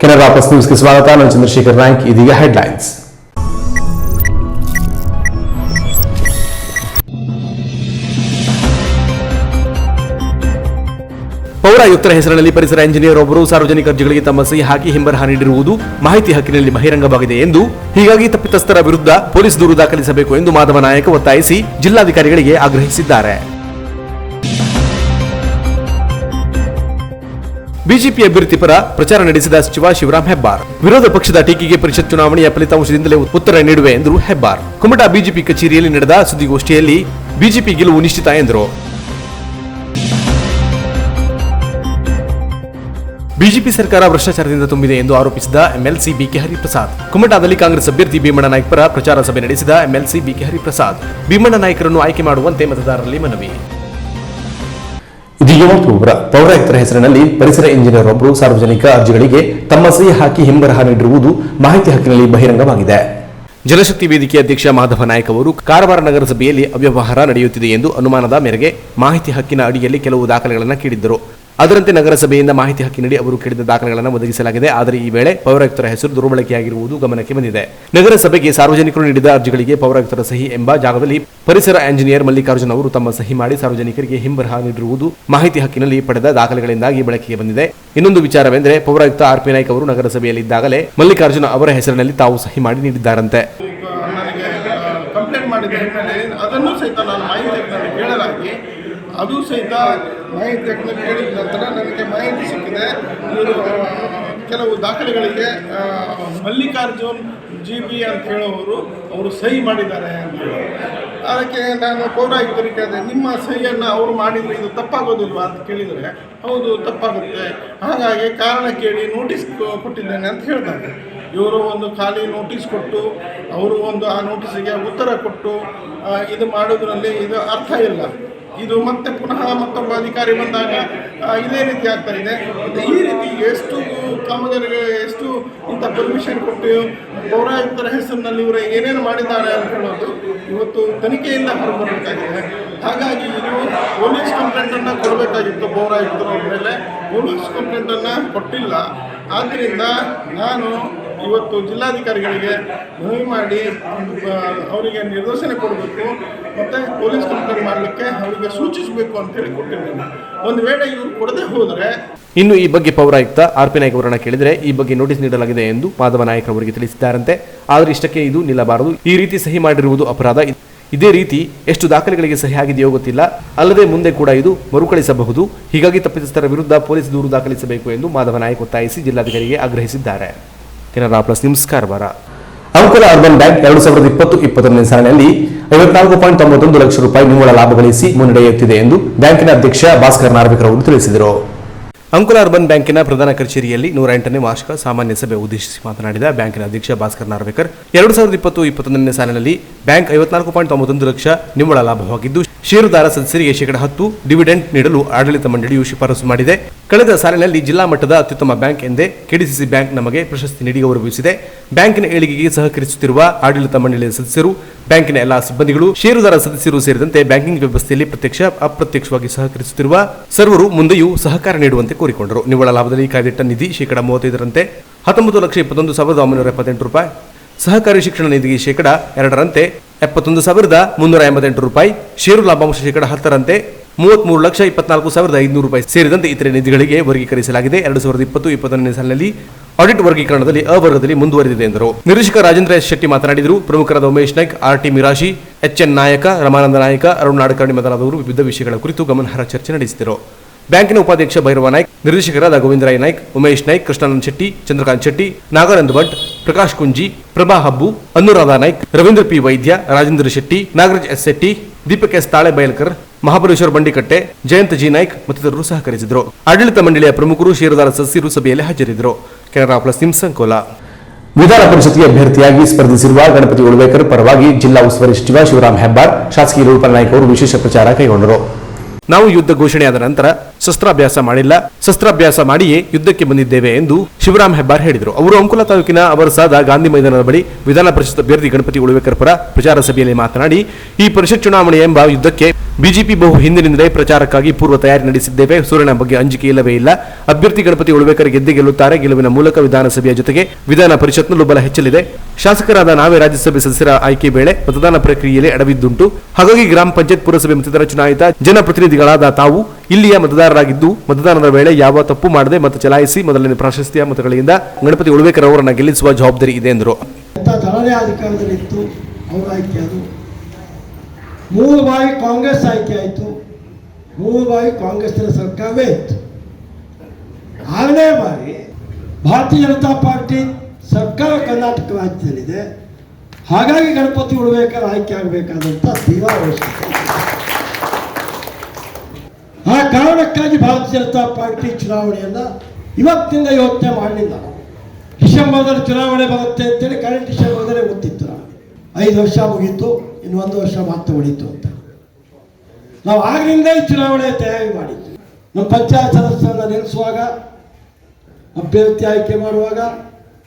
Canara plus ನ್ಯೂಸ್ಗೆ ಸ್ವಾಗತ. ನಾನು ಚಂದ್ರಶೇಖರ್ ನಾಯ್ಕ್. ಇದೀಗ ಹೆಡ್ಲೈನ್ಸ್. ಪೌರಾಯುಕ್ತರ ಹೆಸರಿನಲ್ಲಿ ಪರಿಸರ ಇಂಜಿನಿಯರ್ ಒಬ್ಬರು ಸಾರ್ವಜನಿಕ ಅರ್ಜಿಗಳಿಗೆ ತಮ್ಮ ಸಹಿ ಹಾಕಿ ಹಿಂಬರಹ ನೀಡಿರುವುದು ಮಾಹಿತಿ ಹಕ್ಕಿನಲ್ಲಿ ಬಹಿರಂಗವಾಗಿದೆ ಎಂದು, ಹೀಗಾಗಿ ತಪ್ಪಿತಸ್ಥರ ವಿರುದ್ಧ ಪೊಲೀಸ್ ದೂರು ದಾಖಲಿಸಬೇಕು ಎಂದು ಮಾಧವ ನಾಯಕ್ ಒತ್ತಾಯಿಸಿ ಜಿಲ್ಲಾಧಿಕಾರಿಗಳಿಗೆ ಆಗ್ರಹಿಸಿದ್ದಾರೆ. ಬಿಜೆಪಿ ಅಭ್ಯರ್ಥಿ ಪರ ಪ್ರಚಾರ ನಡೆಸಿದ ಸಚಿವ ಶಿವರಾಂ ಹೆಬ್ಬಾರ್ ವಿರೋಧ ಪಕ್ಷದ ಟೀಕೆಗೆ ಪರಿಷತ್ ಚುನಾವಣೆಯ ಫಲಿತಾಂಶದಿಂದಲೇ ಉತ್ತರ ನೀಡುವೆ ಎಂದರು ಹೆಬ್ಬಾರ್. ಕುಮಟಾ ಬಿಜೆಪಿ ಕಚೇರಿಯಲ್ಲಿ ನಡೆದ ಸುದ್ದಿಗೋಷ್ಠಿಯಲ್ಲಿ ಬಿಜೆಪಿ ಗೆಲುವು ನಿಶ್ಚಿತ ಎಂದರು. ಬಿಜೆಪಿ ಸರ್ಕಾರ ಭ್ರಷ್ಟಾಚಾರದಿಂದ ತುಂಬಿದೆ ಎಂದು ಆರೋಪಿಸಿದ ಎಂಎಲ್ಸಿ ಬಿಕೆ ಹರಿಪ್ರಸಾದ್. ಕುಮಟಾದಲ್ಲಿ ಕಾಂಗ್ರೆಸ್ ಅಭ್ಯರ್ಥಿ ಭೀಮಣ್ಣ ನಾಯ್ಕ ಪರ ಪ್ರಚಾರ ಸಭೆ ನಡೆಸಿದ ಎಂಎಲ್ಸಿ ಬಿಕೆ ಹರಿಪ್ರಸಾದ್ ಭೀಮಣ್ಣ ನಾಯ್ಕರನ್ನು ಆಯ್ಕೆ ಮಾಡುವಂತೆ ಮತದಾರರಲ್ಲಿ ಮನವಿ. ಇದೀಗ ಪೌರಾಯುಕ್ತರ ಹೆಸರಿನಲ್ಲಿ ಪರಿಸರ ಇಂಜಿನಿಯರ್ ಒಬ್ಬರು ಸಾರ್ವಜನಿಕ ಅರ್ಜಿಗಳಿಗೆ ತಮ್ಮ ಸಹಿ ಹಾಕಿ ಹಿಂಬರಹ ನೀಡಿರುವುದು ಮಾಹಿತಿ ಹಕ್ಕಿನಲ್ಲಿ ಬಹಿರಂಗವಾಗಿದೆ. ಜಲಶಕ್ತಿ ವೇದಿಕೆ ಅಧ್ಯಕ್ಷ ಮಾಧವ ನಾಯಕ್ ಅವರು ಕಾರವಾರ ನಗರಸಭೆಯಲ್ಲಿ ಅವ್ಯವಹಾರ ನಡೆಯುತ್ತಿದೆ ಎಂದು ಅನುಮಾನದ ಮೇರೆಗೆ ಮಾಹಿತಿ ಹಕ್ಕಿನ ಅಡಿಯಲ್ಲಿ ಕೆಲವು ದಾಖಲೆಗಳನ್ನು ಕೇಳಿದ್ದರು. ಅದರಂತೆ ನಗರಸಭೆಯಿಂದ ಮಾಹಿತಿ ಹಕ್ಕಿ ನೀಡಿ ಅವರು ಕೇಳಿದ ದಾಖಲೆಗಳನ್ನು ಒದಗಿಸಲಾಗಿದೆ. ಆದರೆ ಈ ವೇಳೆ ಪೌರಾಯುಕ್ತರ ಹೆಸರು ದುರ್ಬಳಕೆಯಾಗಿರುವುದು ಗಮನಕ್ಕೆ ಬಂದಿದೆ. ನಗರಸಭೆಗೆ ಸಾರ್ವಜನಿಕರು ನೀಡಿದ ಅರ್ಜಿಗಳಿಗೆ ಪೌರಾಯುಕ್ತರ ಸಹಿ ಎಂಬ ಜಾಗದಲ್ಲಿ ಪರಿಸರ ಇಂಜಿನಿಯರ್ ಮಲ್ಲಿಕಾರ್ಜುನ್ ಅವರು ತಮ್ಮ ಸಹಿ ಮಾಡಿ ಸಾರ್ವಜನಿಕರಿಗೆ ಹಿಂಬರಹ ನೀಡಿರುವುದು ಮಾಹಿತಿ ಹಕ್ಕಿನಲ್ಲಿ ಪಡೆದ ದಾಖಲೆಗಳಿಂದಾಗಿ ಬೆಳಕಿಗೆ ಬಂದಿದೆ. ಇನ್ನೊಂದು ವಿಚಾರವೆಂದರೆ ಪೌರಾಯುಕ್ತ ಆರ್ಪಿ ನಾಯ್ಕ ಅವರು ನಗರಸಭೆಯಲ್ಲಿ ಇದ್ದಾಗಲೇ ಮಲ್ಲಿಕಾರ್ಜುನ್ ಅವರ ಹೆಸರಿನಲ್ಲಿ ತಾವು ಸಹಿ ಮಾಡಿ ನೀಡಿದ್ದಾರಂತೆ. ಅದು ಸಹಿತ ಮಾಹಿತಿ ಕೇಳಿದ ನಂತರ ನನಗೆ ಮಾಹಿತಿ ಸಿಕ್ಕಿದೆ. ಇವರು ಕೆಲವು ದಾಖಲೆಗಳಿಗೆ ಮಲ್ಲಿಕಾರ್ಜುನ್ GB ಅಂತ ಹೇಳೋರು ಅವರು ಸಹಿ ಮಾಡಿದ್ದಾರೆ ಅಂತ ಹೇಳಿ, ಅದಕ್ಕೆ ನಾನು ಪೌರಾಯುಕ್ತರಿಗೆ ಕೇಳಿದೆ, ನಿಮ್ಮ ಸಹಿಯನ್ನು ಅವರು ಮಾಡಿದರೆ ಇದು ತಪ್ಪಾಗೋದಿಲ್ವಾ ಅಂತ ಕೇಳಿದರೆ, ಹೌದು ತಪ್ಪಾಗುತ್ತೆ, ಹಾಗಾಗಿ ಕಾರಣ ಕೇಳಿ ನೋಟಿಸ್ ಕೊಟ್ಟಿದ್ದೇನೆ ಅಂತ ಹೇಳ್ತಾರೆ. ಇವರು ಒಂದು ಖಾಲಿ ನೋಟಿಸ್ ಕೊಟ್ಟು ಅವರು ಒಂದು ಆ ನೋಟಿಸಿಗೆ ಉತ್ತರ ಕೊಟ್ಟು ಇದು ಮಾಡೋದ್ರಲ್ಲಿ ಇದು ಅರ್ಥ ಇಲ್ಲ. ಇದು ಮತ್ತೆ ಪುನಃ ಮತ್ತೊಬ್ಬ ಅಧಿಕಾರಿ ಬಂದಾಗ ಇದೇ ರೀತಿ ಆಗ್ತಾ ಇದೆ. ಈ ರೀತಿ ಎಷ್ಟು ಕಾಮಗಾರಿಗೆ ಎಷ್ಟು ಇಂಥ ಪರ್ಮಿಷನ್ ಕೊಟ್ಟು ಪೌರಾಯುಕ್ತರ ಹೆಸರಿನಲ್ಲಿ ಇವರು ಏನೇನು ಮಾಡಿದ್ದಾರೆ ಅಂತ ಹೇಳೋದು ಇವತ್ತು ತನಿಖೆಯಿಂದ ಹೊರಬರಬೇಕಾಗಿದೆ. ಹಾಗಾಗಿ ಇದು ಪೊಲೀಸ್ ಕಂಪ್ಲೇಂಟನ್ನು ಕೊಡಬೇಕಾಗಿತ್ತು ಪೌರಾಯುಕ್ತರ ಮೇಲೆ, ಪೊಲೀಸ್ ಕಂಪ್ಲೇಂಟನ್ನು ಕೊಟ್ಟಿಲ್ಲ. ಆದ್ದರಿಂದ ನಾನು ಇವತ್ತು ಜಿಲ್ಲಾಧಿಕಾರಿಗಳಿಗೆ ಮನವಿ ಮಾಡಿ ಅವರಿಗೆ ನಿರ್ದೇಶನ ಕೊಡಬೇಕು ಮತ್ತು ಪೊಲೀಸ್ ಕಂಪ್ಲೇಂಟ್ ಮಾಡಲಿಕ್ಕೆ ಅವರಿಗೆ ಸೂಚಿಸಬೇಕು ಅಂತೇಳಿ ಕೊಟ್ಟಿದ್ದೇನೆ. ಒಂದು ವೇಳೆ ಇವರು ಕೊಡದೆ ಹೋದರೆ ಇನ್ನು ಈ ಬಗ್ಗೆ ಪೌರಾಯುಕ್ತ ಆರ್ಪಿ ನಾಯ್ಕ ಅವರನ್ನ ಕೇಳಿದರೆ ಈ ಬಗ್ಗೆ ನೋಟಿಸ್ ನೀಡಲಾಗಿದೆ ಎಂದು ಮಾಧವ ನಾಯಕ್ ಅವರಿಗೆ ತಿಳಿಸಿದ್ದಾರಂತೆ. ಆದರೆ ಇಷ್ಟಕ್ಕೆ ಇದು ನಿಲ್ಲಬಾರದು, ಈ ರೀತಿ ಸಹಿ ಮಾಡಿರುವುದು ಅಪರಾಧ. ಇದೇ ರೀತಿ ಎಷ್ಟು ದಾಖಲೆಗಳಿಗೆ ಸಹಿ ಆಗಿದೆಯೋ ಗೊತ್ತಿಲ್ಲ, ಅಲ್ಲದೆ ಮುಂದೆ ಕೂಡ ಇದು ಮರುಕಳಿಸಬಹುದು. ಹೀಗಾಗಿ ತಪ್ಪಿತಸ್ಥರ ವಿರುದ್ಧ ಪೊಲೀಸ್ ದೂರು ದಾಖಲಿಸಬೇಕು ಎಂದು ಮಾಧವ ನಾಯಕ್ ಒತ್ತಾಯಿಸಿ ಜಿಲ್ಲಾಧಿಕಾರಿಗೆ ಆಗ್ರಹಿಸಿದ್ದಾರೆ. Canara plus news Karwar. Ankola urban bank 2020-21ನೇ ಸಾಲಿನಲ್ಲಿ 54.91 ಲಕ್ಷ ರೂಪಾಯಿ ನಿವ್ವಳ ಲಾಭ ಗಳಿಸಿ ಮುನ್ನಡೆಯುತ್ತಿದೆ ಎಂದು ಬ್ಯಾಂಕಿನ ಅಧ್ಯಕ್ಷ ಭಾಸ್ಕರ್ ನಾರ್ವೇಕರ್ ಅವರು ತಿಳಿಸಿದರು. ಅಂಕೋಲಾ ಅರ್ಬನ್ ಬ್ಯಾಂಕಿನ ಪ್ರಧಾನ ಕಚೇರಿಯಲ್ಲಿ 108ನೇ ವಾರ್ಷಿಕ ಸಾಮಾನ್ಯ ಸಭೆ ಉದ್ದೇಶಿಸಿ ಮಾತನಾಡಿದ ಬ್ಯಾಂಕಿನ ಅಧ್ಯಕ್ಷ ಭಾಸ್ಕರ್ ನಾರ್ವೇಕರ್, 2020-21ನೇ ಸಾಲಿನಲ್ಲಿ ಬ್ಯಾಂಕ್ 54.91 ಲಕ್ಷ ನಿವ್ವಳ ಲಾಭವಾಗಿದ್ದು, ಷೇರುದಾರ ಸದಸ್ಯರಿಗೆ 10% ಡಿವಿಡೆಂಡ್ ನೀಡಲು ಆಡಳಿತ ಮಂಡಳಿಯು ಶಿಫಾರಸು ಮಾಡಿದೆ. ಕಳೆದ ಸಾಲಿನಲ್ಲಿ ಜಿಲ್ಲಾ ಮಟ್ಟದ ಅತ್ಯುತ್ತಮ ಬ್ಯಾಂಕ್ ಎಂದೇ ಕೆಡಿಸಿಸಿ ಬ್ಯಾಂಕ್ ನಮಗೆ ಪ್ರಶಸ್ತಿ ನೀಡಿ ಗೌರವಿಸಿದೆ. ಬ್ಯಾಂಕಿನ ಏಳಿಗೆಗೆ ಸಹಕರಿಸುತ್ತಿರುವ ಆಡಳಿತ ಮಂಡಳಿಯ ಸದಸ್ಯರು, ಬ್ಯಾಂಕಿನ ಎಲ್ಲಾ ಸಿಬ್ಬಂದಿಗಳು, ಷೇರುದಾರ ಸದಸ್ಯರು ಸೇರಿದಂತೆ ಬ್ಯಾಂಕಿಂಗ್ ವ್ಯವಸ್ಥೆಯಲ್ಲಿ ಪ್ರತ್ಯಕ್ಷ ಅಪ್ರತ್ಯಕ್ಷವಾಗಿ ಸಹಕರಿಸುತ್ತಿರುವ ಸರ್ವರು ಮುಂದೆಯೂ ಸಹಕಾರ ನೀಡುವಂತೆ ಕೋರಿಕೊಂಡರು. ನಿವ್ವಳ ಲಾಭದಲ್ಲಿ ಕಾಯ್ದಿಟ್ಟ ನಿಧಿ 35%ರಂತೆ 19,79,978 ರೂಪಾಯಿ, ಸಹಕಾರಿ ಶಿಕ್ಷಣ ನಿಧಿಗೆ 2%ರಂತೆ 71,388 ರೂಪಾಯಿ, ಷೇರು ಲಾಭಾಂಶ 10%ರಂತೆ 33,24,500 ರೂಪಾಯಿ ಸೇರಿದಂತೆ ಇತರೆ ನಿಧಿಗಳಿಗೆ ವರ್ಗೀಕರಿಸಲಾಗಿದೆ. 2020-21ನೇ ಸಾಲಿನಲ್ಲಿ ಆಡಿಟ್ ವರ್ಗೀಕರಣದಲ್ಲಿ ವರ್ಗದಲ್ಲಿ ಮುಂದುವರೆದಿದೆ ಎಂದರು. ನಿರ್ದೇಶಕ ರಾಜೇಂದ್ರ ಎಸ್ ಶೆಟ್ಟಿ ಮಾತನಾಡಿದರು. ಪ್ರಮುಖರಾದ ಉಮೇಶ್ ನಾಯ್ಕ್, RT ಮಿರಾಶಿ, HN ನಾಯಕ, ರಮಾನಂದ ನಾಯಕ, ಅರುಣ್ ನಾಡಕರ್ಣಿ ಮೊದಲಾದವರು ವಿವಿಧ ವಿಷಯಗಳ ಕುರಿತು ಗಮನಾರ್ಹ ಚರ್ಚೆ ನಡೆಸಿದರು. ಬ್ಯಾಂಕಿನ ಉಪಾಧ್ಯಕ್ಷ ಭೈರವ ನಾಯ್ಕ್, ನಿರ್ದೇಶಕರಾದ ಗೋವಿಂದರಾಯ್ ನಾಯ್ಕ್, ಉಮೇಶ್ ನಾಯ್ಕ್, ಕೃಷ್ಣಾನಂದ್ ಶೆಟ್ಟಿ, ಚಂದ್ರಕಾಂತ್ ಶೆಟ್ಟಿ, ನಾಗಾನಂದ್ ಭಟ್, ಪ್ರಕಾಶ್ ಕುಂಜಿ, ಪ್ರಭಾ ಹಬ್ಬು, ಅನುರಾಧ ನಾಯ್ಕ್, ರವೀಂದ್ರ P ವೈದ್ಯ, ರಾಜೇಂದ್ರ ಶೆಟ್ಟಿ, ನಾಗರಾಜ್ S ಶೆಟ್ಟಿ, ದೀಪಕ್ S ತಾಳೆ ಬಯಲ್ಕರ್, ಮಹಾಬಲೇಶ್ವರ ಬಂಡಿಕಟ್ಟೆ, ಜಯಂತ್ G ನಾಯ್ಕ್ ಮತ್ತಿತರರು ಸಹಕರಿಸಿದರು. ಆಡಳಿತ ಮಂಡಳಿಯ ಪ್ರಮುಖರು, ಷೇರುದಾರ ಸದಸ್ಯರು ಸಭೆಯಲ್ಲಿ ಹಾಜರಿದ್ದರು. Canara plus news Ankola. ವಿಧಾನ ಪರಿಷತ್ಗೆ ಅಭ್ಯರ್ಥಿಯಾಗಿ ಸ್ಪರ್ಧಿಸಿರುವ ಗಣಪತಿ ಉಳ್ವೇಕರ್ ಪರವಾಗಿ ಜಿಲ್ಲಾ ಉಸ್ತುವಾರಿ ಸಚಿವ ಶಿವರಾಂ ಹೆಬ್ಬಾರ್, ಶಾಸಕಿ ರೂಪಾ ನಾಯ್ಕ ಅವರು ವಿಶೇಷ ಪ್ರಚಾರ ಕೈಗೊಂಡರು. ನಾವು ಯುದ್ಧ ಘೋಷಣೆಯಾದ ನಂತರ ಶಸ್ತ್ರಾಭ್ಯಾಸ ಮಾಡಿಲ್ಲ, ಶಸ್ತ್ರಾಭ್ಯಾಸ ಮಾಡಿಯೇ ಯುದ್ಧಕ್ಕೆ ಬಂದಿದ್ದೇವೆ ಎಂದು ಶಿವರಾಮ್ ಹೆಬ್ಬಾರ್ ಹೇಳಿದರು. ಅವರು ಅಂಕೋಲಾ ತಾಲೂಕಿನ ಅವರಸಾದ ಗಾಂಧಿ ಮೈದಾನದ ಬಳಿ ವಿಧಾನ ಪರಿಷತ್ ಅಭ್ಯರ್ಥಿ ಗಣಪತಿ ಉಳುವೇಕರ್ ಪರ ಪ್ರಚಾರ ಸಭೆಯಲ್ಲಿ ಮಾತನಾಡಿ, ಈ ಪರಿಷತ್ ಚುನಾವಣೆ ಎಂಬ ಯುದ್ಧಕ್ಕೆ ಬಿಜೆಪಿ ಬಹು ಹಿಂದಿನಿಂದಲೇ ಪ್ರಚಾರಕ್ಕಾಗಿ ಪೂರ್ವ ತಯಾರಿ ನಡೆಸಿದ್ದೇವೆ. ಸೂರ್ಯನ ಬಗ್ಗೆ ಅಂಜಿಕೆ ಇಲ್ಲವೇ ಇಲ್ಲ. ಅಭ್ಯರ್ಥಿ ಗಣಪತಿ ಉಳುವೇಕರ್ ಗೆದ್ದೇ ಗೆಲ್ಲುತ್ತಾರೆ. ಗೆಲುವಿನ ಮೂಲಕ ವಿಧಾನಸಭೆಯ ಜೊತೆಗೆ ವಿಧಾನ ಪರಿಷತ್ನಲ್ಲೂ ಬಲ ಹೆಚ್ಚಲಿದೆ. ಶಾಸಕರಾದ ನಾವೇ ರಾಜ್ಯಸಭೆ ಸದಸ್ಯರ ಆಯ್ಕೆ ವೇಳೆ ಮತದಾನ ಪ್ರಕ್ರಿಯೆಯಲ್ಲಿ ಅಡವಿದ್ದುಂಟು. ಹಾಗಾಗಿ ಗ್ರಾಮ ಪಂಚಾಯತ್, ಪುರಸಭೆ ಮತದಾರ ಚುನಾಯಿತ ಜನಪ್ರತಿನಿಧಿಗಳಾದ ತಾವು ಇಲ್ಲಿಯ ಮತದಾರರಾಗಿದ್ದು ಮತದಾನದ ವೇಳೆ ಯಾವ ತಪ್ಪು ಮಾಡದೆ ಮತ ಚಲಾಯಿಸಿ ಮೊದಲನೇ ಪ್ರಾಶಸ್ತ್ಯ ಮತಗಳಿಂದ ಗಣಪತಿ ಉಳುವೇಕರ್ ಅವರನ್ನು ಗೆಲ್ಲಿಸುವ ಜವಾಬ್ದಾರಿ ಇದೆ ಎಂದರು. ದಳನೇ ಅಧಿಕಾರದಲ್ಲಿತ್ತು, ಅವರು ಆಯ್ಕೆ ಅದು 3 ಬಾರಿ ಕಾಂಗ್ರೆಸ್ ಆಯ್ಕೆ ಆಯಿತು, 3 ಬಾರಿ ಕಾಂಗ್ರೆಸ್ನ ಸರ್ಕಾರವೇ ಇತ್ತು. 6ನೇ ಬಾರಿ ಭಾರತೀಯ ಜನತಾ ಪಾರ್ಟಿ ಸರ್ಕಾರ ಕರ್ನಾಟಕ ರಾಜ್ಯದಲ್ಲಿದೆ. ಹಾಗಾಗಿ ಗಣಪತಿ ಉಳುವೇಕರ್ ಆಯ್ಕೆ ಆಗಬೇಕಾದಂಥ ತೀವ್ರ ಅವಶ್ಯಕತೆ. ಆ ಕಾರಣಕ್ಕಾಗಿ ಭಾರತೀಯ ಜನತಾ ಪಾರ್ಟಿ ಚುನಾವಣೆಯನ್ನು ಇವತ್ತಿಂದ ಯೋಚನೆ ಮಾಡಲಿಲ್ಲ. ಡಿಸೆಂಬರ್ದಲ್ಲಿ ಚುನಾವಣೆ ಬರುತ್ತೆ ಅಂತೇಳಿ ಕಳೆದ ಡಿಸೆಂಬರ್ದಲ್ಲೇ ಗೊತ್ತಿತ್ತು. 5 ವರ್ಷ ಮುಗೀತು, ಇನ್ನು 1 ವರ್ಷ ಮಾತ್ರ ಉಳಿತು ಅಂತ ನಾವು ಆಗಲಿಂದ ಈ ಚುನಾವಣೆ ತಯಾರಿ ಮಾಡಿದ್ವಿ. ನಮ್ಮ ಪಂಚಾಯತ್ ಸದಸ್ಯರನ್ನು ನಿಲ್ಲಿಸುವಾಗ, ಅಭ್ಯರ್ಥಿ ಆಯ್ಕೆ ಮಾಡುವಾಗ,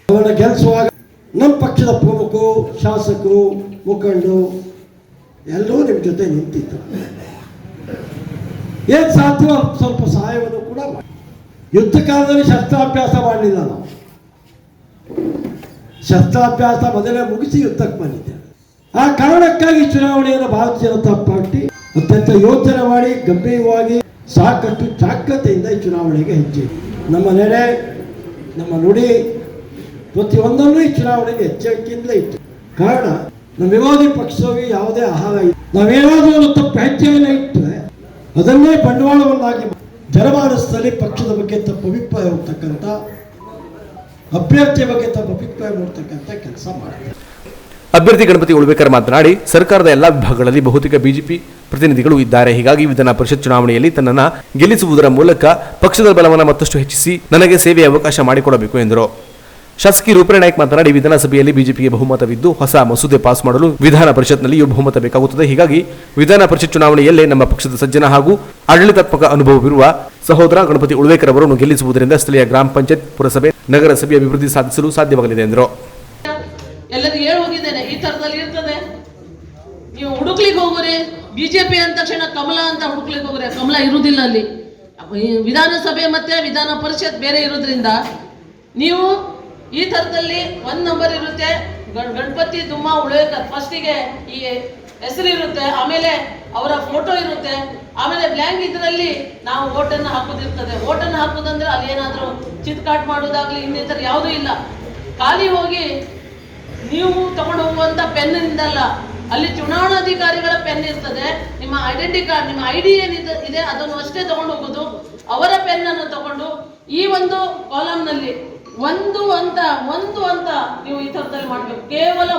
ಅವರನ್ನು ಗೆಲ್ಲಿಸುವಾಗ ನಮ್ಮ ಪಕ್ಷದ ಪ್ರಮುಖರು, ಶಾಸಕರು, ಮುಖಂಡರು ಎಲ್ಲರೂ ನಿಮ್ಮ ಜೊತೆ ನಿಂತಿತ್ತು. ಏನು ಸಾಧ್ಯವೋ ಸ್ವಲ್ಪ ಸಹಾಯವನ್ನು ಕೂಡ ಮಾಡಿ. ಯುದ್ಧ ಕಾಲದಲ್ಲಿ ಶಸ್ತ್ರಾಭ್ಯಾಸ ಮಾಡಲಿಲ್ಲ. ನಾವು ಶಸ್ತ್ರಾಭ್ಯಾಸ ಮೊದಲೇ ಮುಗಿಸಿ ಯುದ್ಧಕ್ಕೆ ಬಂದಿದ್ದೇವೆ. ಆ ಕಾರಣಕ್ಕಾಗಿ ಚುನಾವಣೆಯನ್ನು ಭಾರತೀಯ ಜನತಾ ಪಾರ್ಟಿ ಅತ್ಯಂತ ಯೋಚನೆ ಮಾಡಿ ಗಂಭೀರವಾಗಿ ಸಾಕಷ್ಟು ಜಾಗ್ರತೆಯಿಂದ ಈ ಚುನಾವಣೆಗೆ ಹೆಜ್ಜೆ. ನಮ್ಮ ನಡೆ, ನಮ್ಮ ನುಡಿ ಪ್ರತಿಯೊಂದನ್ನು ಈ ಚುನಾವಣೆಗೆ ಎಚ್ಚರಿಕೆಯಿಂದಲೇ ಇತ್ತು. ಕಾರಣ ನಮ್ಮ ವಿರೋಧಿ ಪಕ್ಷವಾಗಿ ಯಾವುದೇ ಆಹಾರ ಇಲ್ಲ. ನಾವೇನಾದರೂ ಒಂದು ತಪ್ಪು ಹೆಜ್ಜೆಯನ್ನು ಇಟ್ಟರೆ ಅದನ್ನೇ ಬಂಡವಾಳವನ್ನಾಗಿ ಜನಮಾನಸದಲ್ಲಿ ಪಕ್ಷದ ಬಗ್ಗೆ ತಪ್ಪು ಅಭಿಪ್ರಾಯ ಹೋಗ್ತಕ್ಕಂಥ, ಅಭ್ಯರ್ಥಿಯ ಬಗ್ಗೆ ತಮ್ಮ ಅಭಿಪ್ರಾಯ ನೋಡ್ತಕ್ಕಂಥ ಕೆಲಸ ಮಾಡ್ತಾರೆ. ಅಭ್ಯರ್ಥಿ ಗಣಪತಿ ಉಳುವೇಕರ್ ಮಾತನಾಡಿ, ಸರ್ಕಾರದ ಎಲ್ಲಾ ವಿಭಾಗಗಳಲ್ಲಿ ಬಹುತೇಕ ಬಿಜೆಪಿ ಪ್ರತಿನಿಧಿಗಳು ಇದ್ದಾರೆ. ಹೀಗಾಗಿ ವಿಧಾನ ಪರಿಷತ್ ಚುನಾವಣೆಯಲ್ಲಿ ತನ್ನನ್ನು ಗೆಲ್ಲಿಸುವುದರ ಮೂಲಕ ಪಕ್ಷದ ಬಲವನ್ನು ಮತ್ತಷ್ಟು ಹೆಚ್ಚಿಸಿ ನನಗೆ ಸೇವೆಯ ಅವಕಾಶ ಮಾಡಿಕೊಡಬೇಕು ಎಂದರು. ಶಾಸಕಿ ರೂಪೇಣ ನಾಯ್ಕ್ ಮಾತನಾಡಿ, ವಿಧಾನಸಭೆಯಲ್ಲಿ ಬಿಜೆಪಿಗೆ ಬಹುಮತವಿದ್ದು ಹೊಸ ಮಸೂದೆ ಪಾಸ್ ಮಾಡಲು ವಿಧಾನ ಪರಿಷತ್ನಲ್ಲಿಯೂ ಬಹುಮತ ಬೇಕಾಗುತ್ತದೆ. ಹೀಗಾಗಿ ವಿಧಾನ ಪರಿಷತ್ ಚುನಾವಣೆಯಲ್ಲೇ ನಮ್ಮ ಪಕ್ಷದ ಸಜ್ಜನ ಹಾಗೂ ಆಡಳಿತಾತ್ಮಕ ಅನುಭವವಿರುವ ಸಹೋದರ ಗಣಪತಿ ಉಳುವೇಕರ್ ಅವರನ್ನು ಗೆಲ್ಲಿಸುವುದರಿಂದ ಸ್ಥಳೀಯ ಗ್ರಾಮ ಪಂಚಾಯತ್, ಪುರಸಭೆ, ನಗರಸಭೆ ಅಭಿವೃದ್ಧಿ ಸಾಧಿಸಲು ಸಾಧ್ಯವಾಗಲಿದೆ ಎಂದರು. ಎಲ್ಲರಿಗೂ ಹೇಳಿ ಹೋಗಿದ್ದೇನೆ, ಈ ತರದಲ್ಲಿ ಇರ್ತದೆ. ನೀವು ಹುಡುಕ್ಲಿಕ್ಕೆ ಹೋಗೋರಿ, ಬಿಜೆಪಿ ಅಂದ ತಕ್ಷಣ ಕಮಲ ಅಂತ ಹುಡುಕ್ಲಿಕ್ಕೆ ಹೋಗ್ರೆ, ಕಮಲ ಇರುವುದಿಲ್ಲ ಅಲ್ಲಿ. ವಿಧಾನಸಭೆ ಮತ್ತೆ ವಿಧಾನ ಪರಿಷತ್ ಬೇರೆ ಇರೋದ್ರಿಂದ ನೀವು ಈ ಥರದಲ್ಲಿ 1 ನಂಬರ್ ಇರುತ್ತೆ, ಗಣಪತಿ ದುಮ್ಮ ಉಳುವೇಕರ್ ಫಸ್ಟಿಗೆ ಈ ಹೆಸರು ಇರುತ್ತೆ, ಆಮೇಲೆ ಅವರ ಫೋಟೋ ಇರುತ್ತೆ, ಆಮೇಲೆ ಬ್ಲ್ಯಾಂಕ್ ಇದರಲ್ಲಿ ನಾವು ಓಟನ್ನು ಹಾಕೋದಿರ್ತದೆ. ಓಟನ್ನು ಹಾಕೋದಂದ್ರೆ ಅಲ್ಲಿ ಏನಾದರೂ ಚಿತ್ಕಾಟ್ ಮಾಡೋದಾಗ್ಲಿ ಇನ್ನಿತರ ಯಾವುದೂ ಇಲ್ಲ. ಖಾಲಿ ಹೋಗಿ ನೀವು ತಗೊಂಡು ಹೋಗುವಂಥ ಪೆನ್ನಿಂದಲ್ಲ, ಅಲ್ಲಿ ಚುನಾವಣಾಧಿಕಾರಿಗಳ ಪೆನ್ ಇರ್ತದೆ. ನಿಮ್ಮ ಐಡೆಂಟಿ ಕಾರ್ಡ್, ನಿಮ್ಮ ID ಏನಿದೆ ಅದನ್ನು ಅಷ್ಟೇ ತಗೊಂಡು ಹೋಗೋದು. ಅವರ ಪೆನ್ನನ್ನು ತಗೊಂಡು ಈ ಒಂದು ಕಾಲಮ್ನಲ್ಲಿ ಒಂದು ಅಂತ ನೀವು ಈ ಥರದಲ್ಲಿ ಮಾಡಬೇಕು. ಕೇವಲ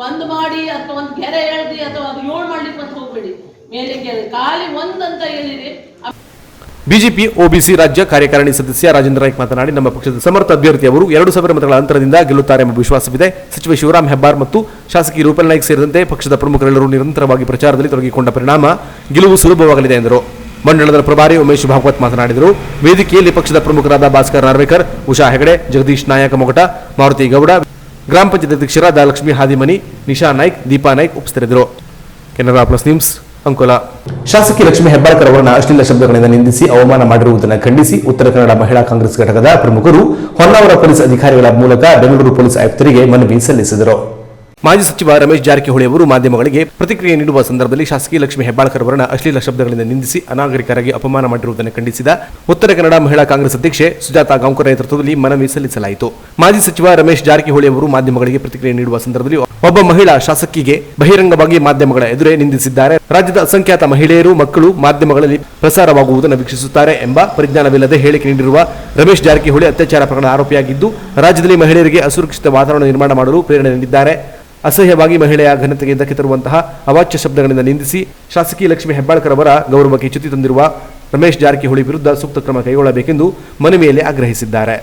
ಒಂದು ಮಾಡಿ ಅಥವಾ ಒಂದು ಗೆರೆ ಎಳ್ದಿ ಅಥವಾ ಅದು 7 ಮಾಡ್ಲಿಕ್ಕೆ ಅಂತ ಹೋಗ್ಬೇಡಿ. ಮೇಲೆ ಗೆರೆ ಖಾಲಿ ಅಂತ ಹೇಳಿರಿ. ಬಿಜೆಪಿ ಒಬಿಸಿ ರಾಜ್ಯ ಕಾರ್ಯಕಾರಿಣಿ ಸದಸ್ಯ ರಾಜೇಂದ್ರ ನಾಯ್ಕ್ ಮಾತನಾಡಿ, ನಮ್ಮ ಪಕ್ಷದ ಸಮರ್ಥ ಅಭ್ಯರ್ಥಿ ಅವರು 2,000 ಮತಗಳ ಅಂತರದಿಂದ ಗೆಲ್ಲುತ್ತಾರೆ ಎಂಬ ವಿಶ್ವಾಸವಿದೆ. ಸಚಿವ ಶಿವರಾಮ್ ಹೆಬ್ಬಾರ್ ಮತ್ತು ಶಾಸಕಿ ರೂಪೇಣ ನಾಯ್ಕ್ ಸೇರಿದಂತೆ ಪಕ್ಷದ ಪ್ರಮುಖರೆಲ್ಲರೂ ನಿರಂತರವಾಗಿ ಪ್ರಚಾರದಲ್ಲಿ ತೊಡಗಿಕೊಂಡ ಪರಿಣಾಮ ಗೆಲುವು ಸುಲಭವಾಗಲಿದೆ ಎಂದರು. ಮಂಡಳದ ಪ್ರಭಾರಿ ಉಮೇಶ್ ಭಾಗವತ್ ಮಾತನಾಡಿದರು. ವೇದಿಕೆಯಲ್ಲಿ ಪಕ್ಷದ ಪ್ರಮುಖರಾದ ಭಾಸ್ಕರ್ ನಾರ್ವೇಕರ್, ಉಷಾ ಹೆಗಡೆ, ಜಗದೀಶ್ ನಾಯಕ ಮೊಗಟ, ಮಾರುತಿ ಗೌಡ, ಗ್ರಾಮ ಪಂಚಾಯತ್ ಅಧ್ಯಕ್ಷರಾದ ಲಕ್ಷ್ಮೀ ಹಾದಿಮನಿ, ನಿಶಾ ನಾಯ್ಕ್, ದೀಪಾ ನಾಯ್ಕ್ ಉಪಸ್ಥಿತರಿದ್ದರು. Canara plus news, Ankola. ಶಾಸಕಿ ಲಕ್ಷ್ಮೀ ಹೆಬ್ಬಾಳ್ಕರ್ ಅವರನ್ನು ಅಶ್ಲೀಲ ಶಬ್ದಗಳಿಂದ ನಿಂದಿಸಿ ಅವಮಾನ ಮಾಡಿರುವುದನ್ನು ಖಂಡಿಸಿ ಉತ್ತರ ಕನ್ನಡ ಮಹಿಳಾ ಕಾಂಗ್ರೆಸ್ ಘಟಕದ ಪ್ರಮುಖರು ಹೊನ್ನಾವರ ಪೊಲೀಸ್ ಅಧಿಕಾರಿಗಳ ಮೂಲಕ ಬೆಂಗಳೂರು ಪೊಲೀಸ್ ಆಯುಕ್ತರಿಗೆ ಮನವಿ ಸಲ್ಲಿಸಿದರು. ಮಾಜಿ ಸಚಿವ ರಮೇಶ್ ಜಾರಕಿಹೊಳಿ ಅವರು ಮಾಧ್ಯಮಗಳಿಗೆ ಪ್ರತಿಕ್ರಿಯೆ ನೀಡುವ ಸಂದರ್ಭದಲ್ಲಿ ಶಾಸಕಿ ಲಕ್ಷ್ಮೀ ಹೆಬ್ಬಾಳ್ಕರ್ ಅವರನ್ನು ಅಶ್ಲೀಲ ಶಬ್ದಗಳಿಂದ ನಿಂದಿಸಿ ಅನಾಗರಿಕರಾಗಿ ಅಪಮಾನ ಮಾಡಿರುವುದನ್ನು ಖಂಡಿಸಿದ ಉತ್ತರ ಕನ್ನಡ ಮಹಿಳಾ ಕಾಂಗ್ರೆಸ್ ಅಧ್ಯಕ್ಷೆ ಸುಜಾತಾ ಗಾಂವ್ಕರ್ ನೇತೃತ್ವದಲ್ಲಿ ಮನವಿ ಸಲ್ಲಿಸಲಾಯಿತು. ಮಾಜಿ ಸಚಿವ ರಮೇಶ್ ಜಾರಕಿಹೊಳಿ ಅವರು ಮಾಧ್ಯಮಗಳಿಗೆ ಪ್ರತಿಕ್ರಿಯೆ ನೀಡುವ ಸಂದರ್ಭದಲ್ಲಿ ಒಬ್ಬ ಮಹಿಳಾ ಶಾಸಕಿಗೆ ಬಹಿರಂಗವಾಗಿ ಮಾಧ್ಯಮಗಳ ಎದುರೇ ನಿಂದಿಸಿದ್ದಾರೆ. ರಾಜ್ಯದ ಅಸಂಖ್ಯಾತ ಮಹಿಳೆಯರು, ಮಕ್ಕಳು ಮಾಧ್ಯಮಗಳಲ್ಲಿ ಪ್ರಸಾರವಾಗುವುದನ್ನು ವೀಕ್ಷಿಸುತ್ತಾರೆ ಎಂಬ ಪರಿಜ್ಞಾನವಿಲ್ಲದೆ ಹೇಳಿಕೆ ನೀಡಿರುವ ರಮೇಶ್ ಜಾರಕಿಹೊಳಿ ಅತ್ಯಾಚಾರ ಪ್ರಕರಣದ ಆರೋಪಿಯಾಗಿದ್ದು ರಾಜ್ಯದಲ್ಲಿ ಮಹಿಳೆಯರಿಗೆ ಅಸುರಕ್ಷಿತ ವಾತಾವರಣ ನಿರ್ಮಾಣ ಮಾಡಲು ಪ್ರೇರಣೆ ನೀಡಿದ್ದಾರೆ. ಅಸಹ್ಯವಾಗಿ ಮಹಿಳೆಯ ಘನತೆಗೆ ಧಕ್ಕೆ ತರುವಂತಹ ಅವಾಚ್ಯ ಶಬ್ದಗಳಿಂದ ನಿಂದಿಸಿ ಶಾಸಕಿ ಲಕ್ಷ್ಮೀ ಹೆಬ್ಬಾಳ್ಕರ್ ಅವರ ಗೌರವಕ್ಕೆ ಚ್ಯುತಿ ತಂದಿರುವ ರಮೇಶ್ ಜಾರಕಿಹೊಳಿ ವಿರುದ್ಧ ಸೂಕ್ತ ಕ್ರಮ ಕೈಗೊಳ್ಳಬೇಕೆಂದು ಮನವಿಯಲ್ಲಿ ಆಗ್ರಹಿಸಿದ್ದಾರೆ.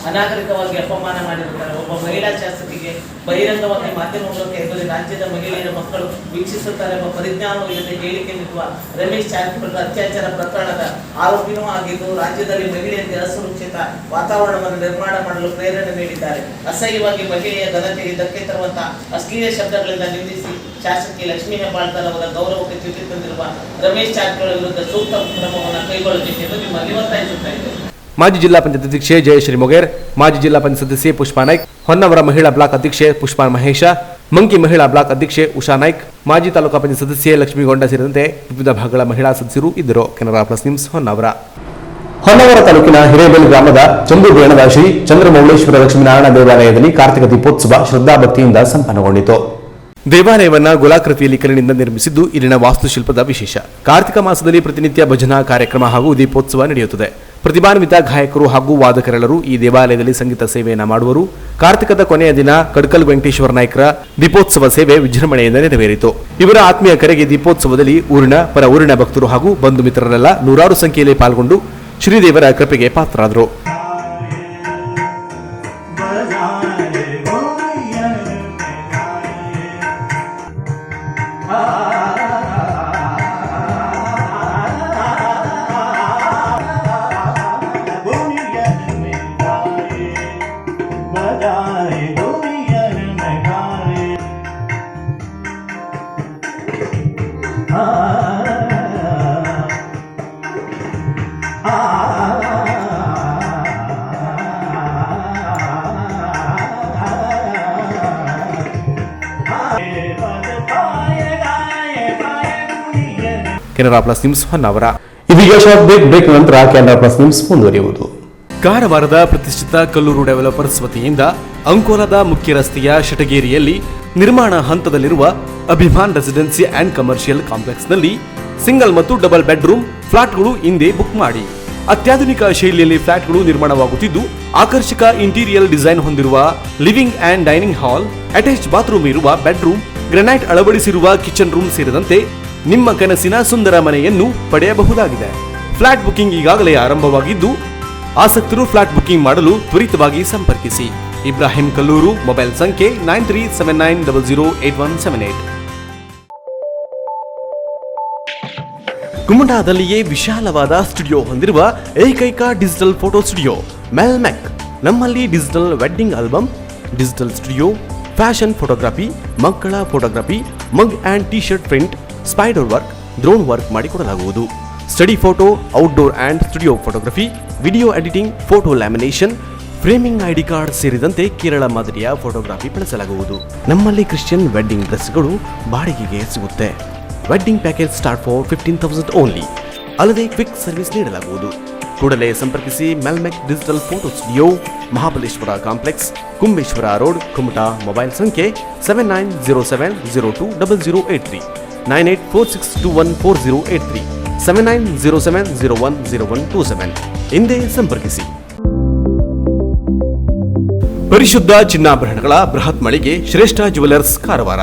ಅನಾಗರಿಕವಾಗಿ ಅಪಮಾನ ಮಾಡಿರುತ್ತಾರೆ. ಒಬ್ಬ ಮಹಿಳಾ ಶಾಸಕಿಗೆ ಬಹಿರಂಗವಾಗಿ ಮಾಧ್ಯಮಗಳಿಗೆ ಎದುರು ರಾಜ್ಯದ ಮಹಿಳೆಯರ ಮಕ್ಕಳು ವೀಕ್ಷಿಸುತ್ತಾರೆ ಎಂಬ ಪರಿಜ್ಞಾನವಿಲ್ಲದೆ ಹೇಳಿಕೆ ನೀಡುವ ರಮೇಶ್ ಜಾರಕಿಹೊಳಿ ಅತ್ಯಾಚಾರ ಪ್ರಕರಣದ ಆರೋಪಿನೂ ಆಗಿದ್ದು, ರಾಜ್ಯದಲ್ಲಿ ಮಹಿಳೆಯರಿಗೆ ಅಸುರಕ್ಷಿತ ವಾತಾವರಣವನ್ನು ನಿರ್ಮಾಣ ಮಾಡಲು ಪ್ರೇರಣೆ ನೀಡಿದ್ದಾರೆ. ಅಸಹ್ಯವಾಗಿ ಮಹಿಳೆಯ ಘನತೆಗೆ ಧಕ್ಕೆ ತರುವಂತಹ ಅಶ್ಲೀಲ ಶಬ್ದಗಳಿಂದ ನಿಂದಿಸಿ ಶಾಸಕಿ ಲಕ್ಷ್ಮೀ ಹೆಬ್ಬಾಳ್ಕರ್ ಅವರ ಗೌರವಕ್ಕೆ ಚ್ಯುತಿ ತಂದಿರುವ ರಮೇಶ್ ಜಾರಕಿಹೊಳಿ ವಿರುದ್ಧ ಸೂಕ್ತ ಕ್ರಮವನ್ನು ಕೈಗೊಳ್ಳಬೇಕೆಂದು ನಿಮ್ಮಲ್ಲಿ ಒತ್ತಾಯಿಸುತ್ತಾ ಇದ್ದೇವೆ. ಮಾಜಿ ಜಿಲ್ಲಾ ಪಂಚಾಯತ್ ಅಧ್ಯಕ್ಷೆ ಜಯಶ್ರೀ ಮೊಗೇರ್, ಮಾಜಿ ಜಿಲ್ಲಾ ಪಂಚಾಯತ್ ಸದಸ್ಯೆ ಪುಷ್ಪಾ ನಾಯ್ಕ್, ಹೊನ್ನವರ ಮಹಿಳಾ ಬ್ಲಾಕ್ ಅಧ್ಯಕ್ಷೆ ಪುಷ್ಪಾ ಮಹೇಶ, ಮಂಕಿ ಮಹಿಳಾ ಬ್ಲಾಕ್ ಅಧ್ಯಕ್ಷೆ ಉಷಾ ನಾಯ್ಕ್, ಮಾಜಿ ತಾಲೂಕಾ ಪಂಚಾಯತ್ ಸದಸ್ಯೆ ಲಕ್ಷ್ಮೀಗೊಂಡ ಸೇರಿದಂತೆ ವಿವಿಧ ಭಾಗಗಳ ಮಹಿಳಾ ಸದಸ್ಯರು ಇದ್ದರು. Canara plus news Honnavar. ಹೊನ್ನವರ ತಾಲೂಕಿನ ಹಿರೇಬೇಲ್ ಗ್ರಾಮದ ಚಂದುಬೇಣದ ಶ್ರೀ ಚಂದ್ರಮೌಳೇಶ್ವರ ಲಕ್ಷ್ಮೀನಾರಾಯಣ ದೇವಾಲಯದಲ್ಲಿ ಕಾರ್ತಿಕ ದೀಪೋತ್ಸವ ಶ್ರದ್ಧಾಭಕ್ತಿಯಿಂದ ಸಂಪನ್ನಗೊಂಡಿತು. ದೇವಾಲಯವನ್ನ ಗೋಲಾಕೃತಿಯಲ್ಲಿ ಕಲ್ಲಿನಿಂದ ನಿರ್ಮಿಸಿದ್ದು ಇಲ್ಲಿನ ವಾಸ್ತುಶಿಲ್ಪದ ವಿಶೇಷ. ಕಾರ್ತಿಕ ಮಾಸದಲ್ಲಿ ಪ್ರತಿನಿತ್ಯ ಭಜನಾ ಕಾರ್ಯಕ್ರಮ ಹಾಗೂ ದೀಪೋತ್ಸವ ನಡೆಯುತ್ತದೆ. ಪ್ರತಿಭಾನ್ವಿತ ಗಾಯಕರು ಹಾಗೂ ವಾದಕರೆಲ್ಲರೂ ಈ ದೇವಾಲಯದಲ್ಲಿ ಸಂಗೀತ ಸೇವೆಯನ್ನ ಮಾಡುವರು. ಕಾರ್ತಿಕದ ಕೊನೆಯ ದಿನ ಕಡ್ಕಲ್ ವೆಂಕಟೇಶ್ವರ ನಾಯ್ಕರ ದೀಪೋತ್ಸವ ಸೇವೆ ವಿಜೃಂಭಣೆಯಿಂದ ನೆರವೇರಿತು. ಇವರ ಆತ್ಮೀಯ ಕರೆಗೆ ದೀಪೋತ್ಸವದಲ್ಲಿ ಊರಿನ ಪರ ಊರಿನ ಭಕ್ತರು ಹಾಗೂ ಬಂಧು ಮಿತ್ರರೆಲ್ಲ ನೂರಾರು ಸಂಖ್ಯೆಯಲ್ಲಿ ಪಾಲ್ಗೊಂಡು ಶ್ರೀದೇವರ ಕೃಪೆಗೆ ಪಾತ್ರರಾದರು. Canara plus news Honnavar. ಇದೀಗ ಶಾರ್ಟ್ ಬ್ರೇಕ್ ನಂತರ ಕೆನರಾ ಪ್ಲಸ್ ನ್ಯೂಸ್ ಮುಂದುವರಿಯುವುದು. ಕಾರವಾರದ ಪ್ರತಿಷ್ಠಿತ ಕಲ್ಲೂರು ಡೆವಲಪರ್ಸ್ ವತಿಯಿಂದ ಅಂಕೋಲಾದ ಮುಖ್ಯ ರಸ್ತೆಯ ಶಟಗೇರಿಯಲ್ಲಿ ನಿರ್ಮಾಣ ಹಂತದಲ್ಲಿರುವ ಅಭಿಮಾನ್ ರೆಸಿಡೆನ್ಸಿ ಅಂಡ್ ಕಮರ್ಷಿಯಲ್ ಕಾಂಪ್ಲೆಕ್ಸ್ನಲ್ಲಿ ಸಿಂಗಲ್ ಮತ್ತು ಡಬಲ್ ಬೆಡ್ರೂಮ್ ಫ್ಲಾಟ್ಗಳು ಹಿಂದೆ ಬುಕ್ ಮಾಡಿ. ಅತ್ಯಾಧುನಿಕ ಶೈಲಿಯಲ್ಲಿ ಫ್ಲಾಟ್ಗಳು ನಿರ್ಮಾಣವಾಗುತ್ತಿದ್ದು, ಆಕರ್ಷಕ ಇಂಟೀರಿಯರ್ ಡಿಸೈನ್ ಹೊಂದಿರುವ living and dining hall, attached bathroom ಇರುವ ಬೆಡ್ರೂಮ್, ಗ್ರೆನೈಟ್ ಅಳವಡಿಸಿರುವ ಕಿಚನ್ ರೂಮ್ ಸೇರಿದಂತೆ ನಿಮ್ಮ ಕನಸಿನ ಸುಂದರ ಮನೆಯನ್ನು ಪಡೆಯಬಹುದಾಗಿದೆ. ಫ್ಲಾಟ್ ಬುಕಿಂಗ್ ಈಗಾಗಲೇ ಆರಂಭವಾಗಿದ್ದು, ಆಸಕ್ತರು ಫ್ಲಾಟ್ ಬುಕಿಂಗ್ ಮಾಡಲು ತ್ವರಿತವಾಗಿ ಸಂಪರ್ಕಿಸಿ. ಇಬ್ರಾಹಿಂ ಕಲ್ಲೂರು, ಮೊಬೈಲ್ ಸಂಖ್ಯೆ 9379008178. ಕುಮಟಾದಲ್ಲಿಯೇ ವಿಶಾಲವಾದ ಸ್ಟುಡಿಯೋ ಹೊಂದಿರುವ ಏಕೈಕ ಡಿಜಿಟಲ್ ಫೋಟೋ ಸ್ಟುಡಿಯೋ ಮೆಲ್ಮೆಕ್. ನಮ್ಮಲ್ಲಿ digital wedding album, digital studio, fashion photography, ಮಕ್ಕಳ photography, mug and T shirt print, spider work, drone work ಮಾಡಿಕೊಡಲಾಗುವುದು. Study photo, outdoor and studio photography, video editing, photo lamination, framing, ID card ಸೇರಿದಂತೆ ಕೇರಳ ಮಾದರಿಯ photography ಬಳಸಲಾಗುವುದು. ನಮ್ಮಲ್ಲಿ Christian wedding ಡ್ರೆಸ್ಗಳು ಬಾಡಿಗೆಗೆ ಸಿಗುತ್ತೆ. Wedding package start for 15,000 only. ಅಲ್ಲದೆ quick service ನೀಡಲಾಗುವುದು. ಕೂಡಲೇ ಸಂಪರ್ಕಿಸಿ ಮೆಲ್ಮೆಕ್ digital photo studio, Mahabaleshwar complex, Kumbeshwar road, Kumta. Mobile ಸಂಖ್ಯೆ 7907020083, 9846214083, 7907010127. ಹಿಂದೆ ಸಂಪರ್ಕಿಸಿ. ಪರಿಶುದ್ಧ ಚಿನ್ನಾಭರಣಗಳ ಬೃಹತ್ ಮಳಿಗೆ ಶ್ರೇಷ್ಠ ಜುವೆಲರ್ಸ್ ಕಾರವಾರ.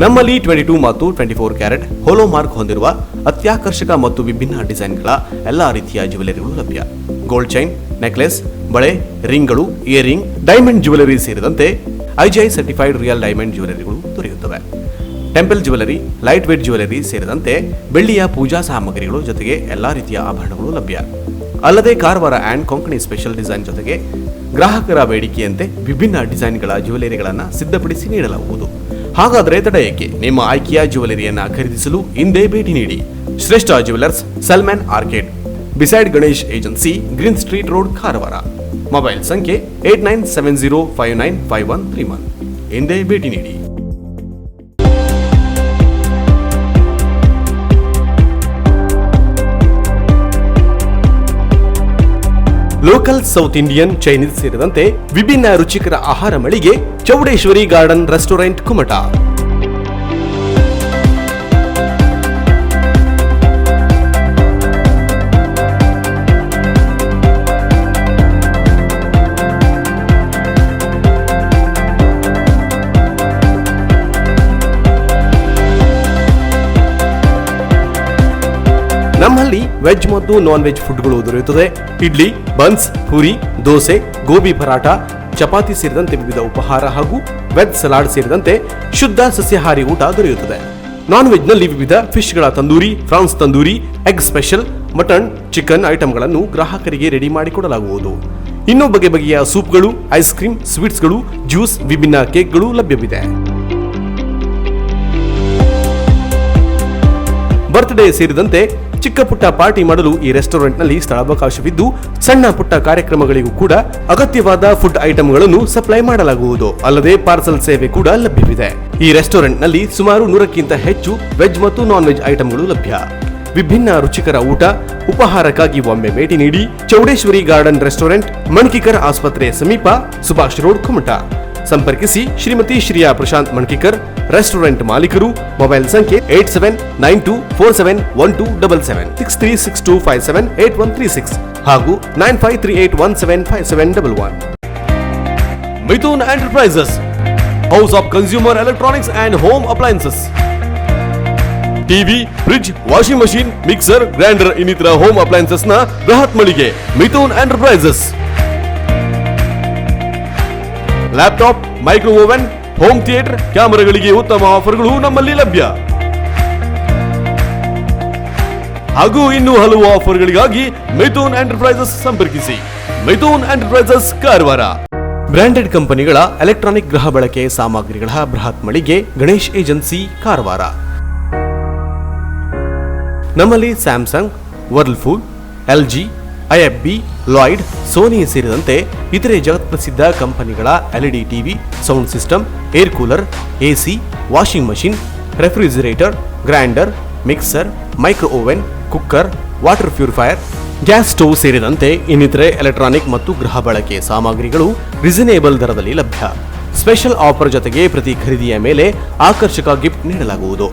ನಮ್ಮಲ್ಲಿ 22 ಮತ್ತು 24 ಕ್ಯಾರೆಟ್ ಹೋಲೋ ಮಾರ್ಕ್ ಹೊಂದಿರುವ ಅತ್ಯಾಕರ್ಷಕ ಮತ್ತು ವಿಭಿನ್ನ ಡಿಸೈನ್ಗಳ ಎಲ್ಲಾ ರೀತಿಯ ಜ್ಯುವೆಲರಿಗಳು ಲಭ್ಯ. ಗೋಲ್ಡ್ ಚೈನ್, ನೆಕ್ಲೆಸ್, ಬಳೆ, ರಿಂಗ್ಗಳು, ಇಯರಿಂಗ್, ಡೈಮಂಡ್ ಜ್ಯುವೆಲರಿ ಸೇರಿದಂತೆ IGI ಸರ್ಟಿಫೈಡ್ ರಿಯಲ್ ಡೈಮಂಡ್ ಜ್ಯುವೆಲರಿಗಳು ದೊರೆಯುತ್ತವೆ. Temple jewellery, light weight jewellery ಸೇರಿದಂತೆ ಬೆಳ್ಳಿಯ ಪೂಜಾ ಸಾಮಗ್ರಿಗಳು ಜೊತೆಗೆ ಎಲ್ಲಾ ರೀತಿಯ ಆಭರಣಗಳು ಲಭ್ಯ. ಅಲ್ಲದೆ Karwar and Konkani special design ಜೊತೆಗೆ ಗ್ರಾಹಕರ ಬೇಡಿಕೆಯಂತೆ ವಿಭಿನ್ನ ಡಿಸೈನ್ಗಳ ಜ್ಯುವೆಲರಿಗಳನ್ನು ಸಿದ್ಧಪಡಿಸಿ ನೀಡಲಾಗುವುದು. ಹಾಗಾದರೆ ತಡ ಏಕೆ? ನಿಮ್ಮ ಆಯ್ಕೆಯ ಜ್ಯುವೆಲರಿಯನ್ನ ಖರೀದಿಸಲು ಹಿಂದೆ ಭೇಟಿ ನೀಡಿ. Shreshta jewellers, Salman arcade, beside Ganesh agency, green street road, Karwar. Mobile ಸಂಖ್ಯೆ 8970595131. ಹಿಂದೆ ಭೇಟಿ ನೀಡಿ. ಲೋಕಲ್ ಸೌತ್ ಇಂಡಿಯನ್, ಚೈನೀಸ್ ಸೇರಿದಂತೆ ವಿಭಿನ್ನ ರುಚಿಕರ ಆಹಾರ ಮಳಿಗೆ ಚೌಡೇಶ್ವರಿ ಗಾರ್ಡನ್ ರೆಸ್ಟೋರೆಂಟ್, ಕುಮಟಾ. ನಮ್ಮಲ್ಲಿ ವೆಜ್ ಮತ್ತು ನಾನ್ ವೆಜ್ ಫುಡ್ಗಳು ದೊರೆಯುತ್ತದೆ. ಇಡ್ಲಿ, ಬನ್ಸ್, ಪೂರಿ, ದೋಸೆ, ಗೋಬಿ ಪರಾಟ, ಚಪಾತಿ ಸೇರಿದಂತೆ ವಿವಿಧ ಉಪಹಾರ ಹಾಗೂ ವೆಜ್ ಸಲಾಡ್ ಸೇರಿದಂತೆ ಶುದ್ಧ ಸಸ್ಯಾಹಾರಿ ಊಟ ದೊರೆಯುತ್ತದೆ. ನಾನ್ ವೆಜ್ನಲ್ಲಿ ವಿವಿಧ ಫಿಶ್ಗಳ tandoori, prawns tandoori, egg special, mutton, chicken ಐಟಂಗಳನ್ನು ಗ್ರಾಹಕರಿಗೆ ರೆಡಿ ಮಾಡಿಕೊಡಲಾಗುವುದು. ಇನ್ನೂ ಬಗೆ ಬಗೆಯ ಸೂಪ್ಗಳು, ಐಸ್ ಕ್ರೀಮ್, ಸ್ವೀಟ್ಸ್ಗಳು, ಜ್ಯೂಸ್, ವಿಭಿನ್ನ ಕೇಕ್ಗಳು ಲಭ್ಯವಿದೆ. ಬರ್ತ್ಡೇ ಸೇರಿದಂತೆ ಚಿಕ್ಕ ಪುಟ್ಟ ಪಾರ್ಟಿ ಮಾಡಲು ಈ ರೆಸ್ಟೋರೆಂಟ್ನಲ್ಲಿ ಸ್ಥಳಾವಕಾಶವಿದ್ದು, ಸಣ್ಣ ಪುಟ್ಟ ಕಾರ್ಯಕ್ರಮಗಳಿಗೂ ಕೂಡ ಅಗತ್ಯವಾದ ಫುಡ್ ಐಟಂಗಳನ್ನು ಸಪ್ಲೈ ಮಾಡಲಾಗುವುದು. ಅಲ್ಲದೆ ಪಾರ್ಸಲ್ ಸೇವೆ ಕೂಡ ಲಭ್ಯವಿದೆ. ಈ ರೆಸ್ಟೋರೆಂಟ್ನಲ್ಲಿ ಸುಮಾರು 100ಕ್ಕಿಂತ ಹೆಚ್ಚು ವೆಜ್ ಮತ್ತು ನಾನ್ ವೆಜ್ ಐಟಂಗಳು ಲಭ್ಯ. ವಿಭಿನ್ನ ರುಚಿಕರ ಊಟ, ಉಪಹಾರಕ್ಕಾಗಿ ಒಮ್ಮೆ ಭೇಟಿ ನೀಡಿ. ಚೌಡೇಶ್ವರಿ ಗಾರ್ಡನ್ ರೆಸ್ಟೋರೆಂಟ್, ಮಣ್ಕಿಕರ್ ಆಸ್ಪತ್ರೆ ಸಮೀಪ, ಸುಭಾಷ್ ರೋಡ್, ಕುಮಟಾ. ಸಂಪರ್ಕಿಸಿ ಶ್ರೀಮತಿ ಶ್ರೀಯಾ ಪ್ರಶಾಂತ್ ಮಣ್ಕಿಕರ್, ರೆಸ್ಟೋರೆಂಟ್ ಮಾಲೀಕರು. ಮೊಬೈಲ್ ಸಂಖ್ಯೆ 8792471277, 6362578136 ಹಾಗೂ 9538175711. Mithun enterprises, house of consumer electronics and home appliances. TV, fridge, washing machine, mixer, grinder ಇನ್ನಿತರ ಹೋಮ್ ಅಪ್ಲಯನ್ಸಸ್ ನ ಬೃಹತ್ ಮಳಿಗೆ Mithun enterprises. Laptop, micro oven, home theatre, ಕ್ಯಾಮೆರಾಗಳಿಗೆ ಉತ್ತಮ ಆಫರ್ಗಳು ನಮ್ಮಲ್ಲಿ ಲಭ್ಯ. ಹಾಗೂ ಇನ್ನೂ ಹಲವು ಆಫರ್ಗಳಿಗಾಗಿ ಮಿಥುನ್ ಎಂಟರ್ಪ್ರೈಸಸ್ ಸಂಪರ್ಕಿಸಿ. ಮಿಥುನ್ ಎಂಟರ್ಪ್ರೈಸಸ್, ಕಾರವಾರ. ಬ್ರಾಂಡೆಡ್ ಕಂಪನಿಗಳ ಎಲೆಕ್ಟ್ರಾನಿಕ್ ಗೃಹ ಬಳಕೆ ಸಾಮಗ್ರಿಗಳ ಬೃಹತ್ ಮಳಿಗೆ ಗಣೇಶ್ ಏಜೆನ್ಸಿ, ಕಾರವಾರ. ನಮ್ಮಲ್ಲಿ Samsung, Whirlpool, LG, IFB, Lloyd, Sony ಸೇರಿದಂತೆ ಇತರೆ ಜಗತ್ಪ್ರಸಿದ್ಧ ಕಂಪನಿಗಳ LED TV, sound system, air cooler, AC, washing machine, refrigerator, grinder, mixer, micro oven, cooker, water purifier, gas stove ಸೇರಿದಂತೆ ಇನ್ನಿತರೆ ಎಲೆಕ್ಟ್ರಾನಿಕ್ ಮತ್ತು ಗೃಹ ಬಳಕೆ ಸಾಮಗ್ರಿಗಳು ರೀಸನೇಬಲ್ ದರದಲ್ಲಿ ಲಭ್ಯ. ಸ್ಪೆಷಲ್ ಆಫರ್ ಜೊತೆಗೆ ಪ್ರತಿ ಖರೀದಿಯ ಮೇಲೆ ಆಕರ್ಷಕ ಗಿಫ್ಟ್ ನೀಡಲಾಗುವುದು.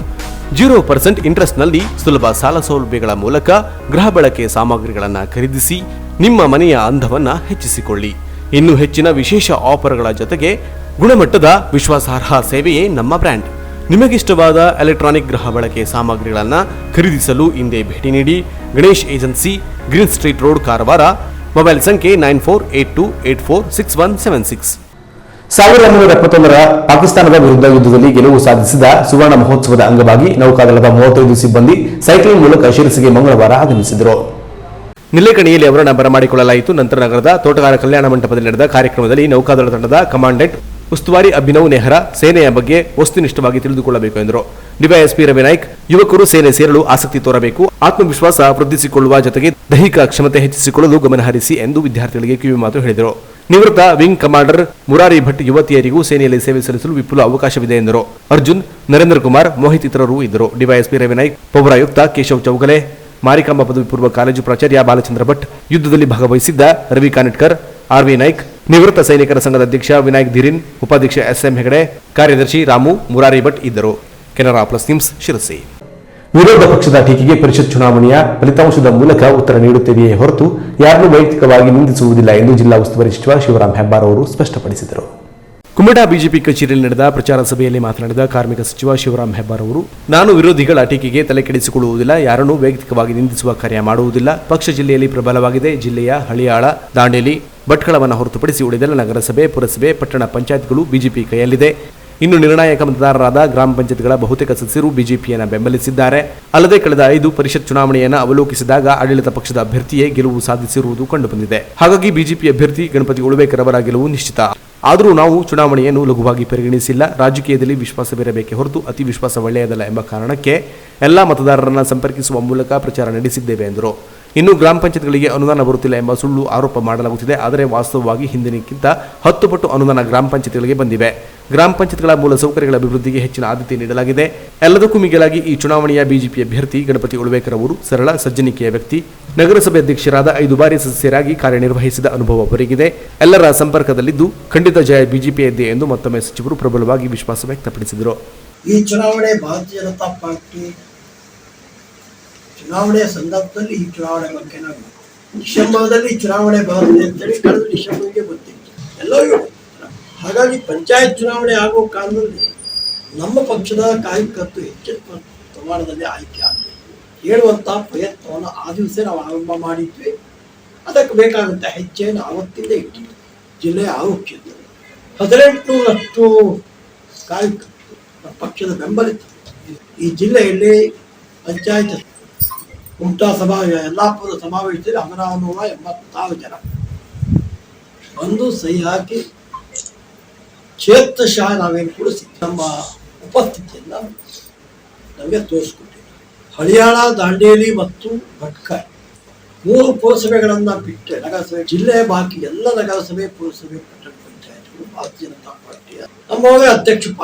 0% ಇಂಟ್ರೆಸ್ಟ್ನಲ್ಲಿ ಸುಲಭ ಸಾಲ ಸೌಲಭ್ಯಗಳ ಮೂಲಕ ಗೃಹ ಬಳಕೆ ಸಾಮಗ್ರಿಗಳನ್ನು ಖರೀದಿಸಿ ನಿಮ್ಮ ಮನೆಯ ಅಂದವನ್ನ ಹೆಚ್ಚಿಸಿಕೊಳ್ಳಿ. ಇನ್ನು ಹೆಚ್ಚಿನ ವಿಶೇಷ ಆಫರ್ಗಳ ಜೊತೆಗೆ ಗುಣಮಟ್ಟದ ವಿಶ್ವಾಸಾರ್ಹ ಸೇವೆಯೇ ನಮ್ಮ ಬ್ರ್ಯಾಂಡ್. ನಿಮಗಿಷ್ಟವಾದ ಎಲೆಕ್ಟ್ರಾನಿಕ್ ಗೃಹ ಬಳಕೆ ಸಾಮಗ್ರಿಗಳನ್ನು ಖರೀದಿಸಲು ಹಿಂದೆ ಭೇಟಿ ನೀಡಿ. Ganesh agency, green street road, Karwar. Mobile ಸಂಖ್ಯೆ 9482846176. 1971ರ ಪಾಕಿಸ್ತಾನದ ವಿರುದ್ಧ ಯುದ್ಧದಲ್ಲಿ ಗೆಲುವು ಸಾಧಿಸಿದ ಸುವರ್ಣ ಮಹೋತ್ಸವದ ಅಂಗವಾಗಿ ನೌಕಾದಳದ 35 ಸಿಬ್ಬಂದಿ ಸೈಕ್ಲಿಂಗ್ ಮೂಲಕ ಶಿರಸಿಗೆ ಮಂಗಳವಾರ ಆಗಮಿಸಿದರು. ನಿಲ್ಲೆಕಣಿಯಲ್ಲಿ ಅವರನ್ನ ಬರಮಾಡಿಕೊಳ್ಳಲಾಯಿತು. ನಂತರ ನಗರದ ತೋಟಗಾರ ಕಲ್ಯಾಣ ಮಂಟಪದಲ್ಲಿ ನಡೆದ ಕಾರ್ಯಕ್ರಮದಲ್ಲಿ ನೌಕಾದಳ ತಂಡದ ಕಮಾಂಡೆಂಟ್ ಉಸ್ತುವಾರಿ ಅಭಿನವ್ ನೆಹ್ರಾ ಸೇನೆಯ ಬಗ್ಗೆ ವಸ್ತುನಿಷ್ಠವಾಗಿ ತಿಳಿದುಕೊಳ್ಳಬೇಕು ಎಂದರು. ಡಿವೈಎಸ್ಪಿ ರವಿನಾಯ್ಕ್ ಯುವಕರು ಸೇನೆ ಸೇರಲು ಆಸಕ್ತಿ ತೋರಬೇಕು, ಆತ್ಮವಿಶ್ವಾಸ ವೃದ್ಧಿಸಿಕೊಳ್ಳುವ ಜೊತೆಗೆ ದೈಹಿಕ ಕ್ಷಮತೆ ಹೆಚ್ಚಿಸಿಕೊಳ್ಳಲು ಗಮನಹರಿಸಿ ಎಂದು ವಿದ್ಯಾರ್ಥಿಗಳಿಗೆ ಕಿವಿಮಾತು ಹೇಳಿದರು. ನಿವೃತ್ತ ವಿಂಗ್ ಕಮಾಂಡರ್ ಮುರಾರಿ ಭಟ್ ಯುವತಿಯರಿಗೂ ಸೇನೆಯಲ್ಲಿ ಸೇವೆ ಸಲ್ಲಿಸಲು ವಿಪುಲ ಅವಕಾಶವಿದೆ ಎಂದರು. ಅರ್ಜುನ್, ನರೇಂದ್ರ ಕುಮಾರ್, ಮೋಹಿತ್ ಇತರರು ಇದ್ದರು. ಡಿವೈಎಸ್ಪಿ ರವಿನಾಯ್ಕ್, ಪೌರಾಯುಕ್ತ ಕೇಶವ್ ಚೌಗಲೆ, ಮಾರಿಕಾಂಬ ಪದವಿ ಪೂರ್ವ ಕಾಲೇಜು ಪ್ರಾಚಾರ್ಯ ಬಾಲಚಂದ್ರ ಭಟ್, ಯುದ್ಧದಲ್ಲಿ ಭಾಗವಹಿಸಿದ್ದ ರವಿ ಕಾನೆಟ್ಕರ್, ಆರ್ವಿ ನಾಯ್ಕ್, ನಿವೃತ್ತ ಸೈನಿಕರ ಸಂಘದ ಅಧ್ಯಕ್ಷ ವಿನಾಯಕ್ ಧಿರಿನ್, ಉಪಾಧ್ಯಕ್ಷ SM ಹೆಗಡೆ, ಕಾರ್ಯದರ್ಶಿ ರಾಮು, ಮುರಾರಿ ಭಟ್ ಇದ್ದರು. Canara plus news, Sirsi. ವಿರೋಧ ಪಕ್ಷದ ಟೀಕೆಗೆ ಪರಿಷತ್ ಚುನಾವಣೆಯ ಫಲಿತಾಂಶದ ಮೂಲಕ ಉತ್ತರ ನೀಡುತ್ತೇವೆಯೇ ಹೊರತು ಯಾರನ್ನೂ ವೈಯಕ್ತಿಕವಾಗಿ ನಿಂದಿಸುವುದಿಲ್ಲ ಎಂದು ಜಿಲ್ಲಾ ಉಸ್ತುವಾರಿ ಸಚಿವ ಶಿವರಾಂ ಹೆಬ್ಬಾರ್ ಅವರು ಸ್ಪಷ್ಟಪಡಿಸಿದರು. ಕುಮಟಾ ಬಿಜೆಪಿ ಕಚೇರಿಯಲ್ಲಿ ನಡೆದ ಪ್ರಚಾರ ಸಭೆಯಲ್ಲಿ ಮಾತನಾಡಿದ ಕಾರ್ಮಿಕ ಸಚಿವ ಶಿವರಾಂ ಹೆಬ್ಬಾರ್ ಅವರು, ನಾನು ವಿರೋಧಿಗಳ ಟೀಕೆಗೆ ತಲೆಕೆಡಿಸಿಕೊಳ್ಳುವುದಿಲ್ಲ, ಯಾರನ್ನೂ ವೈಯಕ್ತಿಕವಾಗಿ ನಿಂದಿಸುವ ಕಾರ್ಯ ಮಾಡುವುದಿಲ್ಲ. ಪಕ್ಷ ಜಿಲ್ಲೆಯಲ್ಲಿ ಪ್ರಬಲವಾಗಿದೆ. ಜಿಲ್ಲೆಯ ಹಳಿಯಾಳ, ದಾಂಡೇಲಿ, ಭಟ್ಕಳವನ್ನು ಹೊರತುಪಡಿಸಿ ಉಳಿದೆಲ್ಲ ನಗರಸಭೆ, ಪುರಸಭೆ, ಪಟ್ಟಣ ಪಂಚಾಯತ್ಗಳು ಬಿಜೆಪಿ ಕೈಯಲ್ಲಿದೆ. ಇನ್ನು ನಿರ್ಣಾಯಕ ಮತದಾರರಾದ ಗ್ರಾಮ ಪಂಚಾಯತ್ಗಳ ಬಹುತೇಕ ಸದಸ್ಯರು ಬಿಜೆಪಿಯನ್ನು ಬೆಂಬಲಿಸಿದ್ದಾರೆ. ಅಲ್ಲದೆ ಕಳೆದ 5 ಪರಿಷತ್ ಚುನಾವಣೆಯನ್ನು ಅವಲೋಕಿಸಿದಾಗ ಆಡಳಿತ ಪಕ್ಷದ ಅಭ್ಯರ್ಥಿಯೇ ಗೆಲುವು ಸಾಧಿಸಿರುವುದು ಕಂಡುಬಂದಿದೆ. ಹಾಗಾಗಿ ಬಿಜೆಪಿ ಅಭ್ಯರ್ಥಿ ಗಣಪತಿ ಉಳುವೇಕರವರ ಗೆಲುವು ನಿಶ್ಚಿತ. ಆದರೂ ನಾವು ಚುನಾವಣೆಯನ್ನು ಲಘುವಾಗಿ ಪರಿಗಣಿಸಿಲ್ಲ. ರಾಜಕೀಯದಲ್ಲಿ ವಿಶ್ವಾಸವಿರಬೇಕೆ ಹೊರತು ಅತಿ ವಿಶ್ವಾಸ ಒಳ್ಳೆಯದಲ್ಲ ಎಂಬ ಕಾರಣಕ್ಕೆ ಎಲ್ಲ ಮತದಾರರನ್ನ ಸಂಪರ್ಕಿಸುವ ಮೂಲಕ ಪ್ರಚಾರ ನಡೆಸಿದ್ದೇವೆ ಎಂದರು. ಇನ್ನು ಗ್ರಾಮ ಪಂಚಾಯತ್ಗಳಿಗೆ ಅನುದಾನ ಬರುತ್ತಿಲ್ಲ ಎಂಬ ಸುಳ್ಳು ಆರೋಪ ಮಾಡಲಾಗುತ್ತಿದೆ. ಆದರೆ ವಾಸ್ತವವಾಗಿ ಹಿಂದಿನಕ್ಕಿಂತ 10 ಪಟ್ಟು ಅನುದಾನ ಗ್ರಾಮ ಪಂಚಾಯತ್ಗಳಿಗೆ ಬಂದಿವೆ. ಗ್ರಾಮ ಪಂಚಾಯತ್ಗಳ ಮೂಲ ಸೌಕರ್ಯಗಳ ಅಭಿವೃದ್ಧಿಗೆ ಹೆಚ್ಚಿನ ಆದ್ಯತೆ ನೀಡಲಾಗಿದೆ. ಎಲ್ಲದಕ್ಕೂ ಮಿಗಿಲಾಗಿ ಈ ಚುನಾವಣೆಯ ಬಿಜೆಪಿ ಅಭ್ಯರ್ಥಿ ಗಣಪತಿ ಉಳುವೇಕರ್ ಅವರು ಸರಳ ಸಜ್ಜನಿಕೆಯ ವ್ಯಕ್ತಿ. ನಗರಸಭೆ ಅಧ್ಯಕ್ಷರಾದ 5 ಬಾರಿ ಸದಸ್ಯರಾಗಿ ಕಾರ್ಯನಿರ್ವಹಿಸಿದ ಅನುಭವ ಅವರಿಗಿದೆ. ಎಲ್ಲರ ಸಂಪರ್ಕದಲ್ಲಿದ್ದು ಖಂಡಿತ ಜಯ ಬಿಜೆಪಿಯದ್ದೇ ಎಂದು ಮತ್ತೊಮ್ಮೆ ಸಚಿವರು ಪ್ರಬಲವಾಗಿ ವಿಶ್ವಾಸ ವ್ಯಕ್ತಪಡಿಸಿದರು. ಈ ಚುನಾವಣೆ ಭಾರತೀಯ ಜನತಾ ಪಾರ್ಟಿ ಚುನಾವಣೆಯ ಸಂದರ್ಭದಲ್ಲಿ ಈ ಚುನಾವಣೆ ಬಗ್ಗೆ ನಾವು ಡಿಸೆಂಬರ್ದಲ್ಲಿ ಚುನಾವಣೆ ಬರುತ್ತೆ ಅಂತೇಳಿ ಕಳೆದ ಡಿಸೆಂಬರ್ಗೆ ಗೊತ್ತಿತ್ತು ಎಲ್ಲರಿಗೂ. ಹಾಗಾಗಿ ಪಂಚಾಯತ್ ಚುನಾವಣೆ ಆಗುವ ಕಾಲದಲ್ಲಿ ನಮ್ಮ ಪಕ್ಷದ ಕಾರ್ಯಕರ್ತರು ಹೆಚ್ಚಿನ ಪ್ರಮಾಣದಲ್ಲಿ ಆಯ್ಕೆ ಆಗಬೇಕು. ಹೇಳುವಂಥ ಪ್ರಯತ್ನವನ್ನು ಆ ದಿವಸ ನಾವು ಆರಂಭ ಮಾಡಿದ್ವಿ. ಅದಕ್ಕೆ ಬೇಕಾದಂಥ ಹೆಜ್ಜೆಯನ್ನು ಆವತ್ತಿಂದ ಇಟ್ಟಿದ್ವಿ. ಜಿಲ್ಲೆಯ ಆರೋಗ್ಯದಲ್ಲಿ 18ನೂರಷ್ಟು ಕಾರ್ಯಕರ್ತರು ನಮ್ಮ ಪಕ್ಷದ ಬೆಂಬಲಿತ ಈ ಜಿಲ್ಲೆಯಲ್ಲಿ ಪಂಚಾಯತ್ ಕುಮಟಾ ಯಲ್ಲಾಪುರ ಸಮಾವೇಶದಲ್ಲಿ 1186 ಜನ ಬಂದು ಸಹಿ ಹಾಕಿ ಕ್ಷೇತ್ರಶಃ ನಾವೇನು ಕೊಡಿಸಿ ನಮ್ಮ ಉಪಸ್ಥಿತಿಯನ್ನು ನಮಗೆ ತೋರಿಸ್ಕೊಟ್ಟಿದ್ವಿ. ಹಳಿಯಾಳ, ದಾಂಡೇಲಿ ಮತ್ತು ಭಟ್ಕಳ 3 ಪುರಸಭೆಗಳನ್ನು ಬಿಟ್ಟು ನಗರಸಭೆ ಜಿಲ್ಲೆಯ ಬಾಕಿ ಎಲ್ಲ ನಗರಸಭೆ, ಪುರಸಭೆ, ಪಟ್ಟಣ ಪಂಚಾಯತ್ಗಳು ಭಾರತೀಯ ಜನತಾ ಪಾರ್ಟಿಯ ನಮ್ಮವರೇ ಅಧ್ಯಕ್ಷರು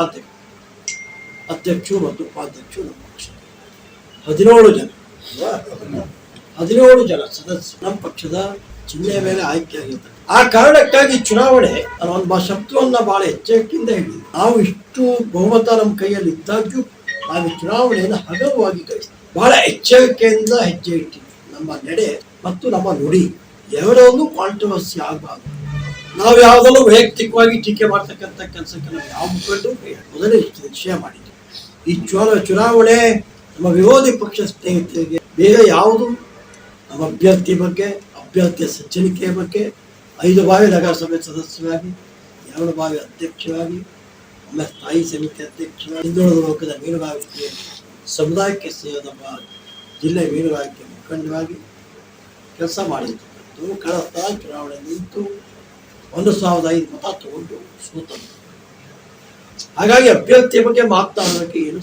ಮತ್ತು ಉಪಾಧ್ಯಕ್ಷರು ನಮ್ಮ ಪಕ್ಷ 17 ಜನ 17 ಜನ ಸದಸ್ಯರು ನಮ್ಮ ಪಕ್ಷದ ಚಿಹ್ನೆಯ ಮೇಲೆ ಆಯ್ಕೆಯಾಗಿರ್ತಾರೆ. ಆ ಕಾರಣಕ್ಕಾಗಿ ಚುನಾವಣೆ ಒಂದು ಶಬ್ದವನ್ನು ಬಹಳ ಎಚ್ಚರಿಕೆಯಿಂದ ಹೇಳಿ ನಾವು ಇಷ್ಟು ಬಹುಮತ ನಮ್ಮ ಕೈಯಲ್ಲಿ ಇದ್ದಾಗ್ಯೂ ನಾವು ಚುನಾವಣೆಯನ್ನು ಹಗುರವಾಗಿ ಕಳಿಸ್ತೀವಿ. ಬಹಳ ಎಚ್ಚರಿಕೆಯಿಂದ ಹೆಜ್ಜೆ ಇಟ್ಟಿದ್ದೀವಿ. ನಮ್ಮ ನಡೆ ಮತ್ತು ನಮ್ಮ ನುಡಿ ಎರಡನ್ನೂ ಕಾಂಟ್ರವರ್ಸಿ ಆಗಬಾರ್ದು. ನಾವು ಯಾವುದನ್ನು ವೈಯಕ್ತಿಕವಾಗಿ ಟೀಕೆ ಮಾಡ್ತಕ್ಕಂಥ ಕೆಲಸಕ್ಕೆ ನಾವು ಯಾವ ಮುಖಂಡರು ಮೊದಲೇ ನಿಶ್ಚಯ ಮಾಡಿದ್ದೀವಿ. ಈ ಚುನಾವಣೆ ನಮ್ಮ ವಿರೋಧಿ ಪಕ್ಷ ಸ್ನೇಹಿತರಿಗೆ ಬೇರೆ ಯಾವುದು ನಮ್ಮ ಅಭ್ಯರ್ಥಿ ಬಗ್ಗೆ, ಅಭ್ಯರ್ಥಿಯ ಸಜ್ಜನಿಕೆಯ ಬಗ್ಗೆ 5 ಬಾರಿ ನಗರಸಭೆ ಸದಸ್ಯರಾಗಿ, 2 ಬಾರಿ ಅಧ್ಯಕ್ಷರಾಗಿ, ಆಮೇಲೆ ಸ್ಥಾಯಿ ಸಮಿತಿ ಅಧ್ಯಕ್ಷರಾಗಿ, ಹಿಂದುಳಿದ ವರ್ಗದ ಮೀನುಗಾರಿಕೆ ಸಮುದಾಯಕ್ಕೆ ನಮ್ಮ ಜಿಲ್ಲೆ ಮೀನುಗಾರಿಕೆ ಮುಖಂಡರಾಗಿ ಕೆಲಸ ಮಾಡಿರ್ತಕ್ಕಂಥದ್ದು. ಕಳೆದ ಚುನಾವಣೆ ನಿಂತು 1005 ಮತ ತಗೊಂಡು ಸೋತರು. ಹಾಗಾಗಿ ಅಭ್ಯರ್ಥಿಯ ಬಗ್ಗೆ ಮಾತನಾಡೋದಕ್ಕೆ ಏನು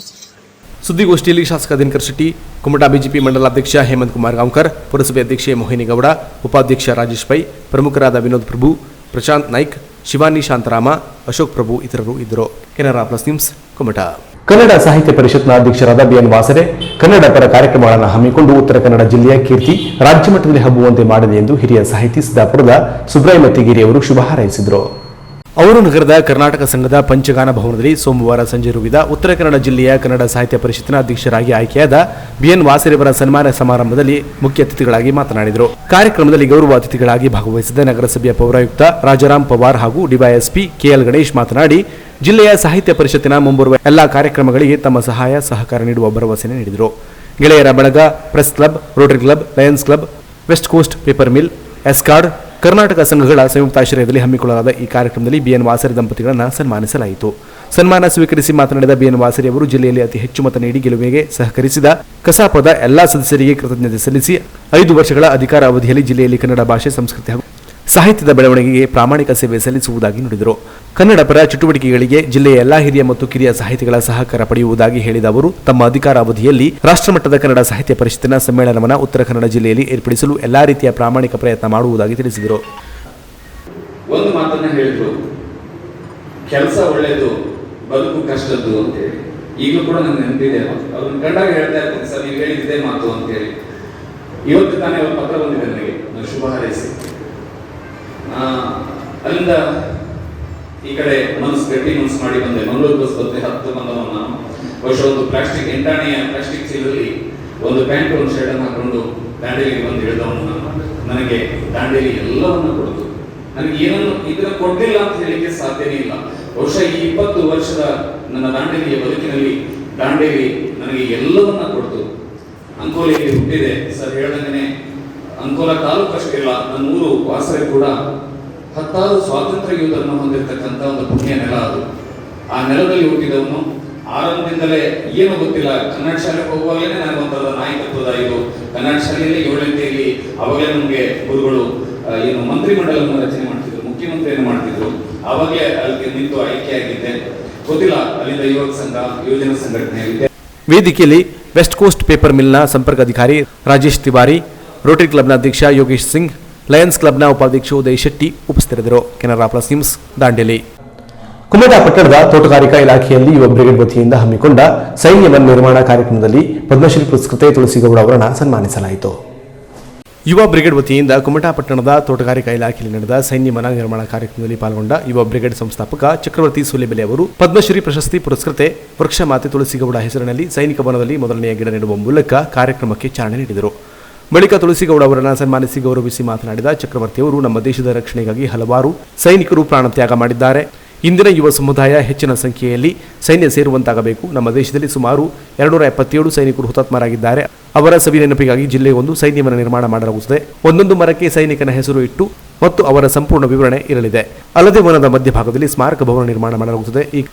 ಸುದ್ದಿಗೋಷ್ಠಿಯಲ್ಲಿ ಶಾಸಕ ದಿನಕರ್ ಶೆಟ್ಟಿ, ಕುಮಟಾ ಬಿಜೆಪಿ ಮಂಡಲಾಧ್ಯಕ್ಷ ಹೇಮಂತ್ ಕುಮಾರ್ ಗಾಂವ್ಕರ್, ಪುರಸಭೆ ಅಧ್ಯಕ್ಷೆ ಮೋಹಿನಿ ಗೌಡ, ಉಪಾಧ್ಯಕ್ಷ ರಾಜೇಶ್ ಪೈ, ಪ್ರಮುಖರಾದ ವಿನೋದ್ ಪ್ರಭು, ಪ್ರಶಾಂತ್ ನಾಯ್ಕ್, ಶಿವಾನಿ ಶಾಂತರಾಮ, ಅಶೋಕ್ ಪ್ರಭು ಇತರರು ಇದ್ದರು. Canara plus news, Kumta. ಕನ್ನಡ ಸಾಹಿತ್ಯ ಪರಿಷತ್ನ ಅಧ್ಯಕ್ಷರಾದ BN ವಾಸರೆ ಕನ್ನಡ ಪರ ಕಾರ್ಯಕ್ರಮಗಳನ್ನು ಹಮ್ಮಿಕೊಂಡು ಉತ್ತರ ಕನ್ನಡ ಜಿಲ್ಲೆಯ ಕೀರ್ತಿ ರಾಜ್ಯ ಮಟ್ಟದಲ್ಲಿ ಹಬ್ಬುವಂತೆ ಮಾಡಿದೆ ಎಂದು ಹಿರಿಯ ಸಾಹಿತಿ ಸಿದ್ದಾಪುರದ ಸುಬ್ರಾಯ ಮತ್ತಿಗಿರಿ ಅವರು ಶುಭ ಹಾರೈಸಿದರು. ಅವರು ನಗರದ ಕರ್ನಾಟಕ ಸಂಘದ ಪಂಚಗಾನ ಭವನದಲ್ಲಿ ಸೋಮವಾರ ಸಂಜೆ ರೂಪಿದ ಉತ್ತರ ಕನ್ನಡ ಜಿಲ್ಲೆಯ ಕನ್ನಡ ಸಾಹಿತ್ಯ ಪರಿಷತ್ನ ಅಧ್ಯಕ್ಷರಾಗಿ ಆಯ್ಕೆಯಾದ BN ವಾಸರೆಯವರ ಸನ್ಮಾನ ಸಮಾರಂಭದಲ್ಲಿ ಮುಖ್ಯ ಅತಿಥಿಗಳಾಗಿ ಮಾತನಾಡಿದರು. ಕಾರ್ಯಕ್ರಮದಲ್ಲಿ ಗೌರವ ಅತಿಥಿಗಳಾಗಿ ಭಾಗವಹಿಸಿದ ನಗರಸಭೆಯ ಪೌರಾಯುಕ್ತ ರಾಜಾರಾಮ್ ಪವಾರ್ ಹಾಗೂ ಡಿವೈಎಸ್ಪಿ KL ಗಣೇಶ್ ಮಾತನಾಡಿ, ಜಿಲ್ಲೆಯ ಸಾಹಿತ್ಯ ಪರಿಷತ್ತಿನ ಮುಂಬರುವ ಎಲ್ಲಾ ಕಾರ್ಯಕ್ರಮಗಳಿಗೆ ತಮ್ಮ ಸಹಾಯ ಸಹಕಾರ ನೀಡುವ ಭರವಸೆ ನೀಡಿದರು. ಗೆಳೆಯರ ಬಳಗ, press club, rotary club, lions club, west coast paper mill, ಎಸ್ಕಾರ್ಡ್, ಕರ್ನಾಟಕ ಸಂಘಗಳ ಸಂಯುಕ್ತಾಶ್ರಯದಲ್ಲಿ ಹಮ್ಮಿಕೊಳ್ಳಲಾದ ಈ ಕಾರ್ಯಕ್ರಮದಲ್ಲಿ BN ವಾಸರೆ ದಂಪತಿಗಳನ್ನು ಸನ್ಮಾನಿಸಲಾಯಿತು. ಸನ್ಮಾನ ಸ್ವೀಕರಿಸಿ ಮಾತನಾಡಿದ BN ವಾಸರೆ ಅವರು ಜಿಲ್ಲೆಯಲ್ಲಿ ಅತಿ ಹೆಚ್ಚು ಮತ ನೀಡಿ ಗೆಲುವಿಗೆ ಸಹಕರಿಸಿದ ಕಸಾಪದ ಎಲ್ಲಾ ಸದಸ್ಯರಿಗೆ ಕೃತಜ್ಞತೆ ಸಲ್ಲಿಸಿ 5 ವರ್ಷಗಳ ಅಧಿಕಾರ ಅವಧಿಯಲ್ಲಿ ಜಿಲ್ಲೆಯಲ್ಲಿ ಕನ್ನಡ ಭಾಷೆ, ಸಂಸ್ಕೃತಿ ಹಾಗೂ ಸಾಹಿತ್ಯದ ಬೆಳವಣಿಗೆಗೆ ಪ್ರಾಮಾಣಿಕ ಸೇವೆ ಸಲ್ಲಿಸುವುದಾಗಿ ನುಡಿದರು. ಕನ್ನಡ ಪರ ಚಟುವಟಿಕೆಗಳಿಗೆ ಜಿಲ್ಲೆಯ ಎಲ್ಲಾ ಹಿರಿಯ ಮತ್ತು ಕಿರಿಯ ಸಾಹಿತಿಗಳ ಸಹಕಾರ ಪಡೆಯುವುದಾಗಿ ಹೇಳಿದ ಅವರು ತಮ್ಮ ಅಧಿಕಾರ ಅವಧಿಯಲ್ಲಿ ರಾಷ್ಟ್ರಮಟ್ಟದ ಕನ್ನಡ ಸಾಹಿತ್ಯ ಪರಿಷತ್ತಿನ ಸಮ್ಮೇಳನವನ್ನು ಉತ್ತರ ಕನ್ನಡ ಜಿಲ್ಲೆಯಲ್ಲಿ ಏರ್ಪಡಿಸಲು ಎಲ್ಲಾ ರೀತಿಯ ಪ್ರಾಮಾಣಿಕ ಪ್ರಯತ್ನ ಮಾಡುವುದಾಗಿ ತಿಳಿಸಿದರು. ಒಂದು ಮಾತನ್ನ ಹೇಳಿದ್ರು, ಕೆಲಸ ಒಳ್ಳೇದು, ಬದುಕು ಕಷ್ಟದ್ದು ಅಂತ ಹೇಳಿ. ಈಗಲೂ ಕೂಡ ನನಗೆ ನೆನಪಿದೆ, ಅವ್ರನ್ನ ಕಂಡಾಗ ಹೇಳ್ತಾ ಇರ್ತೀನಿ, ಸರ್ ನೀವು ಹೇಳಿದ್ದೇ ಮಾತು ಅಂತ ಹೇಳಿ. ಇವತ್ತು ತಾನೇ ಒಂದು ಪತ್ರ ಬಂದಿದೆ ನನಗೆ, ನಾನು ಶುಭ ಹಾರೈಸಿ. ಅಲ್ಲಿಂದ ಈ ಕಡೆ ಗಟ್ಟಿ ಮನಸ್ಸು ಮಾಡಿ ಬಂದೆ. ಮಂಗಳೂರು ಬಸ್ ಬತ್ತೆ 10 ಬಂದವನು ನಾನು. ಬಹುಶಃ ಒಂದು ಪ್ಲಾಸ್ಟಿಕ್ 8 ಪ್ಲಾಸ್ಟಿಕ್ ಚೀಲದಲ್ಲಿ ಒಂದು ಪ್ಯಾಂಟ್, ಒಂದು ಶರ್ಟ್ ಅನ್ನು ಹಾಕೊಂಡು ದಾಂಡೇಲಿಗೆ ಬಂದು ಇಳಿದವನು ನಾನು. ನನಗೆ ದಾಂಡೇಲಿ ಎಲ್ಲವನ್ನ ಕೊಡ್ತು. ನನಗೆ ಏನನ್ನು ಇದನ್ನ ಕೊಡ್ಲಿಲ್ಲ ಅಂತ ಹೇಳಿಕ್ಕೆ ಸಾಧ್ಯನೇ ಇಲ್ಲ. ಬಹುಶಃ ಈ 20 ವರ್ಷದ ನನ್ನ ದಾಂಡೇಲಿಯ ಬದುಕಿನಲ್ಲಿ ದಾಂಡೇಲಿ ನನಗೆ ಎಲ್ಲವನ್ನ ಕೊಡ್ತು. ಅಂಕೋಲೆಯಲ್ಲಿ ಹುಟ್ಟಿದೆ, ಸರ್ ಹೇಳ್ದಂಗೆ ಅಂಕೋಲ ತಾಲೂಕು ಅಷ್ಟಿಲ್ಲ, ನನ್ನ ಊರು ವಾಸರೆ ಕೂಡ 10 ಸ್ವಾತಂತ್ರ್ಯ ಯೋಧರನ್ನು ಹೊಂದಿರತಕ್ಕಂಥ ಒಂದು ಪುಣ್ಯ ನೆಲ ಅದು. ಆ ನೆಲದಲ್ಲಿ ಹುಟ್ಟಿದವನು. ಆರಂಭದಿಂದಲೇ ಏನು ಗೊತ್ತಿಲ್ಲ, ಕನ್ನಡ ಶಾಲೆಗೆ ಹೋಗುವಾಗಲೇ ನನಗೊಂಥರ ನಾಯಕತ್ವದ ಇದು. ಕನ್ನಡ ಶಾಲೆಯಲ್ಲಿ 7ನೇಯಲ್ಲಿ ಅವಾಗಲೇ ನಮಗೆ ಗುರುಗಳು ಏನು ಮಂತ್ರಿಮಂಡಲವನ್ನು ರಚನೆ ಮಾಡ್ತಿದ್ರು, ಮುಖ್ಯಮಂತ್ರಿಯನ್ನು ಮಾಡ್ತಿದ್ರು. ಅವಾಗಲೇ ಅಲ್ಲಿ ನಿಂತು ಆಯ್ಕೆಯಾಗಿದ್ದೆ. ಗೊತ್ತಿಲ್ಲ, ಅಲ್ಲಿಂದ ಯುವಕ ಸಂಘ, ಯುವಜನ ಸಂಘಟನೆ. ವೇದಿಕೆಯಲ್ಲಿ ವೆಸ್ಟ್ ಕೋಸ್ಟ್ ಪೇಪರ್ ಮಿಲ್ನ ಸಂಪರ್ಕಾಧಿಕಾರಿ ರಾಜೇಶ್ ತಿವಾರಿ, ರೋಟರಿ ಕ್ಲಬ್ನ ಅಧ್ಯಕ್ಷ ಯೋಗೇಶ್ ಸಿಂಗ್, ಲಯನ್ಸ್ ಕ್ಲಬ್ನ ಉಪಾಧ್ಯಕ್ಷ ಉದಯ್ ಶೆಟ್ಟಿ ಉಪಸ್ಥಿತರಿದ್ದರು. Canara plus news, Dandeli. ಕುಮಟಾ ಪಟ್ಟಣದ ತೋಟಗಾರಿಕಾ ಇಲಾಖೆಯಲ್ಲಿ ಯುವ ಬ್ರಿಗೇಡ್ ವತಿಯಿಂದ ಹಮ್ಮಿಕೊಂಡ ಸೈನ್ಯ ವನ ನಿರ್ಮಾಣ ಕಾರ್ಯಕ್ರಮದಲ್ಲಿ ಪದ್ಮಶ್ರೀ ಪುರಸ್ಕೃತೆ ತುಳಸಿಗೌಡ ಅವರನ್ನು ಸನ್ಮಾನಿಸಲಾಯಿತು. ಯುವ ಬ್ರಿಗೇಡ್ ವತಿಯಿಂದ ಕುಮಟಾ ಪಟ್ಟಣದ ತೋಟಗಾರಿಕಾ ಇಲಾಖೆಯಲ್ಲಿ ನಡೆದ ಸೈನ್ಯ ವನ ನಿರ್ಮಾಣ ಕಾರ್ಯಕ್ರಮದಲ್ಲಿ ಪಾಲ್ಗೊಂಡ ಯುವ ಬ್ರಿಗೇಡ್ ಸಂಸ್ಥಾಪಕ ಚಕ್ರವರ್ತಿ ಸೂಲೆಬೆಲೆ ಅವರು ಪದ್ಮಶ್ರೀ ಪ್ರಶಸ್ತಿ ಪುರಸ್ಕೃತೆ ವೃಕ್ಷ ಮಾತೆ ತುಳಸಿಗೌಡ ಹೆಸರಿನಲ್ಲಿ ಸೈನಿಕ ವನದಲ್ಲಿ ಮೊದಲನೆಯ ಗಿಡ ನೆಡುವ ಮೂಲಕ ಕಾರ್ಯಕ್ರಮಕ್ಕೆ ಚಾಲನೆ ನೀಡಿದರು. ಬಳಿಕ ತುಳಸಿಗೌಡ ಅವರನ್ನು ಸನ್ಮಾನಿಸಿ ಗೌರವಿಸಿ ಮಾತನಾಡಿದ ಚಕ್ರವರ್ತಿ ಅವರು ನಮ್ಮ ದೇಶದ ರಕ್ಷಣೆಗಾಗಿ ಹಲವಾರು ಸೈನಿಕರು ಪ್ರಾಣ ತ್ಯಾಗ ಮಾಡಿದ್ದಾರೆ. ಇಂದಿನ ಯುವ ಸಮುದಾಯ ಹೆಚ್ಚಿನ ಸಂಖ್ಯೆಯಲ್ಲಿ ಸೈನ್ಯ ಸೇರುವಂತಾಗಬೇಕು. ನಮ್ಮ ದೇಶದಲ್ಲಿ ಸುಮಾರು 277 ಸೈನಿಕರು ಹುತಾತ್ಮರಾಗಿದ್ದಾರೆ. ಅವರ ಸವಿ ನೆನಪಿಗಾಗಿ ಜಿಲ್ಲೆಗೊಂದು ಸೈನ್ಯವನ್ನು ನಿರ್ಮಾಣ ಮಾಡಲಾಗುತ್ತದೆ. ಒಂದೊಂದು ಮರಕ್ಕೆ ಸೈನಿಕನ ಹೆಸರು ಇಟ್ಟು ಮತ್ತು ಅವರ ಸಂಪೂರ್ಣ ವಿವರಣೆ ಇರಲಿದೆ. ಅಲ್ಲದೆ ವನದ ಮಧ್ಯಭಾಗದಲ್ಲಿ ಸ್ಮಾರಕ ಭವನ ನಿರ್ಮಾಣ ಮಾಡಲಾಗುತ್ತದೆ.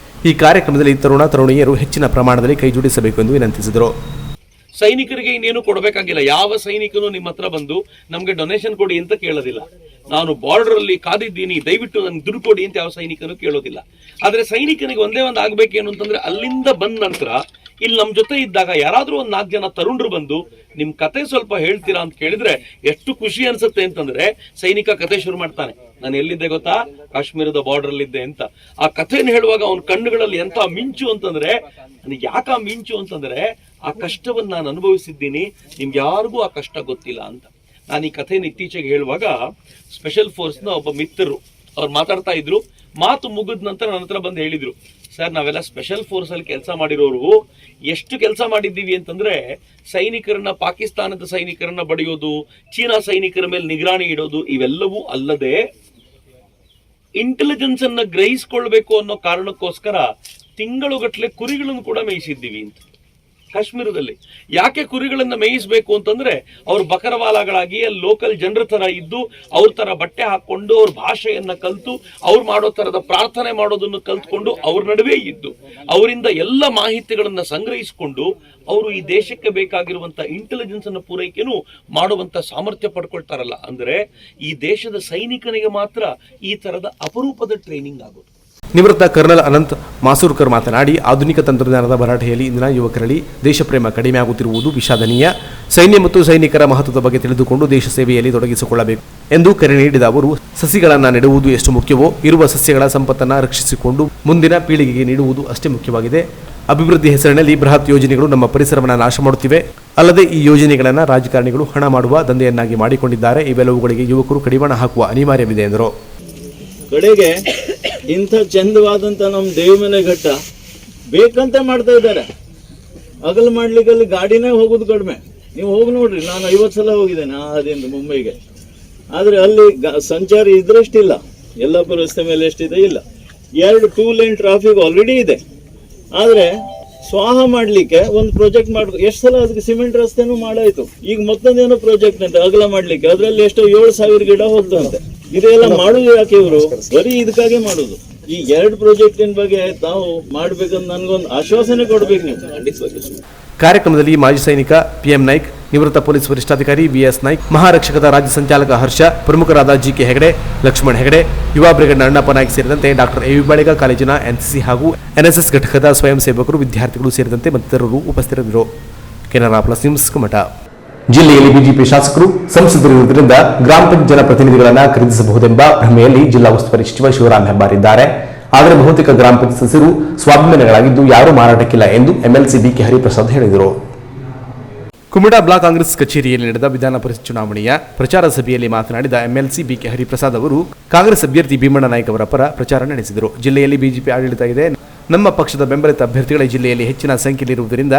ಈ ಕಾರ್ಯಕ್ರಮದಲ್ಲಿ ತರುಣಿಯರು ಹೆಚ್ಚಿನ ಪ್ರಮಾಣದಲ್ಲಿ ಕೈಜೋಡಿಸಬೇಕು ಎಂದು ವಿನಂತಿಸಿದರು. ಸೈನಿಕರಿಗೆ ಇನ್ನೇನು ಕೊಡಬೇಕಾಗಿಲ್ಲ. ಯಾವ ಸೈನಿಕನು ನಿಮ್ಮ ಹತ್ರ ಬಂದು ನಮ್ಗೆ ಡೊನೇಷನ್ ಕೊಡಿ ಅಂತ ಕೇಳೋದಿಲ್ಲ. ನಾನು ಬಾರ್ಡರ್ ಅಲ್ಲಿ ಕಾದಿದ್ದೀನಿ, ದಯವಿಟ್ಟು ನನ್ಗೆ ದುಡ್ಡು ಕೊಡಿ ಅಂತ ಯಾವ ಸೈನಿಕನು ಕೇಳೋದಿಲ್ಲ. ಆದ್ರೆ ಸೈನಿಕನಿಗೆ ಒಂದೇ ಒಂದು ಆಗ್ಬೇಕೇನು ಅಂತಂದ್ರೆ, ಅಲ್ಲಿಂದ ಬಂದ ನಂತರ ಇಲ್ಲಿ ನಮ್ ಜೊತೆ ಇದ್ದಾಗ ಯಾರಾದ್ರೂ ಒಂದ್ 4 ಜನ ತರುಣರು ಬಂದು ನಿಮ್ ಕತೆ ಸ್ವಲ್ಪ ಹೇಳ್ತೀರಾ ಅಂತ ಕೇಳಿದ್ರೆ ಎಷ್ಟು ಖುಷಿ ಅನ್ಸುತ್ತೆ ಅಂತಂದ್ರೆ, ಸೈನಿಕ ಕತೆ ಶುರು ಮಾಡ್ತಾನೆ. ನಾನು ಎಲ್ಲಿದ್ದೆ ಗೊತ್ತಾ, ಕಾಶ್ಮೀರದ ಬಾರ್ಡರ್ ಅಲ್ಲಿ ಇದ್ದೆ ಅಂತ. ಆ ಕಥೆಯನ್ನು ಹೇಳುವಾಗ ಅವನ ಕಣ್ಣುಗಳಲ್ಲಿ ಎಂತ ಮಿಂಚು ಅಂತಂದ್ರೆ, ನನಗೆ ಯಾಕ ಮಿಂಚು ಅಂತಂದ್ರೆ, ಆ ಕಷ್ಟವನ್ನ ನಾನು ಅನುಭವಿಸಿದ್ದೀನಿ, ನಿಮ್ಗೆ ಯಾರಿಗೂ ಆ ಕಷ್ಟ ಗೊತ್ತಿಲ್ಲ ಅಂತ. ನಾನು ಈ ಕಥೆಯನ್ನು ಇತ್ತೀಚೆಗೆ ಹೇಳುವಾಗ ಸ್ಪೆಷಲ್ ಫೋರ್ಸ್ ನ ಒಬ್ಬ ಮಿತ್ರರು ಅವ್ರು ಮಾತಾಡ್ತಾ ಇದ್ರು. ಮಾತು ಮುಗಿದ ನಂತರ ನನ್ನ ಹತ್ರ ಬಂದು ಹೇಳಿದ್ರು, ಸರ್ ನಾವೆಲ್ಲ ಸ್ಪೆಷಲ್ ಫೋರ್ಸ್ ಅಲ್ಲಿ ಕೆಲಸ ಮಾಡಿರೋರು ಎಷ್ಟು ಕೆಲಸ ಮಾಡಿದ್ದೀವಿ ಅಂತಂದ್ರೆ, ಸೈನಿಕರನ್ನ, ಪಾಕಿಸ್ತಾನದ ಸೈನಿಕರನ್ನ ಬಡಿಯೋದು, ಚೀನಾ ಸೈನಿಕರ ಮೇಲೆ ನಿಗರಾಣಿ ಇಡೋದು, ಇವೆಲ್ಲವೂ ಅಲ್ಲದೆ ಇಂಟೆಲಿಜೆನ್ಸ್ ಅನ್ನ ಗ್ರಹಿಸ್ಕೊಳ್ಬೇಕು ಅನ್ನೋ ಕಾರಣಕ್ಕೋಸ್ಕರ ತಿಂಗಳುಗಟ್ಟಲೆ ಕುರಿಗಳನ್ನು ಕೂಡ ಮೇಯಿಸಿದ್ದೀವಿ ಅಂತ ಕಾಶ್ಮೀರದಲ್ಲಿ. ಯಾಕೆ ಕುರಿಗಳನ್ನ ಮೇಯಿಸಬೇಕು ಅಂತಂದ್ರೆ, ಅವ್ರ ಬಕರವಾಲಗಳಾಗಿ ಅಲ್ಲಿ ಲೋಕಲ್ ಜನರ ತರ ಇದ್ದು, ಅವ್ರ ತರ ಬಟ್ಟೆ ಹಾಕೊಂಡು, ಅವ್ರ ಭಾಷೆಯನ್ನ ಕಲ್ತು, ಅವ್ರು ಮಾಡೋ ತರದ ಪ್ರಾರ್ಥನೆ ಮಾಡೋದನ್ನು ಕಲ್ತ್ಕೊಂಡು, ಅವ್ರ ನಡುವೆ ಇದ್ದು ಅವರಿಂದ ಎಲ್ಲ ಮಾಹಿತಿಗಳನ್ನ ಸಂಗ್ರಹಿಸಿಕೊಂಡು ಅವರು ಈ ದೇಶಕ್ಕೆ ಬೇಕಾಗಿರುವಂತ ಇಂಟೆಲಿಜೆನ್ಸ್ ಅನ್ನ ಪೂರೈಕೆನೂ ಮಾಡುವಂತ ಸಾಮರ್ಥ್ಯ ಪಡ್ಕೊಳ್ತಾರಲ್ಲ. ಅಂದ್ರೆ ಈ ದೇಶದ ಸೈನಿಕನಿಗೆ ಮಾತ್ರ ಈ ತರದ ಅಪರೂಪದ ಟ್ರೈನಿಂಗ್ ಆಗೋದು. ನಿವೃತ್ತ ಕರ್ನಲ್ ಅನಂತ್ ಮಾಸೂರ್ಕರ್ ಮಾತನಾಡಿ, ಆಧುನಿಕ ತಂತ್ರಜ್ಞಾನದ ಭರಾಟೆಯಲ್ಲಿ ಇಂದಿನ ಯುವಕರಲ್ಲಿ ದೇಶಪ್ರೇಮ ಕಡಿಮೆ ಆಗುತ್ತಿರುವುದು ವಿಷಾದನೀಯ. ಸೈನ್ಯ ಮತ್ತು ಸೈನಿಕರ ಮಹತ್ವದ ಬಗ್ಗೆ ತಿಳಿದುಕೊಂಡು ದೇಶ ಸೇವೆಯಲ್ಲಿ ತೊಡಗಿಸಿಕೊಳ್ಳಬೇಕು ಎಂದು ಕರೆ ನೀಡಿದ ಅವರು, ಸಸಿಗಳನ್ನು ನೆಡುವುದು ಎಷ್ಟು ಮುಖ್ಯವೋ, ಇರುವ ಸಸ್ಯಗಳ ಸಂಪತ್ತನ್ನು ರಕ್ಷಿಸಿಕೊಂಡು ಮುಂದಿನ ಪೀಳಿಗೆಗೆ ನೀಡುವುದು ಅಷ್ಟೇ ಮುಖ್ಯವಾಗಿದೆ. ಅಭಿವೃದ್ಧಿ ಹೆಸರಿನಲ್ಲಿ ಬೃಹತ್ ಯೋಜನೆಗಳು ನಮ್ಮ ಪರಿಸರವನ್ನು ನಾಶ ಮಾಡುತ್ತಿವೆ. ಅಲ್ಲದೆ ಈ ಯೋಜನೆಗಳನ್ನು ರಾಜಕಾರಣಿಗಳು ಹಣ ಮಾಡುವ ದಂಧೆಯನ್ನಾಗಿ ಮಾಡಿಕೊಂಡಿದ್ದಾರೆ. ಇವೆಲ್ಲವುಗಳಿಗೆ ಯುವಕರು ಕಡಿವಾಣ ಹಾಕುವ ಅನಿವಾರ್ಯವಿದೆ ಎಂದರು. ಕಡೆಗೆ ಇಂಥ ಚಂದವಾದಂಥ ನಮ್ಮ ದೇವಮನೆ ಘಟ್ಟ ಬೇಕಂತ ಮಾಡ್ತಾ ಇದ್ದಾರೆ. ಅಗಲು ಮಾಡ್ಲಿಕ್ಕೆ ಅಲ್ಲಿ ಗಾಡಿನೇ ಹೋಗೋದು ಕಡಿಮೆ. ನೀವು ಹೋಗಿ ನೋಡ್ರಿ, ನಾನು 50 ಸಲ ಹೋಗಿದ್ದೇನೆ ಆ ಹಾದಿಯಿಂದ ಮುಂಬೈಗೆ. ಆದರೆ ಅಲ್ಲಿ ಸಂಚಾರ ಇದ್ರಷ್ಟಿಲ್ಲ. ಯಲ್ಲಾಪುರ ರಸ್ತೆ ಮೇಲೆ ಎಷ್ಟಿದೆ ಇಲ್ಲ. 2 2 ಲೇನ್ ಟ್ರಾಫಿಕ್ ಆಲ್ರೆಡಿ ಇದೆ. ಆದರೆ ಸ್ವಾಹ ಮಾಡಲಿಕ್ಕೆ ಒಂದು ಪ್ರಾಜೆಕ್ಟ್ ಮಾಡಿ ಎಷ್ಟು ಸಲ ಅದಕ್ಕೆ ಸಿಮೆಂಟ್ ರಸ್ತೆನೂ ಮಾಡಾಯ್ತು. ಈಗ ಮತ್ತೊಂದೇನೋ ಪ್ರಾಜೆಕ್ಟ್ ಅಂತ ಅಗಲ ಮಾಡಲಿಕ್ಕೆ, ಅದರಲ್ಲಿ ಎಷ್ಟೋ 7,000 ಗಿಡ ಹೋಗ್ತಂತೆ. ಇದೆಲ್ಲ ಮಾಡುದು ಯಾಕೆ? ಇವರು ಬರೀ ಇದಕ್ಕಾಗೆ ಮಾಡುದು. ಈ 2 ಪ್ರಾಜೆಕ್ಟಿನ ಬಗ್ಗೆ ತಾವು ಮಾಡ್ಬೇಕಂತ ನನ್ಗೊಂದು ಆಶ್ವಾಸನೆ ಕೊಡ್ಬೇಕು ನೀವು. ಕಾರ್ಯಕ್ರಮದಲ್ಲಿ ಮಾಜಿ ಸೈನಿಕ PM ನಾಯ್ಕ್, ನಿವೃತ್ತ ಪೊಲೀಸ್ ವರಿಷ್ಠಾಧಿಕಾರಿ VS ನಾಯ್ಕ್, ಮಹಾರಕ್ಷಕದ ರಾಜ್ಯ ಸಂಚಾಲಕ ಹರ್ಷ, ಪ್ರಮುಖರಾದ GK ಹೆಗಡೆ, ಲಕ್ಷ್ಮಣ್ ಹೆಗಡೆ, ಯುವ ಬ್ರಿಗೇಡ್ನ ಅಣ್ಣಪ್ಪ ನಾಯ್ಕ್ ಸೇರಿದಂತೆ ಡಾಕ್ಟರ್ AV ಬಾಳಿಗ ಕಾಲೇಜಿನ NCC ಹಾಗೂ NSS ಘಟಕದ ಸ್ವಯಂ ಸೇವಕರು, ವಿದ್ಯಾರ್ಥಿಗಳು ಸೇರಿದಂತೆ ಮತ್ತಿತರರು ಉಪಸ್ಥಿತರಿದ್ದರು. Canara plus news Kumta. ಜಿಲ್ಲೆಯಲ್ಲಿ ಬಿಜೆಪಿ ಶಾಸಕರು, ಸಂಸದರಿರುವುದರಿಂದ ಗ್ರಾಮ ಪಂಚಾಯತ್ ಜನಪ್ರತಿನಿಧಿಗಳನ್ನು ಖರೀದಿಸಬಹುದೆಂಬ ಭ್ರಮೆಯಲ್ಲಿ ಜಿಲ್ಲಾ ಉಸ್ತುವಾರಿ ಸಚಿವ ಶಿವರಾಮ್ ಹೆಬ್ಬಾರ್ ಇದ್ದಾರೆ. ಆದರೆ ಬಹುತೇಕ ಗ್ರಾಮ ಪಂಚಾಯತ್ ಸದಸ್ಯರು ಸ್ವಾಭಿಮಾನಿಗಳಾಗಿದ್ದು ಯಾರೂ ಮಾರಾಟಕ್ಕಿಲ್ಲ ಎಂದು MLC BK ಹರಿಪ್ರಸಾದ್ ಹೇಳಿದರು. ಕುಮಟಾ ಬ್ಲಾಕ್ ಕಾಂಗ್ರೆಸ್ ಕಚೇರಿಯಲ್ಲಿ ನಡೆದ ವಿಧಾನ ಪರಿಷತ್ ಚುನಾವಣೆಯ ಪ್ರಚಾರ ಸಭೆಯಲ್ಲಿ ಮಾತನಾಡಿದ MLC BK ಹರಿಪ್ರಸಾದ್ ಅವರು, ಕಾಂಗ್ರೆಸ್ ಅಭ್ಯರ್ಥಿ ಭೀಮಣ್ಣ ನಾಯ್ಕ ಅವರ ಪರ ಪ್ರಚಾರ ನಡೆಸಿದರು. ಜಿಲ್ಲೆಯಲ್ಲಿ ಬಿಜೆಪಿ ಆಡಳಿತ ಇದೆ. ನಮ್ಮ ಪಕ್ಷದ ಬೆಂಬಲಿತ ಅಭ್ಯರ್ಥಿಗಳೇ ಜಿಲ್ಲೆಯಲ್ಲಿ ಹೆಚ್ಚಿನ ಸಂಖ್ಯೆಯಲ್ಲಿರುವುದರಿಂದ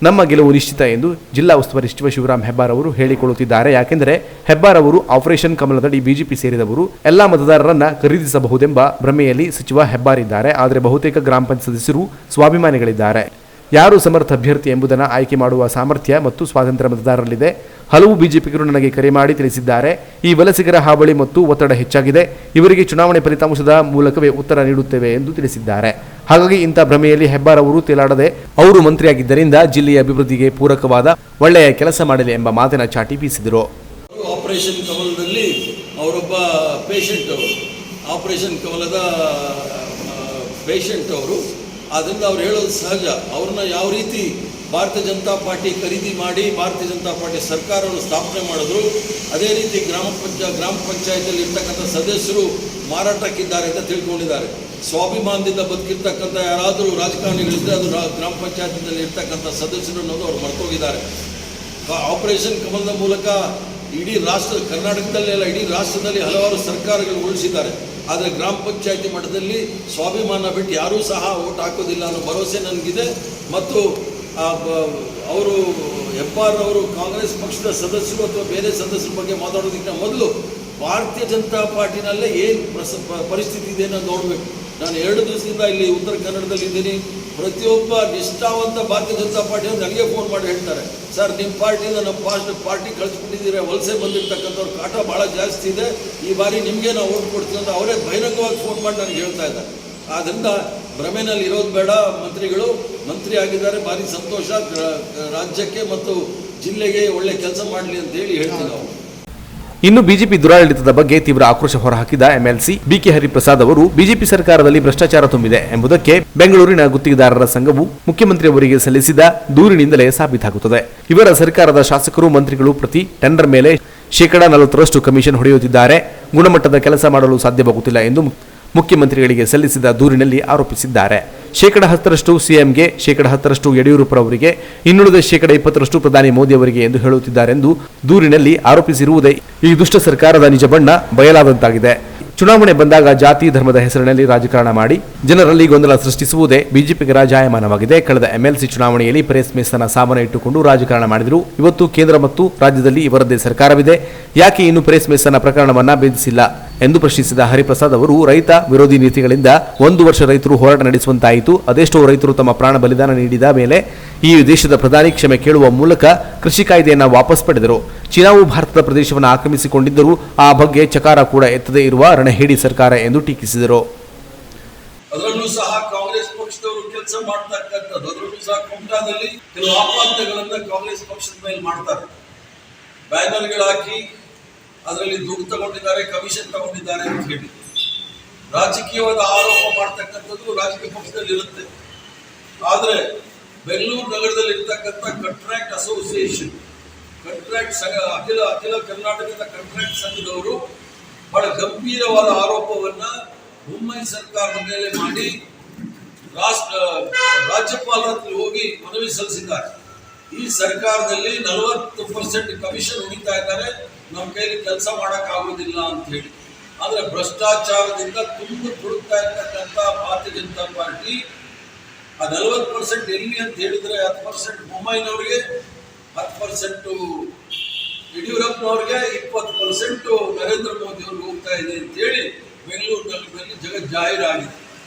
ನಮ್ಮ ಗೆಲುವು ನಿಶ್ಚಿತ ಎಂದು ಜಿಲ್ಲಾ ಉಸ್ತುವಾರಿ ಸಚಿವ ಶಿವರಾಮ್ ಹೆಬ್ಬಾರ್ ಅವರು ಹೇಳಿಕೊಳ್ಳುತ್ತಿದ್ದಾರೆ. ಯಾಕೆಂದರೆ ಹೆಬ್ಬಾರ್ ಅವರು ಆಪರೇಷನ್ ಕಮಲದಡಿ ಬಿಜೆಪಿ ಸೇರಿದವರು, ಎಲ್ಲಾ ಮತದಾರರನ್ನ ಖರೀದಿಸಬಹುದೆಂಬ ಭ್ರಮೆಯಲ್ಲಿ ಸಚಿವ ಹೆಬ್ಬಾರ್ ಇದ್ದಾರೆ. ಆದರೆ ಬಹುತೇಕ ಗ್ರಾಮ ಪಂಚಾಯತ್ ಸದಸ್ಯರು ಸ್ವಾಭಿಮಾನಿಗಳಿದ್ದಾರೆ. ಯಾರು ಸಮರ್ಥ ಅಭ್ಯರ್ಥಿ ಎಂಬುದನ್ನು ಆಯ್ಕೆ ಮಾಡುವ ಸಾಮರ್ಥ್ಯ ಮತ್ತು ಸ್ವಾತಂತ್ರ್ಯ ಮತದಾರರಲ್ಲಿದೆ. ಹಲವು ಬಿಜೆಪಿಗರು ನನಗೆ ಕರೆ ಮಾಡಿ ತಿಳಿಸಿದ್ದಾರೆ, ಈ ವಲಸಿಗರ ಹಾವಳಿ ಮತ್ತು ಒತ್ತಡ ಹೆಚ್ಚಾಗಿದೆ. ಇವರಿಗೆ ಚುನಾವಣೆ ಫಲಿತಾಂಶದ ಮೂಲಕವೇ ಉತ್ತರ ನೀಡುತ್ತೇವೆ ಎಂದು ತಿಳಿಸಿದ್ದಾರೆ. ಹಾಗಾಗಿ ಇಂಥ ಭ್ರಮೆಯಲ್ಲಿ ಹೆಬ್ಬಾರ್ ಅವರು ತೇಲಾಡದೆ ಅವರು ಮಂತ್ರಿಯಾಗಿದ್ದರಿಂದ ಜಿಲ್ಲೆಯ ಅಭಿವೃದ್ಧಿಗೆ ಪೂರಕವಾದ ಒಳ್ಳೆಯ ಕೆಲಸ ಮಾಡಲಿ ಎಂಬ ಮಾತಿನ ಚಾಟಿ ಬೀಸಿದರು. ಆಪರೇಷನ್ ಕಮಲದಲ್ಲಿ ಅವರೊಬ್ಬ ಪೇಷಂಟ್, ಅವರು ಆಪರೇಷನ್ ಕಮಲದ ಪೇಷಂಟ್ ಅವರು. ಆದ್ದರಿಂದ ಅವ್ರು ಹೇಳೋದು ಸಹಜ. ಅವ್ರನ್ನ ಯಾವ ರೀತಿ ಭಾರತೀಯ ಜನತಾ ಪಾರ್ಟಿ ಖರೀದಿ ಮಾಡಿ ಭಾರತೀಯ ಜನತಾ ಪಾರ್ಟಿ ಸರ್ಕಾರವನ್ನು ಸ್ಥಾಪನೆ ಮಾಡಿದ್ರು, ಅದೇ ರೀತಿ ಗ್ರಾಮ ಪಂಚಾಯತಿಯಲ್ಲಿ ಇರ್ತಕ್ಕಂಥ ಸದಸ್ಯರು ಮಾರಾಟಕ್ಕಿದ್ದಾರೆ ಅಂತ ತಿಳ್ಕೊಂಡಿದ್ದಾರೆ. ಸ್ವಾಭಿಮಾನದಿಂದ ಬದುಕಿರ್ತಕ್ಕಂಥ ಯಾರಾದರೂ ರಾಜಕಾರಣಿಗಳಿದ್ದರೆ ಅದು ಗ್ರಾಮ ಪಂಚಾಯತಿನಲ್ಲಿ ಇರ್ತಕ್ಕಂಥ ಸದಸ್ಯರು ಅನ್ನೋದು ಅವ್ರು ಮರ್ತೋಗಿದ್ದಾರೆ. ಆಪರೇಷನ್ ಕಮಲದ ಮೂಲಕ ಇಡೀ ಕರ್ನಾಟಕದಲ್ಲೇ ಅಲ್ಲ, ಇಡೀ ರಾಷ್ಟ್ರದಲ್ಲಿ ಹಲವಾರು ಸರ್ಕಾರಗಳು ಉಳಿಸಿದ್ದಾರೆ. ಆದರೆ ಗ್ರಾಮ ಪಂಚಾಯತಿ ಮಟ್ಟದಲ್ಲಿ ಸ್ವಾಭಿಮಾನ ಬಿಟ್ಟು ಯಾರೂ ಸಹ ಓಟ್ ಹಾಕೋದಿಲ್ಲ ಅನ್ನೋ ಭರವಸೆ ನನಗಿದೆ. ಮತ್ತು ಅವರು ಹೆಬ್ಬಾರ್ ಅವರು ಕಾಂಗ್ರೆಸ್ ಪಕ್ಷದ ಸದಸ್ಯರು ಅಥವಾ ಬೇರೆ ಸದಸ್ಯರ ಬಗ್ಗೆ ಮಾತಾಡೋದಕ್ಕಿಂತ ಮೊದಲು ಭಾರತೀಯ ಜನತಾ ಪಾರ್ಟಿನಲ್ಲೇ ಏನು ಪರಿಸ್ಥಿತಿ ಇದೆ ಅನ್ನೋದು ನೋಡಬೇಕು. ನಾನು 2 ದಿವಸದಿಂದ ಇಲ್ಲಿ ಉತ್ತರ ಕನ್ನಡದಲ್ಲಿ ಇದ್ದೀನಿ. ಪ್ರತಿಯೊಬ್ಬ ನಿಷ್ಠಾವಂತ ಭಾರತೀಯ ಜನತಾ ಪಾರ್ಟಿಯವರು ನನಗೆ ಫೋನ್ ಮಾಡಿ ಹೇಳ್ತಾರೆ, ಸರ್ ನಿಮ್ಮ ಪಾರ್ಟಿಯಿಂದ ನಮ್ಮ ಪಾರ್ಟಿ ಕಳಿಸ್ಬಿಟ್ಟಿದ್ದೀರಿ, ವಲಸೆ ಬಂದಿರ್ತಕ್ಕಂಥವ್ರು ಕಾಟ ಭಾಳ ಜಾಸ್ತಿ ಇದೆ, ಈ ಬಾರಿ ನಿಮಗೆ ನಾವು ಓಟ್ ಕೊಡ್ತೀವಿ ಅಂತ ಅವರೇ ಬಹಿರಂಗವಾಗಿ ಫೋನ್ ಮಾಡಿ ನನಗೆ ಹೇಳ್ತಾ ಇದ್ದಾರೆ. ಆದ್ದರಿಂದ ಭ್ರಮೆನಲ್ಲಿ ಇರೋದು ಬೇಡ. ಮಂತ್ರಿಗಳು ಮಂತ್ರಿ ಆಗಿದ್ದಾರೆ, ಭಾರಿ ಸಂತೋಷ. ರಾಜ್ಯಕ್ಕೆ ಮತ್ತು ಜಿಲ್ಲೆಗೆ ಒಳ್ಳೆ ಕೆಲಸ ಮಾಡಲಿ ಅಂತ ಹೇಳ್ತೀವಿ ನಾವು. ಇನ್ನು ಬಿಜೆಪಿ ದುರಾಡಳಿತದ ಬಗ್ಗೆ ತೀವ್ರ ಆಕ್ರೋಶ ಹೊರಹಾಕಿದ ಎಂಎಲ್ಸಿ ಬಿಕೆ ಹರಿಪ್ರಸಾದ್ ಅವರು ಬಿಜೆಪಿ ಸರ್ಕಾರದಲ್ಲಿ ಭ್ರಷ್ಟಾಚಾರ ತುಂಬಿದೆ ಎಂಬುದಕ್ಕೆ ಬೆಂಗಳೂರಿನ ಗುತ್ತಿಗೆದಾರರ ಸಂಘವು ಮುಖ್ಯಮಂತ್ರಿಯವರಿಗೆ ಸಲ್ಲಿಸಿದ ದೂರಿನಿಂದಲೇ ಸಾಬೀತಾಗುತ್ತದೆ. ಇವರ ಸರ್ಕಾರದ ಶಾಸಕರು ಮಂತ್ರಿಗಳು ಪ್ರತಿ ಟೆಂಡರ್ ಮೇಲೆ 40% ಕಮಿಷನ್ ಹೊಡೆಯುತ್ತಿದ್ದಾರೆ, ಗುಣಮಟ್ಟದ ಕೆಲಸ ಮಾಡಲು ಸಾಧ್ಯವಾಗುತ್ತಿಲ್ಲ ಎಂದು ಮುಖ್ಯಮಂತ್ರಿಗಳಿಗೆ ಸಲ್ಲಿಸಿದ ದೂರಿನಲ್ಲಿ ಆರೋಪಿಸಿದ್ದಾರೆ. 10% ಸಿಎಂಗೆ, 10% ಯಡಿಯೂರಪ್ಪರವರಿಗೆ, ಇನ್ನುಳಿದ 20% ಪ್ರಧಾನಿ ಮೋದಿ ಅವರಿಗೆ ಎಂದು ಹೇಳುತ್ತಿದ್ದಾರೆಂದು ದೂರಿನಲ್ಲಿ ಆರೋಪಿಸಿರುವುದೇ ಈ ದುಷ್ಟ ಸರ್ಕಾರದ ನಿಜ ಬಣ್ಣ ಬಯಲಾದಂತಾಗಿದೆ. ಚುನಾವಣೆ ಬಂದಾಗ ಜಾತಿ ಧರ್ಮದ ಹೆಸರಿನಲ್ಲಿ ರಾಜಕಾರಣ ಮಾಡಿ ಜನರಲ್ಲಿ ಗೊಂದಲ ಸೃಷ್ಟಿಸುವುದೇ ಬಿಜೆಪಿಗರ ಜಾಯಮಾನವಾಗಿದೆ. ಕಳೆದ ಎಂಎಲ್ಸಿ ಚುನಾವಣೆಯಲ್ಲಿ ಪರೇಶ್ ಮೇಸ್ತನ ಸಾವನ್ನ ಇಟ್ಟುಕೊಂಡು ರಾಜಕಾರಣ ಮಾಡಿದರು. ಇವತ್ತು ಕೇಂದ್ರ ಮತ್ತು ರಾಜ್ಯದಲ್ಲಿ ಇವರದ್ದೇ ಸರ್ಕಾರವಿದೆ, ಯಾಕೆ ಇನ್ನು ಪರೇಶ್ ಮೇಸ್ತನ ಪ್ರಕರಣವನ್ನ ಭೇದಿಸಿಲ್ಲ ಎಂದು ಪ್ರಶ್ನಿಸಿದ ಹರಿಪ್ರಸಾದ್ ಅವರು, ರೈತ ವಿರೋಧಿ ನೀತಿಗಳಿಂದ 1 ವರ್ಷ ರೈತರು ಹೋರಾಟ ನಡೆಸುವಂತಾಯಿತು. ಅದೆಷ್ಟೋ ರೈತರು ತಮ್ಮ ಪ್ರಾಣ ಬಲಿದಾನ ನೀಡಿದ ಮೇಲೆ ಈ ದೇಶದ ಪ್ರಧಾನಿ ಕ್ಷಮೆ ಕೇಳುವ ಮೂಲಕ ಕೃಷಿ ಕಾಯ್ದೆಯನ್ನು ವಾಪಸ್ ಪಡೆದರು. ಚೀನಾವು ಭಾರತದ ಪ್ರದೇಶವನ್ನು ಆಕ್ರಮಿಸಿಕೊಂಡಿದ್ದರೂ ಆ ಬಗ್ಗೆ ಚಕಾರ ಕೂಡ ಎತ್ತದೇ ಇರುವ ರಣಹೇಡಿ ಸರ್ಕಾರ ಎಂದು ಟೀಕಿಸಿದರು. ಅದರಲ್ಲೂ ಸಹ ಕಾಂಗ್ರೆಸ್ ಪಕ್ಷದವರು ಕೆಲಸ ಮಾಡ್ತಕ್ಕಂಥದ್ದು, ಅದರಲ್ಲೂ ಸಹ ಕುಮಟಾದಲ್ಲಿ ಕೆಲವು ಆಪಾದನೆಗಳನ್ನ ಕಾಂಗ್ರೆಸ್ ಪಕ್ಷದ ಮೇಲೆ ಮಾಡ್ತಾರೆ. ಬ್ಯಾನರ್ಗಳು ಹಾಕಿ ಅದರಲ್ಲಿ ದುಡ್ಡು ತಗೊಂಡಿದ್ದಾರೆ, ಕಮಿಷನ್ ತಗೊಂಡಿದ್ದಾರೆ ಅಂತ ಹೇಳಿ ರಾಜಕೀಯವಾದ ಆರೋಪ ಮಾಡ್ತಕ್ಕಂಥದ್ದು ರಾಜಕೀಯ ಪಕ್ಷದಲ್ಲಿ ಇರುತ್ತೆ. ಆದರೆ ಬೆಂಗಳೂರು ನಗರದಲ್ಲಿ ಇರ್ತಕ್ಕಂಥ ಕಾಂಟ್ರಾಕ್ಟ್ ಅಸೋಸಿಯೇಷನ್, ಕಾಂಟ್ರಾಕ್ಟ್ ಸಂಘ, ಅಖಿಲ ಕರ್ನಾಟಕದ ಕಾಂಟ್ರಾಕ್ಟ್ ಸಂಘದವರು ಬಹಳ ಗಂಭೀರವಾದ ಆರೋಪವನ್ನ ಬೊಮ್ಮಾಯಿ ಸರ್ಕಾರದ ಮೇಲೆ ಮಾಡಿ ರಾಜ್ಯಪಾಲರ ಹತ್ರ ಹೋಗಿ ಮನವಿ ಸಲ್ಲಿಸಿದ್ದಾರೆ. ಈ ಸರ್ಕಾರದಲ್ಲಿ 40% ಕಮಿಷನ್ ಹೊಡಿತಾ ಇದ್ದಾರೆ, ನಮ್ಮ ಕೈಲಿ ಕೆಲಸ ಮಾಡಕ್ ಆಗುದಿಲ್ಲ ಅಂತ ಹೇಳಿ. ಆದ್ರೆ ಭ್ರಷ್ಟಾಚಾರದಿಂದ ತುಂಬ ತುಡುಕ್ತಾ ಇರ್ತಕ್ಕಂಥ ಭಾರತೀಯ ಜನತಾ ಪಾರ್ಟಿ ಆ 40% ಎಲ್ಲಿ ಅಂತ ಹೇಳಿದ್ರೆ 10% ಬೊಮ್ಮಾಯಿನವ್ರಿಗೆ, 10% ಯಡಿಯೂರಪ್ಪನವ್ರಿಗೆ, 20% ನರೇಂದ್ರ ಮೋದಿ ಅವ್ರಿಗೆ ಹೋಗ್ತಾ ಇದೆ ಅಂತ ಹೇಳಿ ಬೆಂಗಳೂರು ನಗರದಲ್ಲಿ ಜಗತ್ ಜಾಹೀರಾಗಿದೆ.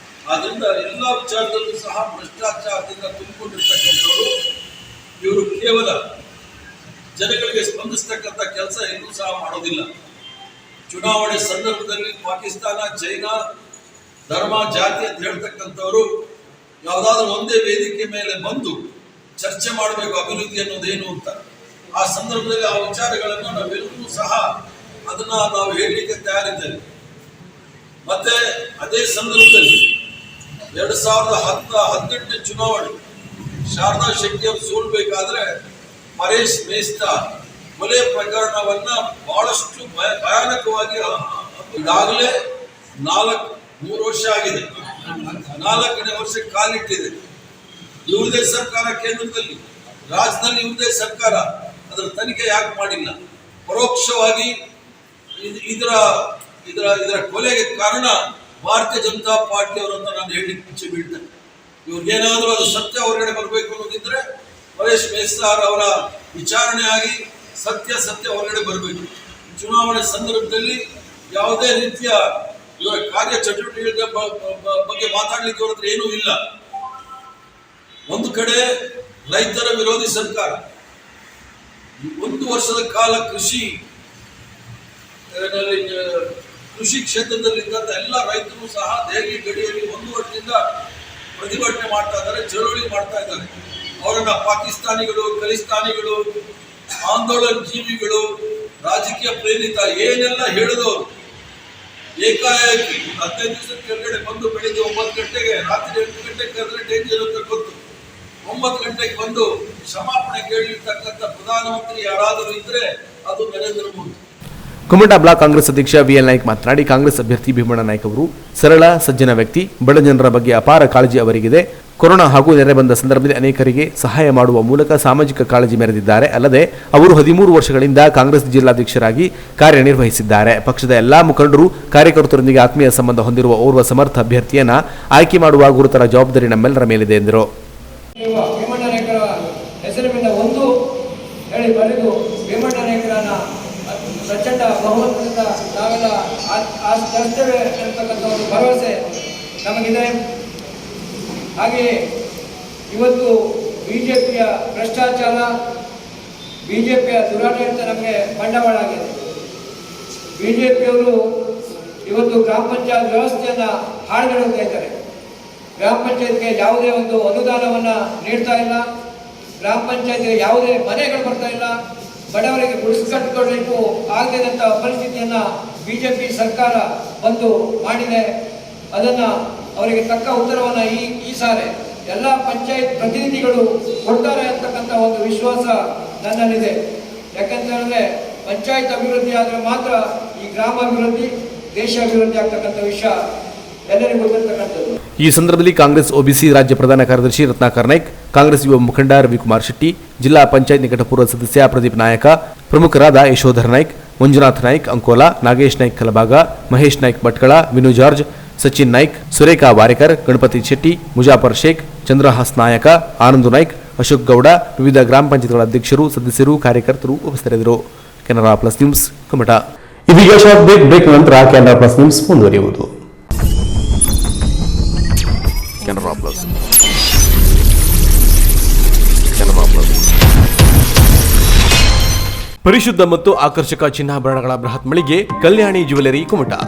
ಆದ್ರಿಂದ ಎಲ್ಲ ವಿಚಾರದಲ್ಲೂ ಸಹ ಭ್ರಷ್ಟಾಚಾರದಿಂದ ತುಂಬಿಕೊಂಡಿರ್ತಕ್ಕಂಥವರು ಇವರು ಕೇವಲ ಜನಗಳಿಗೆ ಸ್ಪಂದಿಸ್ತಕ್ಕಂಥ ಕೆಲಸ ಎಲ್ಲೂ ಸಹ ಮಾಡೋದಿಲ್ಲ. ಚುನಾವಣೆ ಸಂದರ್ಭದಲ್ಲಿ ಪಾಕಿಸ್ತಾನ, ಚೈನಾ, ಧರ್ಮ, ಜಾತಿ ಅಂತ ಹೇಳ್ತಕ್ಕಂಥವರು ಯಾವುದಾದ್ರೂ ಒಂದೇ ವೇದಿಕೆ ಮೇಲೆ ಬಂದು ಚರ್ಚೆ ಮಾಡಬೇಕು ಅಭಿವೃದ್ಧಿ ಅನ್ನೋದೇನು ಅಂತ. ಆ ಸಂದರ್ಭದಲ್ಲಿ ಆ ವಿಚಾರಗಳನ್ನು ನಾವೆಲ್ಲರೂ ಸಹ ಅದನ್ನ ನಾವು ಹೇಳಲಿಕ್ಕೆ ತಯಾರಿದ್ದೇವೆ. ಮತ್ತೆ ಅದೇ ಸಂದರ್ಭದಲ್ಲಿ 2018 ಚುನಾವಣೆ ಶಾರದಾ ಶೆಟ್ಟಿ ಅವರು ಸೋಲ್ಬೇಕಾದ್ರೆ ಪರೇಶ್ ಮೇಸ್ತಾ ಕೊಲೆ ಪ್ರಕರಣವನ್ನ ಬಹಳಷ್ಟು ಭಯಾನಕವಾಗಿ ಈಗಾಗಲೇ 3 ವರ್ಷ ಆಗಿದೆ, 4ನೇ ವರ್ಷಕ್ಕೆ ಕಾಲಿಟ್ಟಿದೆ. ಇವ್ರದೇ ಸರ್ಕಾರ ಕೇಂದ್ರದಲ್ಲಿ, ರಾಜ್ಯದಲ್ಲಿ ಇವ್ರದೇ ಸರ್ಕಾರ, ಅದರ ತನಿಖೆ ಯಾಕೆ ಮಾಡಿಲ್ಲ? ಪರೋಕ್ಷವಾಗಿ ಇದರ ಕೊಲೆಗೆ ಕಾರಣ ಭಾರತೀಯ ಜನತಾ ಪಾರ್ಟಿ ಅವರನ್ನ ನಾನು ಹೇಳಲಿಕ್ಕೆ ಇಚ್ಛೆ ಬೀಳ್ತೇನೆ. ಇವ್ರಿಗೇನಾದ್ರೂ ಅದು ಸತ್ಯ ಹೊರಗಡೆ ಬರಬೇಕು ಅನ್ನೋದಿದ್ರೆ ಪರೇಶ್ ಮೇಸ್ತಾರ್ ಅವರ ವಿಚಾರಣೆ ಆಗಿ ಸತ್ಯ ಹೊರಗಡೆ ಬರಬೇಕು. ಚುನಾವಣೆ ಸಂದರ್ಭದಲ್ಲಿ ಯಾವುದೇ ರೀತಿಯ ಇವರ ಕಾರ್ಯ ಚಟುವಟಿಕೆಗಳ ಬಗ್ಗೆ ಮಾತಾಡ್ಲಿಕ್ಕೆ ಅವ್ರ ಹತ್ರ ಏನೂ ಇಲ್ಲ. ಒಂದು ಕಡೆ ರೈತರ ವಿರೋಧಿ ಸರ್ಕಾರ 1 ವರ್ಷದ ಕಾಲ ಕೃಷಿ ಕ್ಷೇತ್ರದಲ್ಲಿದ್ದಂಥ ಎಲ್ಲ ರೈತರು ಸಹ ದೆಹಲಿ ಗಡಿಯಲ್ಲಿ 1 ವರ್ಷದಿಂದ ಪ್ರತಿಭಟನೆ ಮಾಡ್ತಾ ಇದ್ದಾರೆ, ಚಳವಳಿ ಮಾಡ್ತಾ ಇದ್ದಾರೆ. ಅವರನ್ನ ಪಾಕಿಸ್ತಾನಿಗಳು, ಖಲಿಸ್ತಾನಿಗಳು, ಆಂದೋಲನ ಜೀವಿಗಳು, ರಾಜಕೀಯ ಪ್ರೇರಿತ ಏನೆಲ್ಲ ಹೇಳಿದವರು ಏಕಾಏಕಿ 15 ದಿವಸದ ಕೆಳಗಡೆ ಬಂದು ಬೆಳಿಗ್ಗೆ 9 ಗಂಟೆಗೆ, ರಾತ್ರಿ 8 ಗಂಟೆಗೆ ಕರೆದ್ರೆ ಡೇಂಜರ್ ಅಂತ ಗೊತ್ತು, 9 ಗಂಟೆಗೆ ಬಂದು ಕ್ಷಮಾಪಣೆ ಕೇಳಿರ್ತಕ್ಕಂಥ ಪ್ರಧಾನಮಂತ್ರಿ ಯಾರಾದರೂ ಇದ್ರೆ ಅದು ನರೇಂದ್ರ ಮೋದಿ. ಕುಮಟಾ ಬ್ಲಾಕ್ ಕಾಂಗ್ರೆಸ್ ಅಧ್ಯಕ್ಷ ವಿಎಲ್ ನಾಯ್ಕ್ ಮಾತನಾಡಿ, ಕಾಂಗ್ರೆಸ್ ಅಭ್ಯರ್ಥಿ ಭೀಮಣ್ಣ ನಾಯ್ಕ್ ಅವರು ಸರಳ ಸಜ್ಜನ ವ್ಯಕ್ತಿ, ಬಡ ಜನರ ಬಗ್ಗೆ ಅಪಾರ ಕಾಳಜಿ ಅವರಿಗಿದೆ. ಕೊರೋನಾ ಹಾಗೂ ನೆರೆ ಬಂದ ಸಂದರ್ಭದಲ್ಲಿ ಅನೇಕರಿಗೆ ಸಹಾಯ ಮಾಡುವ ಮೂಲಕ ಸಾಮಾಜಿಕ ಕಾಳಜಿ ಮೆರೆದಿದ್ದಾರೆ. ಅಲ್ಲದೆ ಅವರು 13 ವರ್ಷಗಳಿಂದ ಕಾಂಗ್ರೆಸ್ ಜಿಲ್ಲಾಧ್ಯಕ್ಷರಾಗಿ ಕಾರ್ಯನಿರ್ವಹಿಸಿದ್ದಾರೆ. ಪಕ್ಷದ ಎಲ್ಲಾ ಮುಖಂಡರು, ಕಾರ್ಯಕರ್ತರೊಂದಿಗೆ ಆತ್ಮೀಯ ಸಂಬಂಧ ಹೊಂದಿರುವ ಓರ್ವ ಸಮರ್ಥ ಅಭ್ಯರ್ಥಿಯನ್ನ ಆಯ್ಕೆ ಮಾಡುವ ಗುರುತರ ಜವಾಬ್ದಾರಿ ನಮ್ಮೆಲ್ಲರ ಮೇಲಿದೆ ಎಂದರು. ಭೀಮಣ್ಣ ನಾಯ್ಕರ ಹೆಸರಿನಿಂದ ಒಂದು ಹೇಳಿ ಬರೆದು ಭೀಮಣ್ಣ ನಾಯ್ಕರನ್ನ ಪ್ರಚಂಡ ಬಹುಮತದಿಂದ ನಾವೆಲ್ಲ ಆರಿಸ್ತೇವೆ ಅಂತಕ್ಕಂಥ ಒಂದು ಭರವಸೆ ನಮಗಿದೆ. ಹಾಗೆಯೇ ಇವತ್ತು BJPಯ ಭ್ರಷ್ಟಾಚಾರ, BJPಯ ದುರಾಡಳಿತ ನಮಗೆ ಬಂಡವಾಳ ಆಗಿದೆ. BJPಯವರು ಇವತ್ತು ಗ್ರಾಮ ಪಂಚಾಯತ್ ವ್ಯವಸ್ಥೆಯನ್ನು ಹಾಳುಗೆಡುತ್ತಾ ಇದ್ದಾರೆ. ಗ್ರಾಮ ಪಂಚಾಯತ್ಗೆ ಯಾವುದೇ ಒಂದು ಅನುದಾನವನ್ನು ನೀಡ್ತಾ ಇಲ್ಲ. ಗ್ರಾಮ ಪಂಚಾಯತ್ಗೆ ಯಾವುದೇ ಮನೆಗಳು ಬರ್ತಾ ಇಲ್ಲ. ಬಡವರಿಗೆ ಗುಡಿಸಲು ಕಟ್ಟಿಕೊಡಲಿಕ್ಕೂ ಆಗದಂಥ ಪರಿಸ್ಥಿತಿಯನ್ನು BJP ಸರ್ಕಾರ ಬಂದು ಮಾಡಿದೆ. ಅದನ್ನು ಅವರಿಗೆ ತಕ್ಕ ಉತ್ತರವನ್ನು ಈ ಸಾರಿ ಎಲ್ಲ ಪಂಚಾಯತ್ ಪ್ರತಿನಿಧಿಗಳು ಕೊಡ್ತಾರೆ ಅಂತಕ್ಕಂಥ ಒಂದು ವಿಶ್ವಾಸ ನನ್ನಲ್ಲಿದೆ. ಯಾಕಂತ ಹೇಳಿದ್ರೆ ಪಂಚಾಯತ್ ಅಭಿವೃದ್ಧಿ ಆದರೆ ಮಾತ್ರ ಈ ಗ್ರಾಮ ಅಭಿವೃದ್ಧಿ, ದೇಶ ಅಭಿವೃದ್ಧಿ ಆಗ್ತಕ್ಕಂಥ ವಿಷಯ ಎಲ್ಲರಿಗೂ ಗೊತ್ತಿರ್ತಕ್ಕಂಥದ್ದು. ಈ ಸಂದರ್ಭದಲ್ಲಿ ಕಾಂಗ್ರೆಸ್ OBC ರಾಜ್ಯ ಪ್ರಧಾನ ಕಾರ್ಯದರ್ಶಿ ರತ್ನಾಕರ್ ನಾಯ್ಕ್, ಕಾಂಗ್ರೆಸ್ ಯುವ ಮುಖಂಡ ರವಿಕುಮಾರ್ ಶೆಟ್ಟಿ, ಜಿಲ್ಲಾ ಪಂಚಾಯತ್ ನಿಕಟಪೂರ್ವ ಸದಸ್ಯ ಪ್ರದೀಪ್ ನಾಯಕ, ಪ್ರಮುಖರಾದ ಯಶೋಧರ್ ನಾಯ್ಕ್, ಮಂಜುನಾಥ್ ನಾಯ್ಕ್ ಅಂಕೋಲಾ, ನಾಗೇಶ್ ನಾಯ್ಕ್ ಕಲಬಾಗ, ಮಹೇಶ್ ನಾಯ್ಕ್ ಭಟ್ಕಳ, ವಿನು ಜಾರ್ಜ್, ಸಚಿನ್ ನಾಯ್ಕ್, ಸುರೇಖಾ ವಾರೇಕರ್, ಗಣಪತಿ ಶೆಟ್ಟಿ, ಮುಜಾಫರ್ ಶೇಖ್, ಚಂದ್ರಹಾಸ್ ನಾಯಕ, ಆನಂದ್ ನಾಯ್ಕ್, ಅಶೋಕ್ ಗೌಡ, ವಿವಿಧ ಗ್ರಾಮ ಪಂಚಾಯತ್ಗಳ ಅಧ್ಯಕ್ಷರು, ಸದಸ್ಯರು, ಕಾರ್ಯಕರ್ತರು ಉಪಸ್ಥಿತರಿದ್ದರು. Canara plus news Kumta. ಇದೀಗ ಶಾರ್ಟ್ ಬ್ರೇಕ್ ನಂತರ ಕೆನರಾ ಪ್ಲಸ್ ನ್ಯೂಸ್ ಮುಂದುವರಿಯುವುದು. ಕೆನರಾ ಪ್ಲಸ್ ಪರಿಶುದ್ಧ ಮತ್ತು ಆಕರ್ಷಕ ಚಿನ್ನಾಭರಣಗಳ ಬೃಹತ್ ಮಳಿಗೆ ಕಲ್ಯಾಣಿ ಜ್ಯುವೆಲರಿ ಕುಮಟಾ.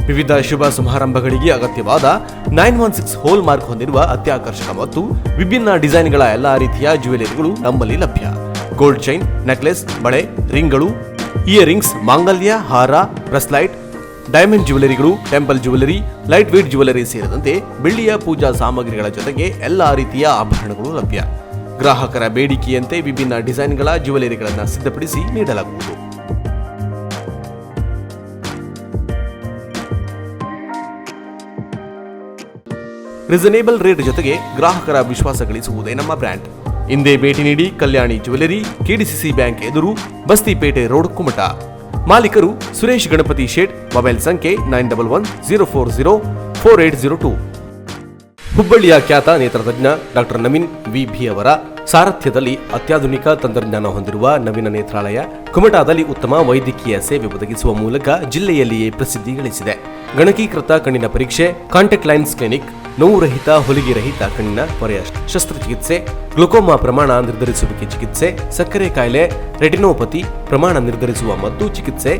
ವಿವಿಧ ಶುಭ ಸಮಾರಂಭಗಳಿಗೆ ಅಗತ್ಯವಾದ 916 ಹೋಲ್ ಮಾರ್ಕ್ ಹೊಂದಿರುವ ಅತ್ಯಾಕರ್ಷಕ ಮತ್ತು ವಿಭಿನ್ನ ಡಿಸೈನ್ಗಳ ಎಲ್ಲಾ ರೀತಿಯ ಜ್ಯುವೆಲರಿಗಳು ನಮ್ಮಲ್ಲಿ ಲಭ್ಯ. ಗೋಲ್ಡ್ ಚೈನ್, ನೆಕ್ಲೆಸ್, ಬಳೆ, ರಿಂಗ್ಗಳು, ಇಯರಿಂಗ್ಸ್, ಮಾಂಗಲ್ಯ, ಹಾರ, ಬ್ರೆಸ್ಲೈಟ್, ಡೈಮಂಡ್ ಜ್ಯುವೆಲರಿಗಳು, temple jewellery, light weight jewellery ಸೇರಿದಂತೆ ಬೆಳ್ಳಿಯ ಪೂಜಾ ಸಾಮಗ್ರಿಗಳ ಜೊತೆಗೆ ಎಲ್ಲಾ ರೀತಿಯ ಆಭರಣಗಳು ಲಭ್ಯ. ಗ್ರಾಹಕರ ಬೇಡಿಕೆಯಂತೆ ವಿಭಿನ್ನ ಡಿಸೈನ್ಗಳ ಜ್ಯುವೆಲರಿಗಳನ್ನು ಸಿದ್ಧಪಡಿಸಿ ನೀಡಲಾಗುವುದು. ರೀಸನೇಬಲ್ ರೇಟ್ ಜೊತೆಗೆ ಗ್ರಾಹಕರ ವಿಶ್ವಾಸ ಗಳಿಸುವುದೇ ನಮ್ಮ ಬ್ರ್ಯಾಂಡ್. ಇಂದೇ ಭೇಟಿ ನೀಡಿ ಕಲ್ಯಾಣಿ ಜ್ಯುವೆಲರಿ, KDCC ಬ್ಯಾಂಕ್ ಎದುರು, ಬಸ್ತಿಪೇಟೆ ರೋಡ್, ಕುಮಟಾ. ಮಾಲೀಕರು ಸುರೇಶ್ ಗಣಪತಿ ಶೇಟ್. ಮೊಬೈಲ್ ಸಂಖ್ಯೆ 9110404802. ಹುಬ್ಬಳ್ಳಿಯ ಖ್ಯಾತ ನೇತ್ರತಜ್ಞ ಡಾಕ್ಟರ್ ನವೀನ್ VB ಅವರ ಸಾರಥ್ಯದಲ್ಲಿ ಅತ್ಯಾಧುನಿಕ ತಂತ್ರಜ್ಞಾನ ಹೊಂದಿರುವ ನವೀನ ನೇತ್ರಾಲಯ ಕುಮಟಾದಲ್ಲಿ ಉತ್ತಮ ವೈದ್ಯಕೀಯ ಸೇವೆ ಒದಗಿಸುವ ಮೂಲಕ ಜಿಲ್ಲೆಯಲ್ಲಿಯೇ ಪ್ರಸಿದ್ಧಿ ಗಳಿಸಿದೆ. ಗಣಕೀಕೃತ ಕಣ್ಣಿನ ಪರೀಕ್ಷೆ, ಕಾಂಟ್ಯಾಕ್ಟ್ ಲೈನ್ಸ್ ಕ್ಲಿನಿಕ್, ನೋವು ರಹಿತ, ಹೊಲಿಗೆ ರಹಿತ ಕಣ್ಣಿನ ಪೊರೆಯ ಶಸ್ತ್ರಚಿಕಿತ್ಸೆ, ಗ್ಲುಕೋಮಾ ಪ್ರಮಾಣ ನಿರ್ಧರಿಸುವಿಕೆ ಚಿಕಿತ್ಸೆ, ಸಕ್ಕರೆ ಕಾಯಿಲೆ, ರೆಟಿನೋಪತಿ ಪ್ರಮಾಣ ನಿರ್ಧರಿಸುವ ಮದ್ದು ಚಿಕಿತ್ಸೆ,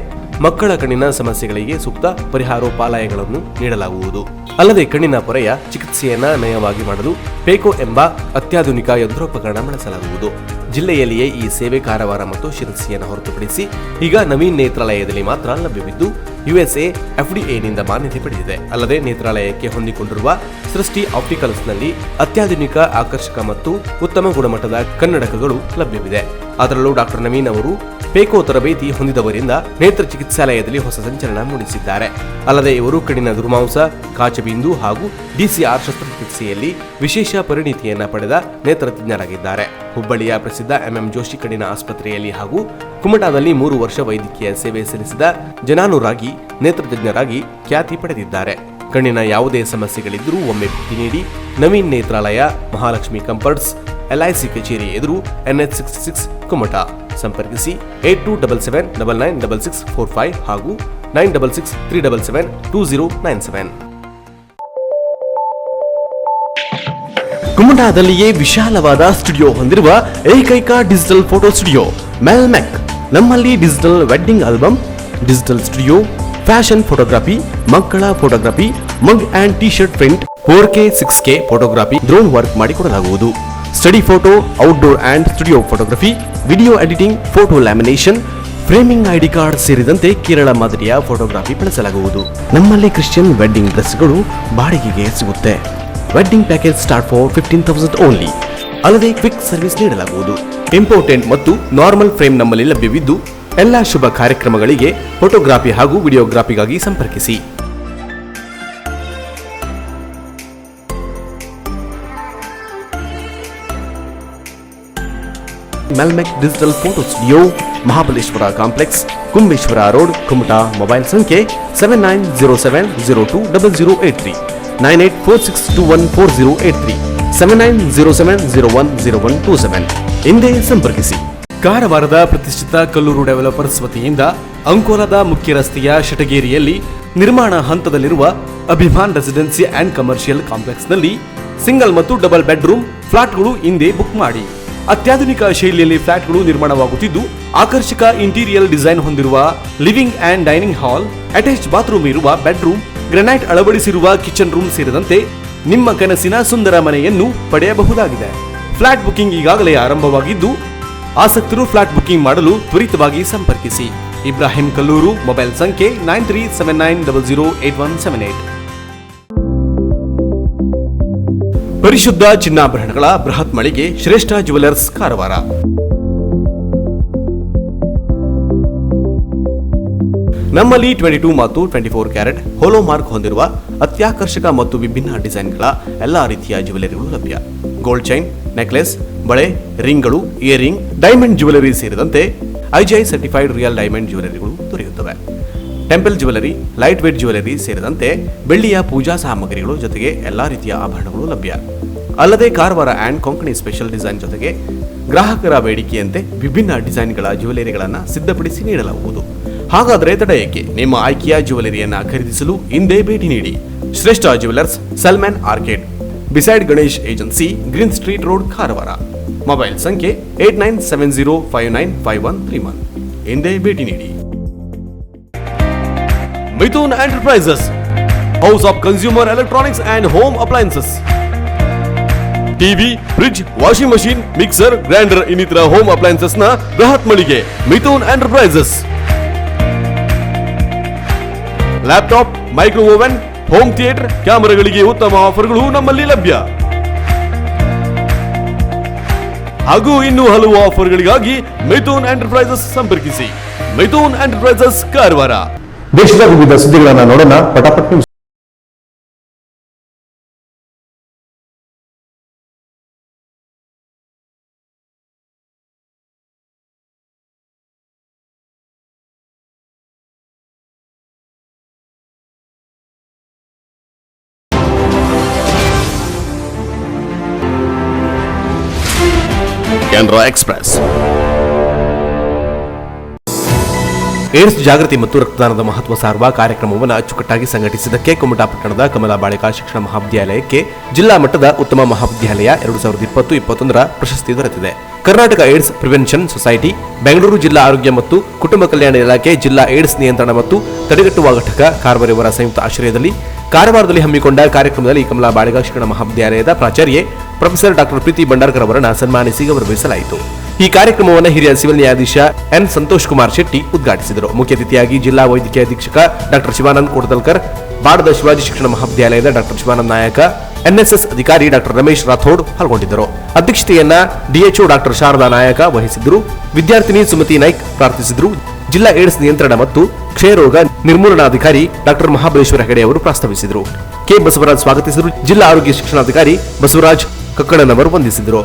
ಮಕ್ಕಳ ಕಣ್ಣಿನ ಸಮಸ್ಯೆಗಳಿಗೆ ಸೂಕ್ತ ಪರಿಹಾರೋಪಾಲಯಗಳನ್ನು ನೀಡಲಾಗುವುದು. ಅಲ್ಲದೆ ಕಣ್ಣಿನ ಪೊರೆಯ ಚಿಕಿತ್ಸೆಯನ್ನ ನಯವಾಗಿ ಮಾಡಲು ಪೇಕೋ ಎಂಬ ಅತ್ಯಾಧುನಿಕ ಯಂತ್ರೋಪಕರಣ ಬಳಸಲಾಗುವುದು. ಜಿಲ್ಲೆಯಲ್ಲಿಯೇ ಈ ಸೇವೆ ಕಾರವಾರ ಮತ್ತು ಶಿರಸಿಯನ್ನು ಹೊರತುಪಡಿಸಿ ಈಗ ನವೀನ್ ನೇತ್ರಾಲಯದಲ್ಲಿ ಮಾತ್ರ ಲಭ್ಯವಿದ್ದು USA FDA-ನಿಂದ ಮಾನ್ಯತೆ ಪಡೆದಿದೆ. ಅಲ್ಲದೆ ನೇತ್ರಾಲಯಕ್ಕೆ ಹೊಂದಿಕೊಂಡಿರುವ ಸೃಷ್ಟಿ ಆಪ್ಟಿಕಲ್ಸ್ನಲ್ಲಿ ಅತ್ಯಾಧುನಿಕ, ಆಕರ್ಷಕ ಮತ್ತು ಉತ್ತಮ ಗುಣಮಟ್ಟದ ಕನ್ನಡಕಗಳು ಲಭ್ಯವಿದೆ. ಅದರಲ್ಲೂ ಡಾಕ್ಟರ್ ನವೀನ್ ಅವರು ಪೇಕೋ ತರಬೇತಿ ಹೊಂದಿದವರಿಂದ ನೇತ್ರ ಚಿಕಿತ್ಸಾಲಯದಲ್ಲಿ ಹೊಸ ಸಂಚಲನ ಮೂಡಿಸಿದ್ದಾರೆ. ಅಲ್ಲದೆ ಇವರು ಕಣ್ಣಿನ ದುರ್ಮಾಂಸ, ಕಾಚಬಿಂದು ಹಾಗೂ DCR ಶಸ್ತ್ರಚಿಕಿತ್ಸೆಯಲ್ಲಿ ವಿಶೇಷ ಪರಿಣಿತಿಯನ್ನ ಪಡೆದ ನೇತ್ರತಜ್ಞರಾಗಿದ್ದಾರೆ. ಹುಬ್ಬಳ್ಳಿಯ ಪ್ರಸಿದ್ಧ MM ಜೋಶಿ ಕಣ್ಣಿನ ಆಸ್ಪತ್ರೆಯಲ್ಲಿ ಹಾಗೂ ಕುಮಟಾದಲ್ಲಿ 3 ವರ್ಷ ವೈದ್ಯಕೀಯ ಸೇವೆ ಸಲ್ಲಿಸಿದ ಜನಾನುರಾಗಿ ನೇತ್ರತಜ್ಞರಾಗಿ ಖ್ಯಾತಿ ಪಡೆದಿದ್ದಾರೆ. ಕಣ್ಣಿನ ಯಾವುದೇ ಸಮಸ್ಯೆಗಳಿದ್ದರೂ ಒಮ್ಮೆ ಭೇಟಿ ನೀಡಿ. ನವೀನ್ ನೇತ್ರಾಲಯ, ಮಹಾಲಕ್ಷ್ಮಿ ಕಂಫರ್ಟ್ಸ್, LIC ಕಚೇರಿ ಎದುರು, NH66 ಕುಮಟಾ. ಸಂಪರ್ಕಿಸಿ 8277996645 ಹಾಗೂ 9663772097. ಕುಮಟಾದಲ್ಲಿಯೇ ವಿಶಾಲವಾದ ಸ್ಟುಡಿಯೋ ಹೊಂದಿರುವ ಏಕೈಕ ಡಿಜಿಟಲ್ ಫೋಟೋ ಸ್ಟುಡಿಯೋ ಮೆಲ್ಮೆಕ್. ನಮ್ಮಲ್ಲಿ digital wedding album, digital studio, fashion photography, ಮಕ್ಕಳ photography, mug and T shirt print, 4K 6K photography, drone work ಮಾಡಿಕೊಡಲಾಗುವುದು. Study photo, outdoor and studio photography, video editing, photo lamination, framing, ID card ಸೇರಿದಂತೆ ಕೇರಳ ಮಾದರಿಯ photography ಬಳಸಲಾಗುವುದು. ನಮ್ಮಲ್ಲಿ Christian wedding ಡ್ರೆಸ್ಗಳು ಬಾಡಿಗೆಗೆ ಸಿಗುತ್ತೆ. Wedding package start for 15,000 only. ಅಲ್ಲದೆ quick service ನೀಡಲಾಗುವುದು. ಇಂಪೋರ್ಟೆಂಟ್ ಮತ್ತು ನಾರ್ಮಲ್ ಫ್ರೇಮ್ ನಮ್ಮಲ್ಲಿ ಲಭ್ಯವಿದ್ದು ಎಲ್ಲ ಶುಭ ಕಾರ್ಯಕ್ರಮಗಳಿಗೆ ಫೋಟೋಗ್ರಫಿ ಹಾಗೂ ವಿಡಿಯೋಗ್ರಫಿಗಾಗಿ ಸಂಪರ್ಕಿಸಿ. ಮೆಲ್ಮೆಕ್ digital photo studio, Mahabaleshwar complex, Kumbeshwar road, Kumta. Mobile ಸಂಖ್ಯೆ 7907020083, 9846214083, 7907010127. ಹಿಂದೆ ಸಂಪರ್ಕಿಸಿ. ಕಾರವಾರದ ಪ್ರತಿಷ್ಠಿತ ಕಲ್ಲೂರು ಡೆವಲಪರ್ಸ್ ವತಿಯಿಂದ ಅಂಕೋಲಾದ ಮುಖ್ಯ ರಸ್ತೆಯ ಶಟಗೇರಿಯಲ್ಲಿ ನಿರ್ಮಾಣ ಹಂತದಲ್ಲಿರುವ ಅಭಿಮಾನ್ ರೆಸಿಡೆನ್ಸಿ ಅಂಡ್ ಕಮರ್ಷಿಯಲ್ ಕಾಂಪ್ಲೆಕ್ಸ್ನಲ್ಲಿ ಸಿಂಗಲ್ ಮತ್ತು ಡಬಲ್ ಬೆಡ್ರೂಮ್ ಫ್ಲಾಟ್ಗಳು ಹಿಂದೆ ಬುಕ್ ಮಾಡಿ. ಅತ್ಯಾಧುನಿಕ ಶೈಲಿಯಲ್ಲಿ ಫ್ಲಾಟ್ಗಳು ನಿರ್ಮಾಣವಾಗುತ್ತಿದ್ದು, ಆಕರ್ಷಕ ಇಂಟೀರಿಯರ್ ಡಿಸೈನ್ ಹೊಂದಿರುವ living and dining hall, attach bathroom ಇರುವ ಬೆಡ್ರೂಮ್, ಗ್ರೆನೈಟ್ ಅಳವಡಿಸಿರುವ ಕಿಚನ್ ರೂಮ್ ಸೇರಿದಂತೆ ನಿಮ್ಮ ಕನಸಿನ ಸುಂದರ ಮನೆಯನ್ನು ಪಡೆಯಬಹುದಾಗಿದೆ. ಫ್ಲಾಟ್ ಬುಕಿಂಗ್ ಈಗಾಗಲೇ ಆರಂಭವಾಗಿದ್ದು, ಆಸಕ್ತರು ಫ್ಲಾಟ್ ಬುಕಿಂಗ್ ಮಾಡಲು ತ್ವರಿತವಾಗಿ ಸಂಪರ್ಕಿಸಿ. ಇಬ್ರಾಹಿಂ ಕಲ್ಲೂರು. ಮೊಬೈಲ್ ಸಂಖ್ಯೆ 9379008178. ಪರಿಶುದ್ಧ ಚಿನ್ನಾಭರಣಗಳ ಬೃಹತ್ ಮಳಿಗೆ ಶ್ರೇಷ್ಠ ಜುವೆಲರ್ಸ್ ಕಾರವಾರ. ನಮ್ಮಲ್ಲಿ 22 ಮತ್ತು 24 ಕ್ಯಾರೆಟ್ ಹೋಲೋ ಮಾರ್ಕ್ ಹೊಂದಿರುವ ಅತ್ಯಾಕರ್ಷಕ ಮತ್ತು ವಿಭಿನ್ನ ಡಿಸೈನ್ಗಳ ಎಲ್ಲಾ ರೀತಿಯ ಜ್ಯುವೆಲರಿಗಳು ಲಭ್ಯ. ಗೋಲ್ಡ್ ಚೈನ್, ನೆಕ್ಲೆಸ್, ಬಳೆ, ರಿಂಗ್ಗಳು, ಇಯರಿಂಗ್, ಡೈಮಂಡ್ ಜ್ಯುವೆಲರಿ ಸೇರಿದಂತೆ IGI ಸರ್ಟಿಫೈಡ್ ರಿಯಲ್ ಡೈಮಂಡ್ ಜ್ಯುವೆಲರಿಗಳು ದೊರೆಯುತ್ತವೆ. Temple jewellery, light weight jewellery ಸೇರಿದಂತೆ ಬೆಳ್ಳಿಯ ಪೂಜಾ ಸಾಮಗ್ರಿಗಳು ಜೊತೆಗೆ ಎಲ್ಲಾ ರೀತಿಯ ಆಭರಣಗಳು ಲಭ್ಯ. ಅಲ್ಲದೆ Karwar and Konkani special design ಜೊತೆಗೆ ಗ್ರಾಹಕರ ಬೇಡಿಕೆಯಂತೆ ವಿಭಿನ್ನ ಡಿಸೈನ್ಗಳ ಜ್ಯುವೆಲರಿಗಳನ್ನು ಸಿದ್ಧಪಡಿಸಿ ನೀಡಲಾಗುವುದು. ಹಾಗಾದರೆ ತಡ ಏಕೆ? ನಿಮ್ಮ ಆಯ್ಕೆಯ ಜ್ಯುವೆಲರಿಯನ್ನ ಖರೀದಿಸಲು ಹಿಂದೆ ಭೇಟಿ ನೀಡಿ. Shreshta jewellers, Salman arcade, beside Ganesh agency, green street road, Karwar. Mobile ಸಂಖ್ಯೆ 8970595131. ಹಿಂದೆ ಭೇಟಿ ನೀಡಿ. Mithun enterprises, house of consumer electronics and home appliances. TV, fridge, washing machine, mixer, grinder ಇನ್ನಿತರ ಹೋಮ್ ಅಪ್ಲಯನ್ಸಸ್ ನ ಬೃಹತ್ ಮಳಿಗೆ Mithun enterprises. Laptop, micro oven, home theatre, ಕ್ಯಾಮೆರಾಗಳಿಗೆ ಉತ್ತಮ ಆಫರ್ಗಳು ನಮ್ಮಲ್ಲಿ ಲಭ್ಯ. ಹಾಗೂ ಇನ್ನೂ ಹಲವು ಆಫರ್ಗಳಿಗಾಗಿ ಮಿಥುನ್ ಎಂಟರ್ಪ್ರೈಸಸ್ ಸಂಪರ್ಕಿಸಿ. ಮಿಥುನ್ ಎಂಟರ್ಪ್ರೈಸಸ್, ಕಾರವಾರ. ದೇಶದ ವಿವಿಧ ಸುದ್ದಿಗಳನ್ನು ನೋಡೋಣ ಪಟಾಪಟ್ ನ್ಯೂಸ್. ಕೆನರಾ ಎಕ್ಸ್ಪ್ರೆಸ್. ಏಡ್ಸ್ ಜಾಗೃತಿ ಮತ್ತು ರಕ್ತದಾನದ ಮಹತ್ವ ಸಾರುವ ಕಾರ್ಯಕ್ರಮವನ್ನು ಅಚ್ಚುಕಟ್ಟಾಗಿ ಸಂಘಟಿಸಿದ್ದಕ್ಕೆ ಕುಮಟಾ ಪಟ್ಟಣದ ಕಮಲಾ ಬಾಳಿಕಾ ಶಿಕ್ಷಣ ಮಹಾವಿದ್ಯಾಲಯಕ್ಕೆ ಜಿಲ್ಲಾ ಮಟ್ಟದ ಉತ್ತಮ ಮಹಾವಿದ್ಯಾಲಯ 2020-21 ಪ್ರಶಸ್ತಿ ದೊರೆತಿದೆ. Karnataka AIDS prevention society, Bengaluru ಜಿಲ್ಲಾ ಆರೋಗ್ಯ ಮತ್ತು ಕುಟುಂಬ ಕಲ್ಯಾಣ ಇಲಾಖೆ, ಜಿಲ್ಲಾ ಏಡ್ಸ್ ನಿಯಂತ್ರಣ ಮತ್ತು ತಡೆಗಟ್ಟುವ ಘಟಕ ಕಾರವಾರ ಇವರ ಸಂಯುಕ್ತ ಆಶ್ರಯದಲ್ಲಿ ಕಾರವಾರದಲ್ಲಿ ಹಮ್ಮಿಕೊಂಡ ಕಾರ್ಯಕ್ರಮದಲ್ಲಿ ಕಮಲಾ ಬಾಳಿಕಾ ಶಿಕ್ಷಣ ಮಹಾವಿದ್ಯಾಲಯದ ಪ್ರಾಚಾರ್ಯೆ ಪ್ರೊಫೆಸರ್ ಡಾಕ್ಟರ್ ಪ್ರೀತಿ ಭಂಡಾರ್ಕರ್ ಅವರನ್ನು ಸನ್ಮಾನಿಸಿ ಗೌರವಿಸಲಾಯಿತು. ಈ ಕಾರ್ಯಕ್ರಮವನ್ನು ಹಿರಿಯ ಸಿವಿಲ್ ನ್ಯಾಯಾಧೀಶ ಎನ್ ಸಂತೋಷ್ ಕುಮಾರ್ ಶೆಟ್ಟಿ ಉದ್ಘಾಟಿಸಿದರು. ಮುಖ್ಯ ಅತಿಥಿಯಾಗಿ ಜಿಲ್ಲಾ ವೈದ್ಯಕೀಯ ಅಧೀಕ್ಷಕ ಡಾಕ್ಟರ್ ಶಿವಾನಂದ್ ಕೋಟದಲ್ಕರ್, ಬಾಡದ ಶಿವಾಜಿ ಶಿಕ್ಷಣ ಮಹಾವಿದ್ಯಾಲಯದ ಡಾಕ್ಟರ್ ಶಿವಾನಂದ್ ನಾಯಕ, NSS ಅಧಿಕಾರಿ ಡಾಕ್ಟರ್ ರಮೇಶ್ ರಾಥೋಡ್ ಪಾಲ್ಗೊಂಡಿದ್ದರು. ಅಧ್ಯಕ್ಷತೆಯನ್ನ DHO ಡಾಕ್ಟರ್ ಶಾರದಾ ನಾಯಕ ವಹಿಸಿದ್ರು. ವಿದ್ಯಾರ್ಥಿನಿ ಸುಮತಿ ನಾಯ್ಕ್ ಪ್ರಾರ್ಥಿಸಿದ್ರು. ಜಿಲ್ಲಾ ಏಡ್ಸ್ ನಿಯಂತ್ರಣ ಮತ್ತು ಕ್ಷಯರೋಗ ನಿರ್ಮೂಲನಾಧಿಕಾರಿ ಡಾಕ್ಟರ್ ಮಹಾಬಲೇಶ್ವರ ಹೆಗಡೆ ಅವರು ಪ್ರಾಸ್ತಾವಿಸಿದರು. ಕೆ ಬಸವರಾಜ್ ಸ್ವಾಗತಿಸಿದರು. ಜಿಲ್ಲಾ ಆರೋಗ್ಯ ಶಿಕ್ಷಣಾಧಿಕಾರಿ ಬಸವರಾಜ್ ಕಕ್ಕಡನವರು ವಂದಿಸಿದರು.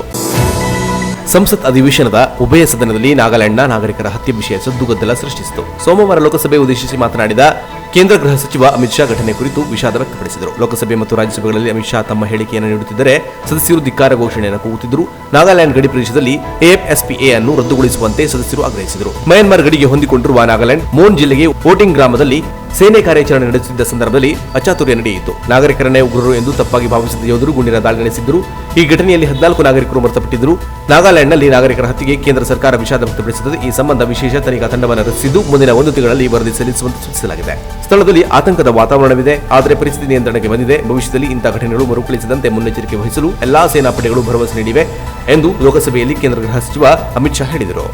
ಸಂಸತ್ ಅಧಿವೇಶನದ ಉಭಯ ಸದನದಲ್ಲಿ ನಾಗಾಲ್ಯಾಂಡ್ನ ನಾಗರಿಕರ ಹತ್ಯೆ ವಿಷಯ ಸದ್ದುಗದ್ದಲ ಸೃಷ್ಟಿಸಿತು. ಸೋಮವಾರ ಲೋಕಸಭೆ ಉದ್ದೇಶಿಸಿ ಮಾತನಾಡಿದ ಕೇಂದ್ರ ಗೃಹ ಸಚಿವ ಅಮಿತ್ ಶಾ ಘಟನೆ ಕುರಿತು ವಿಷಾದ ವ್ಯಕ್ತಪಡಿಸಿದರು. ಲೋಕಸಭೆ ಮತ್ತು ರಾಜ್ಯಸಭೆಗಳಲ್ಲಿ ಅಮಿತ್ ಶಾ ತಮ್ಮ ಹೇಳಿಕೆಯನ್ನು ನೀಡುತ್ತಿದ್ದರೆ ಸದಸ್ಯರು ಧಿಕ್ಕಾರ ಘೋಷಣೆಯನ್ನು ಕೂಗುತ್ತಿದ್ದರು. ನಾಗಾಲ್ಯಾಂಡ್ ಗಡಿ ಪ್ರದೇಶದಲ್ಲಿ AFSPA ಅನ್ನು ರದ್ದುಗೊಳಿಸುವಂತೆ ಸದಸ್ಯರು ಆಗ್ರಹಿಸಿದರು. ಮಯನ್ಮಾರ್ ಗಡಿಗೆ ಹೊಂದಿಕೊಂಡಿರುವ ನಾಗಾಲ್ಯಾಂಡ್ ಮೋನ್ ಜಿಲ್ಲೆಗೆ ವೋಟಿಂಗ್ ಗ್ರಾಮದಲ್ಲಿ ಸೇನೆ ಕಾರ್ಯಾಚರಣೆ ನಡೆಸುತ್ತಿದ್ದ ಸಂದರ್ಭದಲ್ಲಿ ಅಚಾತುರ್ಯ ನಡೆಯಿತು. ನಾಗರಿಕರನ್ನೇ ಉಗ್ರರು ಎಂದು ತಪ್ಪಾಗಿ ಭಾವಿಸಿದ ಯೋಧರು ಗುಂಡಿನ ದಾಳಿ ನಡೆಸಿದ್ದರು. ಈ ಘಟನೆಯಲ್ಲಿ 14 ನಾಗರಿಕರು ಮೃತಪಟ್ಟಿದ್ದರು. ನಾಗಾಲ್ಯಾಂಡ್ನಲ್ಲಿ ನಾಗರಿಕರ ಹತ್ಯೆಗೆ ಕೇಂದ್ರ ಸರ್ಕಾರ ವಿಷಾದ ವ್ಯಕ್ತಪಡಿಸುತ್ತದೆ. ಈ ಸಂಬಂಧ ವಿಶೇಷ ತನಿಖಾ ತಂಡವನ್ನು ರಚಿಸಿದ್ದು ಮುಂದಿನ 1 ತಿಂಗಳಲ್ಲಿ ವರದಿ ಸಲ್ಲಿಸುವಂತೆ ಸೂಚಿಸಲಾಗಿದೆ. ಸ್ಥಳದಲ್ಲಿ ಆತಂಕದ ವಾತಾವರಣವಿದೆ, ಆದರೆ ಪರಿಸ್ಥಿತಿ ನಿಯಂತ್ರಣಕ್ಕೆ ಬಂದಿದೆ. ಭವಿಷ್ಯದಲ್ಲಿ ಇಂತಹ ಘಟನೆಗಳು ಮರುಕಳಿಸದಂತೆ ಮುನ್ನೆಚ್ಚರಿಕೆ ವಹಿಸಲು ಎಲ್ಲಾ ಸೇನಾ ಪಡೆಗಳು ಭರವಸೆ ನೀಡಿವೆ ಎಂದು ಲೋಕಸಭೆಯಲ್ಲಿ ಕೇಂದ್ರ ಗೃಹ ಸಚಿವ ಅಮಿತ್ ಶಾ ಹೇಳಿದರು.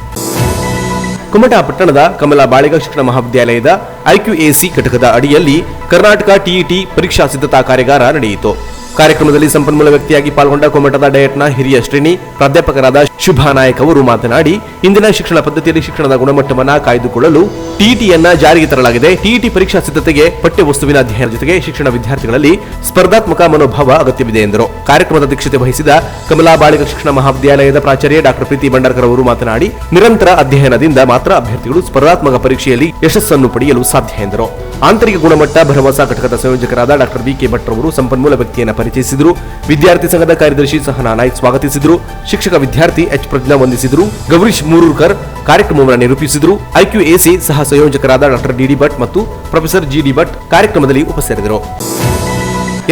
ಕುಮಟಾ ಪಟ್ಟಣದ ಕಮಲಾ ಬಾಳಿಕಾ ಶಿಕ್ಷಣ ಮಹಾವಿದ್ಯಾಲಯದ IQAC ಘಟಕದ ಅಡಿಯಲ್ಲಿ ಕರ್ನಾಟಕ TET ಪರೀಕ್ಷಾ ಸಿದ್ಧತಾ ಕಾರ್ಯಾಗಾರ ನಡೆಯಿತು. ಕಾರ್ಯಕ್ರಮದಲ್ಲಿ ಸಂಪನ್ಮೂಲ ವ್ಯಕ್ತಿಯಾಗಿ ಪಾಲ್ಗೊಂಡ ಕುಮಟಾದ ಡಯಟ್ನ ಹಿರಿಯ ಶ್ರೇಣಿ ಪ್ರಾಧ್ಯಾಪಕರಾದ ಶುಭಾ ನಾಯಕ್ ಅವರು ಮಾತನಾಡಿ, ಇಂದಿನ ಶಿಕ್ಷಣ ಪದ್ಧತಿಯಲ್ಲಿ ಶಿಕ್ಷಣದ ಗುಣಮಟ್ಟವನ್ನು ಕಾಯ್ದುಕೊಳ್ಳಲು ಟಿಇಟಿಯನ್ನ ಜಾರಿಗೆ ತರಲಾಗಿದೆ. ಟಿಇಟಿ ಪರೀಕ್ಷಾ ಸಿದ್ಧತೆಗೆ ಪಠ್ಯ ವಸ್ತುವಿನ ಅಧ್ಯಯನದ ಜೊತೆಗೆ ಶಿಕ್ಷಣ ವಿದ್ಯಾರ್ಥಿಗಳಲ್ಲಿ ಸ್ಪರ್ಧಾತ್ಮಕ ಮನೋಭಾವ ಅಗತ್ಯವಿದೆ ಎಂದರು. ಕಾರ್ಯಕ್ರಮದ ಅಧ್ಯಕ್ಷತೆ ವಹಿಸಿದ ಕಮಲಾ ಬಾಲಿಕ ಶಿಕ್ಷಣ ಮಹಾವಿದ್ಯಾಲಯದ ಪ್ರಾಚಾರ್ಯ ಡಾಕ್ಟರ್ ಪ್ರೀತಿ ಭಂಡಾರ್ಕರ್ ಅವರು ಮಾತನಾಡಿ, ನಿರಂತರ ಅಧ್ಯಯನದಿಂದ ಮಾತ್ರ ಅಭ್ಯರ್ಥಿಗಳು ಸ್ಪರ್ಧಾತ್ಮಕ ಪರೀಕ್ಷೆಯಲ್ಲಿ ಯಶಸ್ಸನ್ನು ಪಡೆಯಲು ಸಾಧ್ಯ ಎಂದರು. ಆಂತರಿಕ ಗುಣಮಟ್ಟ ಭರವಸಾ ಘಟಕದ ಸಂಯೋಜಕರಾದ ಡಾಕ್ಟರ್ ಬಿಕೆ ಭಟ್ ಅವರು ಸಂಪನ್ಮೂಲ ವ್ಯಕ್ತಿಯನ್ನು ಪರಿಚಯಿಸಿದರು. ವಿದ್ಯಾರ್ಥಿ ಸಂಘದ ಕಾರ್ಯದರ್ಶಿ ಸಹನಾ ನಾಯ್ಕ್ ಸ್ವಾಗತಿಸಿದರು. ಶಿಕ್ಷಕ ವಿದ್ಯಾರ್ಥಿ ಎಚ್ ಪ್ರಜ್ಞಾ ವಂದಿಸಿದರು. ಗೌರೀಶ್ ಮೂರೂರ್ಕರ್ ಕಾರ್ಯಕ್ರಮವನ್ನು ನಿರೂಪಿಸಿದರು. ಐಕ್ಯೂಎಸಿ ಸಹ ಸಂಯೋಜಕರಾದ ಡಾಕ್ಟರ್ ಡಿಡಿ ಭಟ್ ಮತ್ತು ಪ್ರೊಫೆಸರ್ ಜಿಡಿ ಭಟ್ ಕಾರ್ಯಕ್ರಮದಲ್ಲಿ ಉಪಸ್ಥಿತರಿದ್ದರು.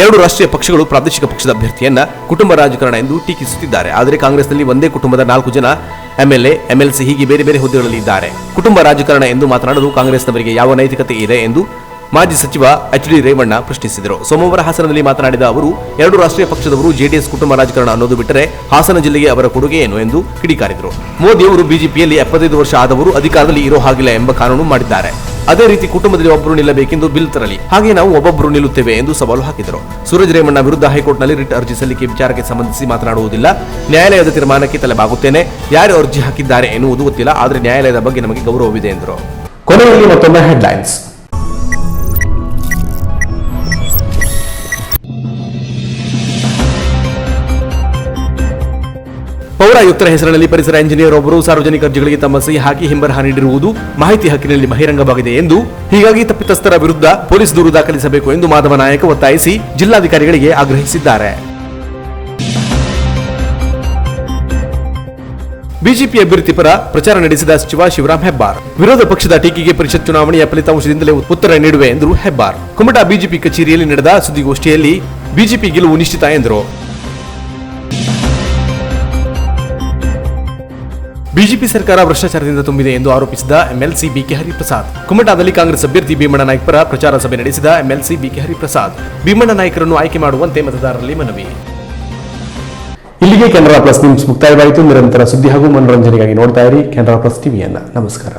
ಎರಡು ರಾಷ್ಟ್ರೀಯ ಪಕ್ಷಗಳು ಪ್ರಾದೇಶಿಕ ಪಕ್ಷದ ಅಭ್ಯರ್ಥಿಯನ್ನ ಕುಟುಂಬ ರಾಜಕಾರಣ ಎಂದು ಟೀಕಿಸುತ್ತಿದ್ದಾರೆ. ಆದರೆ ಕಾಂಗ್ರೆಸ್ನಲ್ಲಿ ಒಂದೇ ಕುಟುಂಬದ 4 ಜನ ಎಂಎಲ್ಎ, ಎಂಎಲ್ಸಿ ಹೀಗೆ ಬೇರೆ ಬೇರೆ ಹುದ್ದೆಗಳಲ್ಲಿ ಇದ್ದಾರೆ. ಕುಟುಂಬ ರಾಜಕಾರಣ ಎಂದು ಮಾತನಾಡಲು ಕಾಂಗ್ರೆಸ್ನವರಿಗೆ ಯಾವ ನೈತಿಕತೆ ಇದೆ ಎಂದು ಮಾಜಿ ಸಚಿವ ಎಚ್ ಡಿ ರೇವಣ್ಣ ಪ್ರಶ್ನಿಸಿದರು. ಸೋಮವಾರ ಹಾಸನದಲ್ಲಿ ಮಾತನಾಡಿದ ಅವರು, ಎರಡು ರಾಷ್ಟ್ರೀಯ ಪಕ್ಷದವರು ಜೆಡಿಎಸ್ ಕುಟುಂಬ ರಾಜಕಾರಣ ಅನ್ನೋದು ಬಿಟ್ಟರೆ ಹಾಸನ ಜಿಲ್ಲೆಗೆ ಅವರ ಕೊಡುಗೆ ಏನು ಎಂದು ಕಿಡಿಕಾರಿದರು. ಮೋದಿ ಅವರು ಬಿಜೆಪಿಯಲ್ಲಿ 75 ವರ್ಷ ಆದವರು ಅಧಿಕಾರದಲ್ಲಿ ಇರೋ ಹಾಗಿಲ್ಲ ಎಂಬ ಕಾನೂನು ಮಾಡಿದ್ದಾರೆ. ಅದೇ ರೀತಿ ಕುಟುಂಬದಲ್ಲಿ ಒಬ್ಬರು ನಿಲ್ಲಬೇಕೆಂದು ಬಿಲ್ ತರಲಿ, ಹಾಗೆ ನಾವು ಒಬ್ಬೊಬ್ಬರು ನಿಲ್ಲುತ್ತೇವೆ ಎಂದು ಸವಾಲು ಹಾಕಿದರು. ಸೂರಜ್ ರೇವಣ್ಣ ವಿರುದ್ಧ ಹೈಕೋರ್ಟ್ನಲ್ಲಿ ರಿಟ್ ಅರ್ಜಿ ಸಲ್ಲಿಕೆ ವಿಚಾರಕ್ಕೆ ಸಂಬಂಧಿಸಿ ಮಾತನಾಡುವುದಿಲ್ಲ. ನ್ಯಾಯಾಲಯದ ತೀರ್ಮಾನಕ್ಕೆ ತಲೆಬಾಗುತ್ತೇನೆ. ಯಾರು ಅರ್ಜಿ ಹಾಕಿದ್ದಾರೆ ಎನ್ನುವುದು ಗೊತ್ತಿಲ್ಲ, ಆದರೆ ನ್ಯಾಯಾಲಯದ ಬಗ್ಗೆ ನಮಗೆ ಗೌರವವಿದೆ ಎಂದರು. ಕೊನೆಯಲ್ಲಿ ಮತ್ತೊಮ್ಮೆ ಹೆಡ್ಲೈನ್ಸ್. ಪೌರಾಯುಕ್ತರ ಹೆಸರಿನಲ್ಲಿ ಪರಿಸರ ಇಂಜಿನಿಯರ್ ಒಬ್ಬರು ಸಾರ್ವಜನಿಕ ಅರ್ಜಿಗಳಿಗೆ ತಮ್ಮ ಸಹಿ ಹಾಕಿ ಹಿಂಬರಹ ನೀಡಿರುವುದು ಮಾಹಿತಿ ಹಕ್ಕಿನಲ್ಲಿ ಬಹಿರಂಗವಾಗಿದೆ ಎಂದು, ಹೀಗಾಗಿ ತಪ್ಪಿತಸ್ಥರ ವಿರುದ್ಧ ಪೊಲೀಸ್ ದೂರು ದಾಖಲಿಸಬೇಕು ಎಂದು ಮಾಧವ ನಾಯಕ್ ಒತ್ತಾಯಿಸಿ ಜಿಲ್ಲಾಧಿಕಾರಿಗಳಿಗೆ ಆಗ್ರಹಿಸಿದ್ದಾರೆ. ಬಿಜೆಪಿ ಅಭ್ಯರ್ಥಿ ಪರ ಪ್ರಚಾರ ನಡೆಸಿದ ಸಚಿವ ಶಿವರಾಮ್ ಹೆಬ್ಬಾರ್, ವಿರೋಧ ಪಕ್ಷದ ಟೀಕೆಗೆ ಪರಿಷತ್ ಚುನಾವಣೆಯ ಫಲಿತಾಂಶದಿಂದಲೇ ಉತ್ತರ ನೀಡುವೆ ಎಂದರು ಹೆಬ್ಬಾರ್. ಕುಮಟಾ ಬಿಜೆಪಿ ಕಚೇರಿಯಲ್ಲಿ ನಡೆದ ಸುದ್ದಿಗೋಷ್ಠಿಯಲ್ಲಿ ಬಿಜೆಪಿ ಗೆಲುವು ನಿಶ್ಚಿತ ಎಂದರು. ಬಿಜೆಪಿ ಸರ್ಕಾರ ಭ್ರಷ್ಟಾಚಾರದಿಂದ ತುಂಬಿದೆ ಎಂದು ಆರೋಪಿಸಿದ ಎಂಎಲ್ಸಿ ಬಿಕೆ ಹರಿಪ್ರಸಾದ್. ಕುಮಟಾದಲ್ಲಿ ಕಾಂಗ್ರೆಸ್ ಅಭ್ಯರ್ಥಿ ಭೀಮಣ್ಣ ನಾಯ್ಕ ಪರ ಪ್ರಚಾರ ಸಭೆ ನಡೆಸಿದ ಎಂಎಲ್ಸಿ ಬಿಕೆ ಹರಿಪ್ರಸಾದ್, ಭೀಮಣ್ಣ ನಾಯ್ಕರನ್ನು ಆಯ್ಕೆ ಮಾಡುವಂತೆ ಮತದಾರರಲ್ಲಿ ಮನವಿ. ಇಲ್ಲಿಗೆ ಕೆನರಾ ಪ್ಲಸ್ ನ್ಯೂಸ್ ಮುಕ್ತಾಯವಾಯಿತು. ನಿರಂತರ ಸುದ್ದಿ ಹಾಗೂ ಮನೋರಂಜನೆಗಾಗಿ ನೋಡ್ತಾ ಇರಿ ಕೆನರಾ ಪ್ಲಸ್ ಟಿವಿಯನ್ನ. ನಮಸ್ಕಾರ.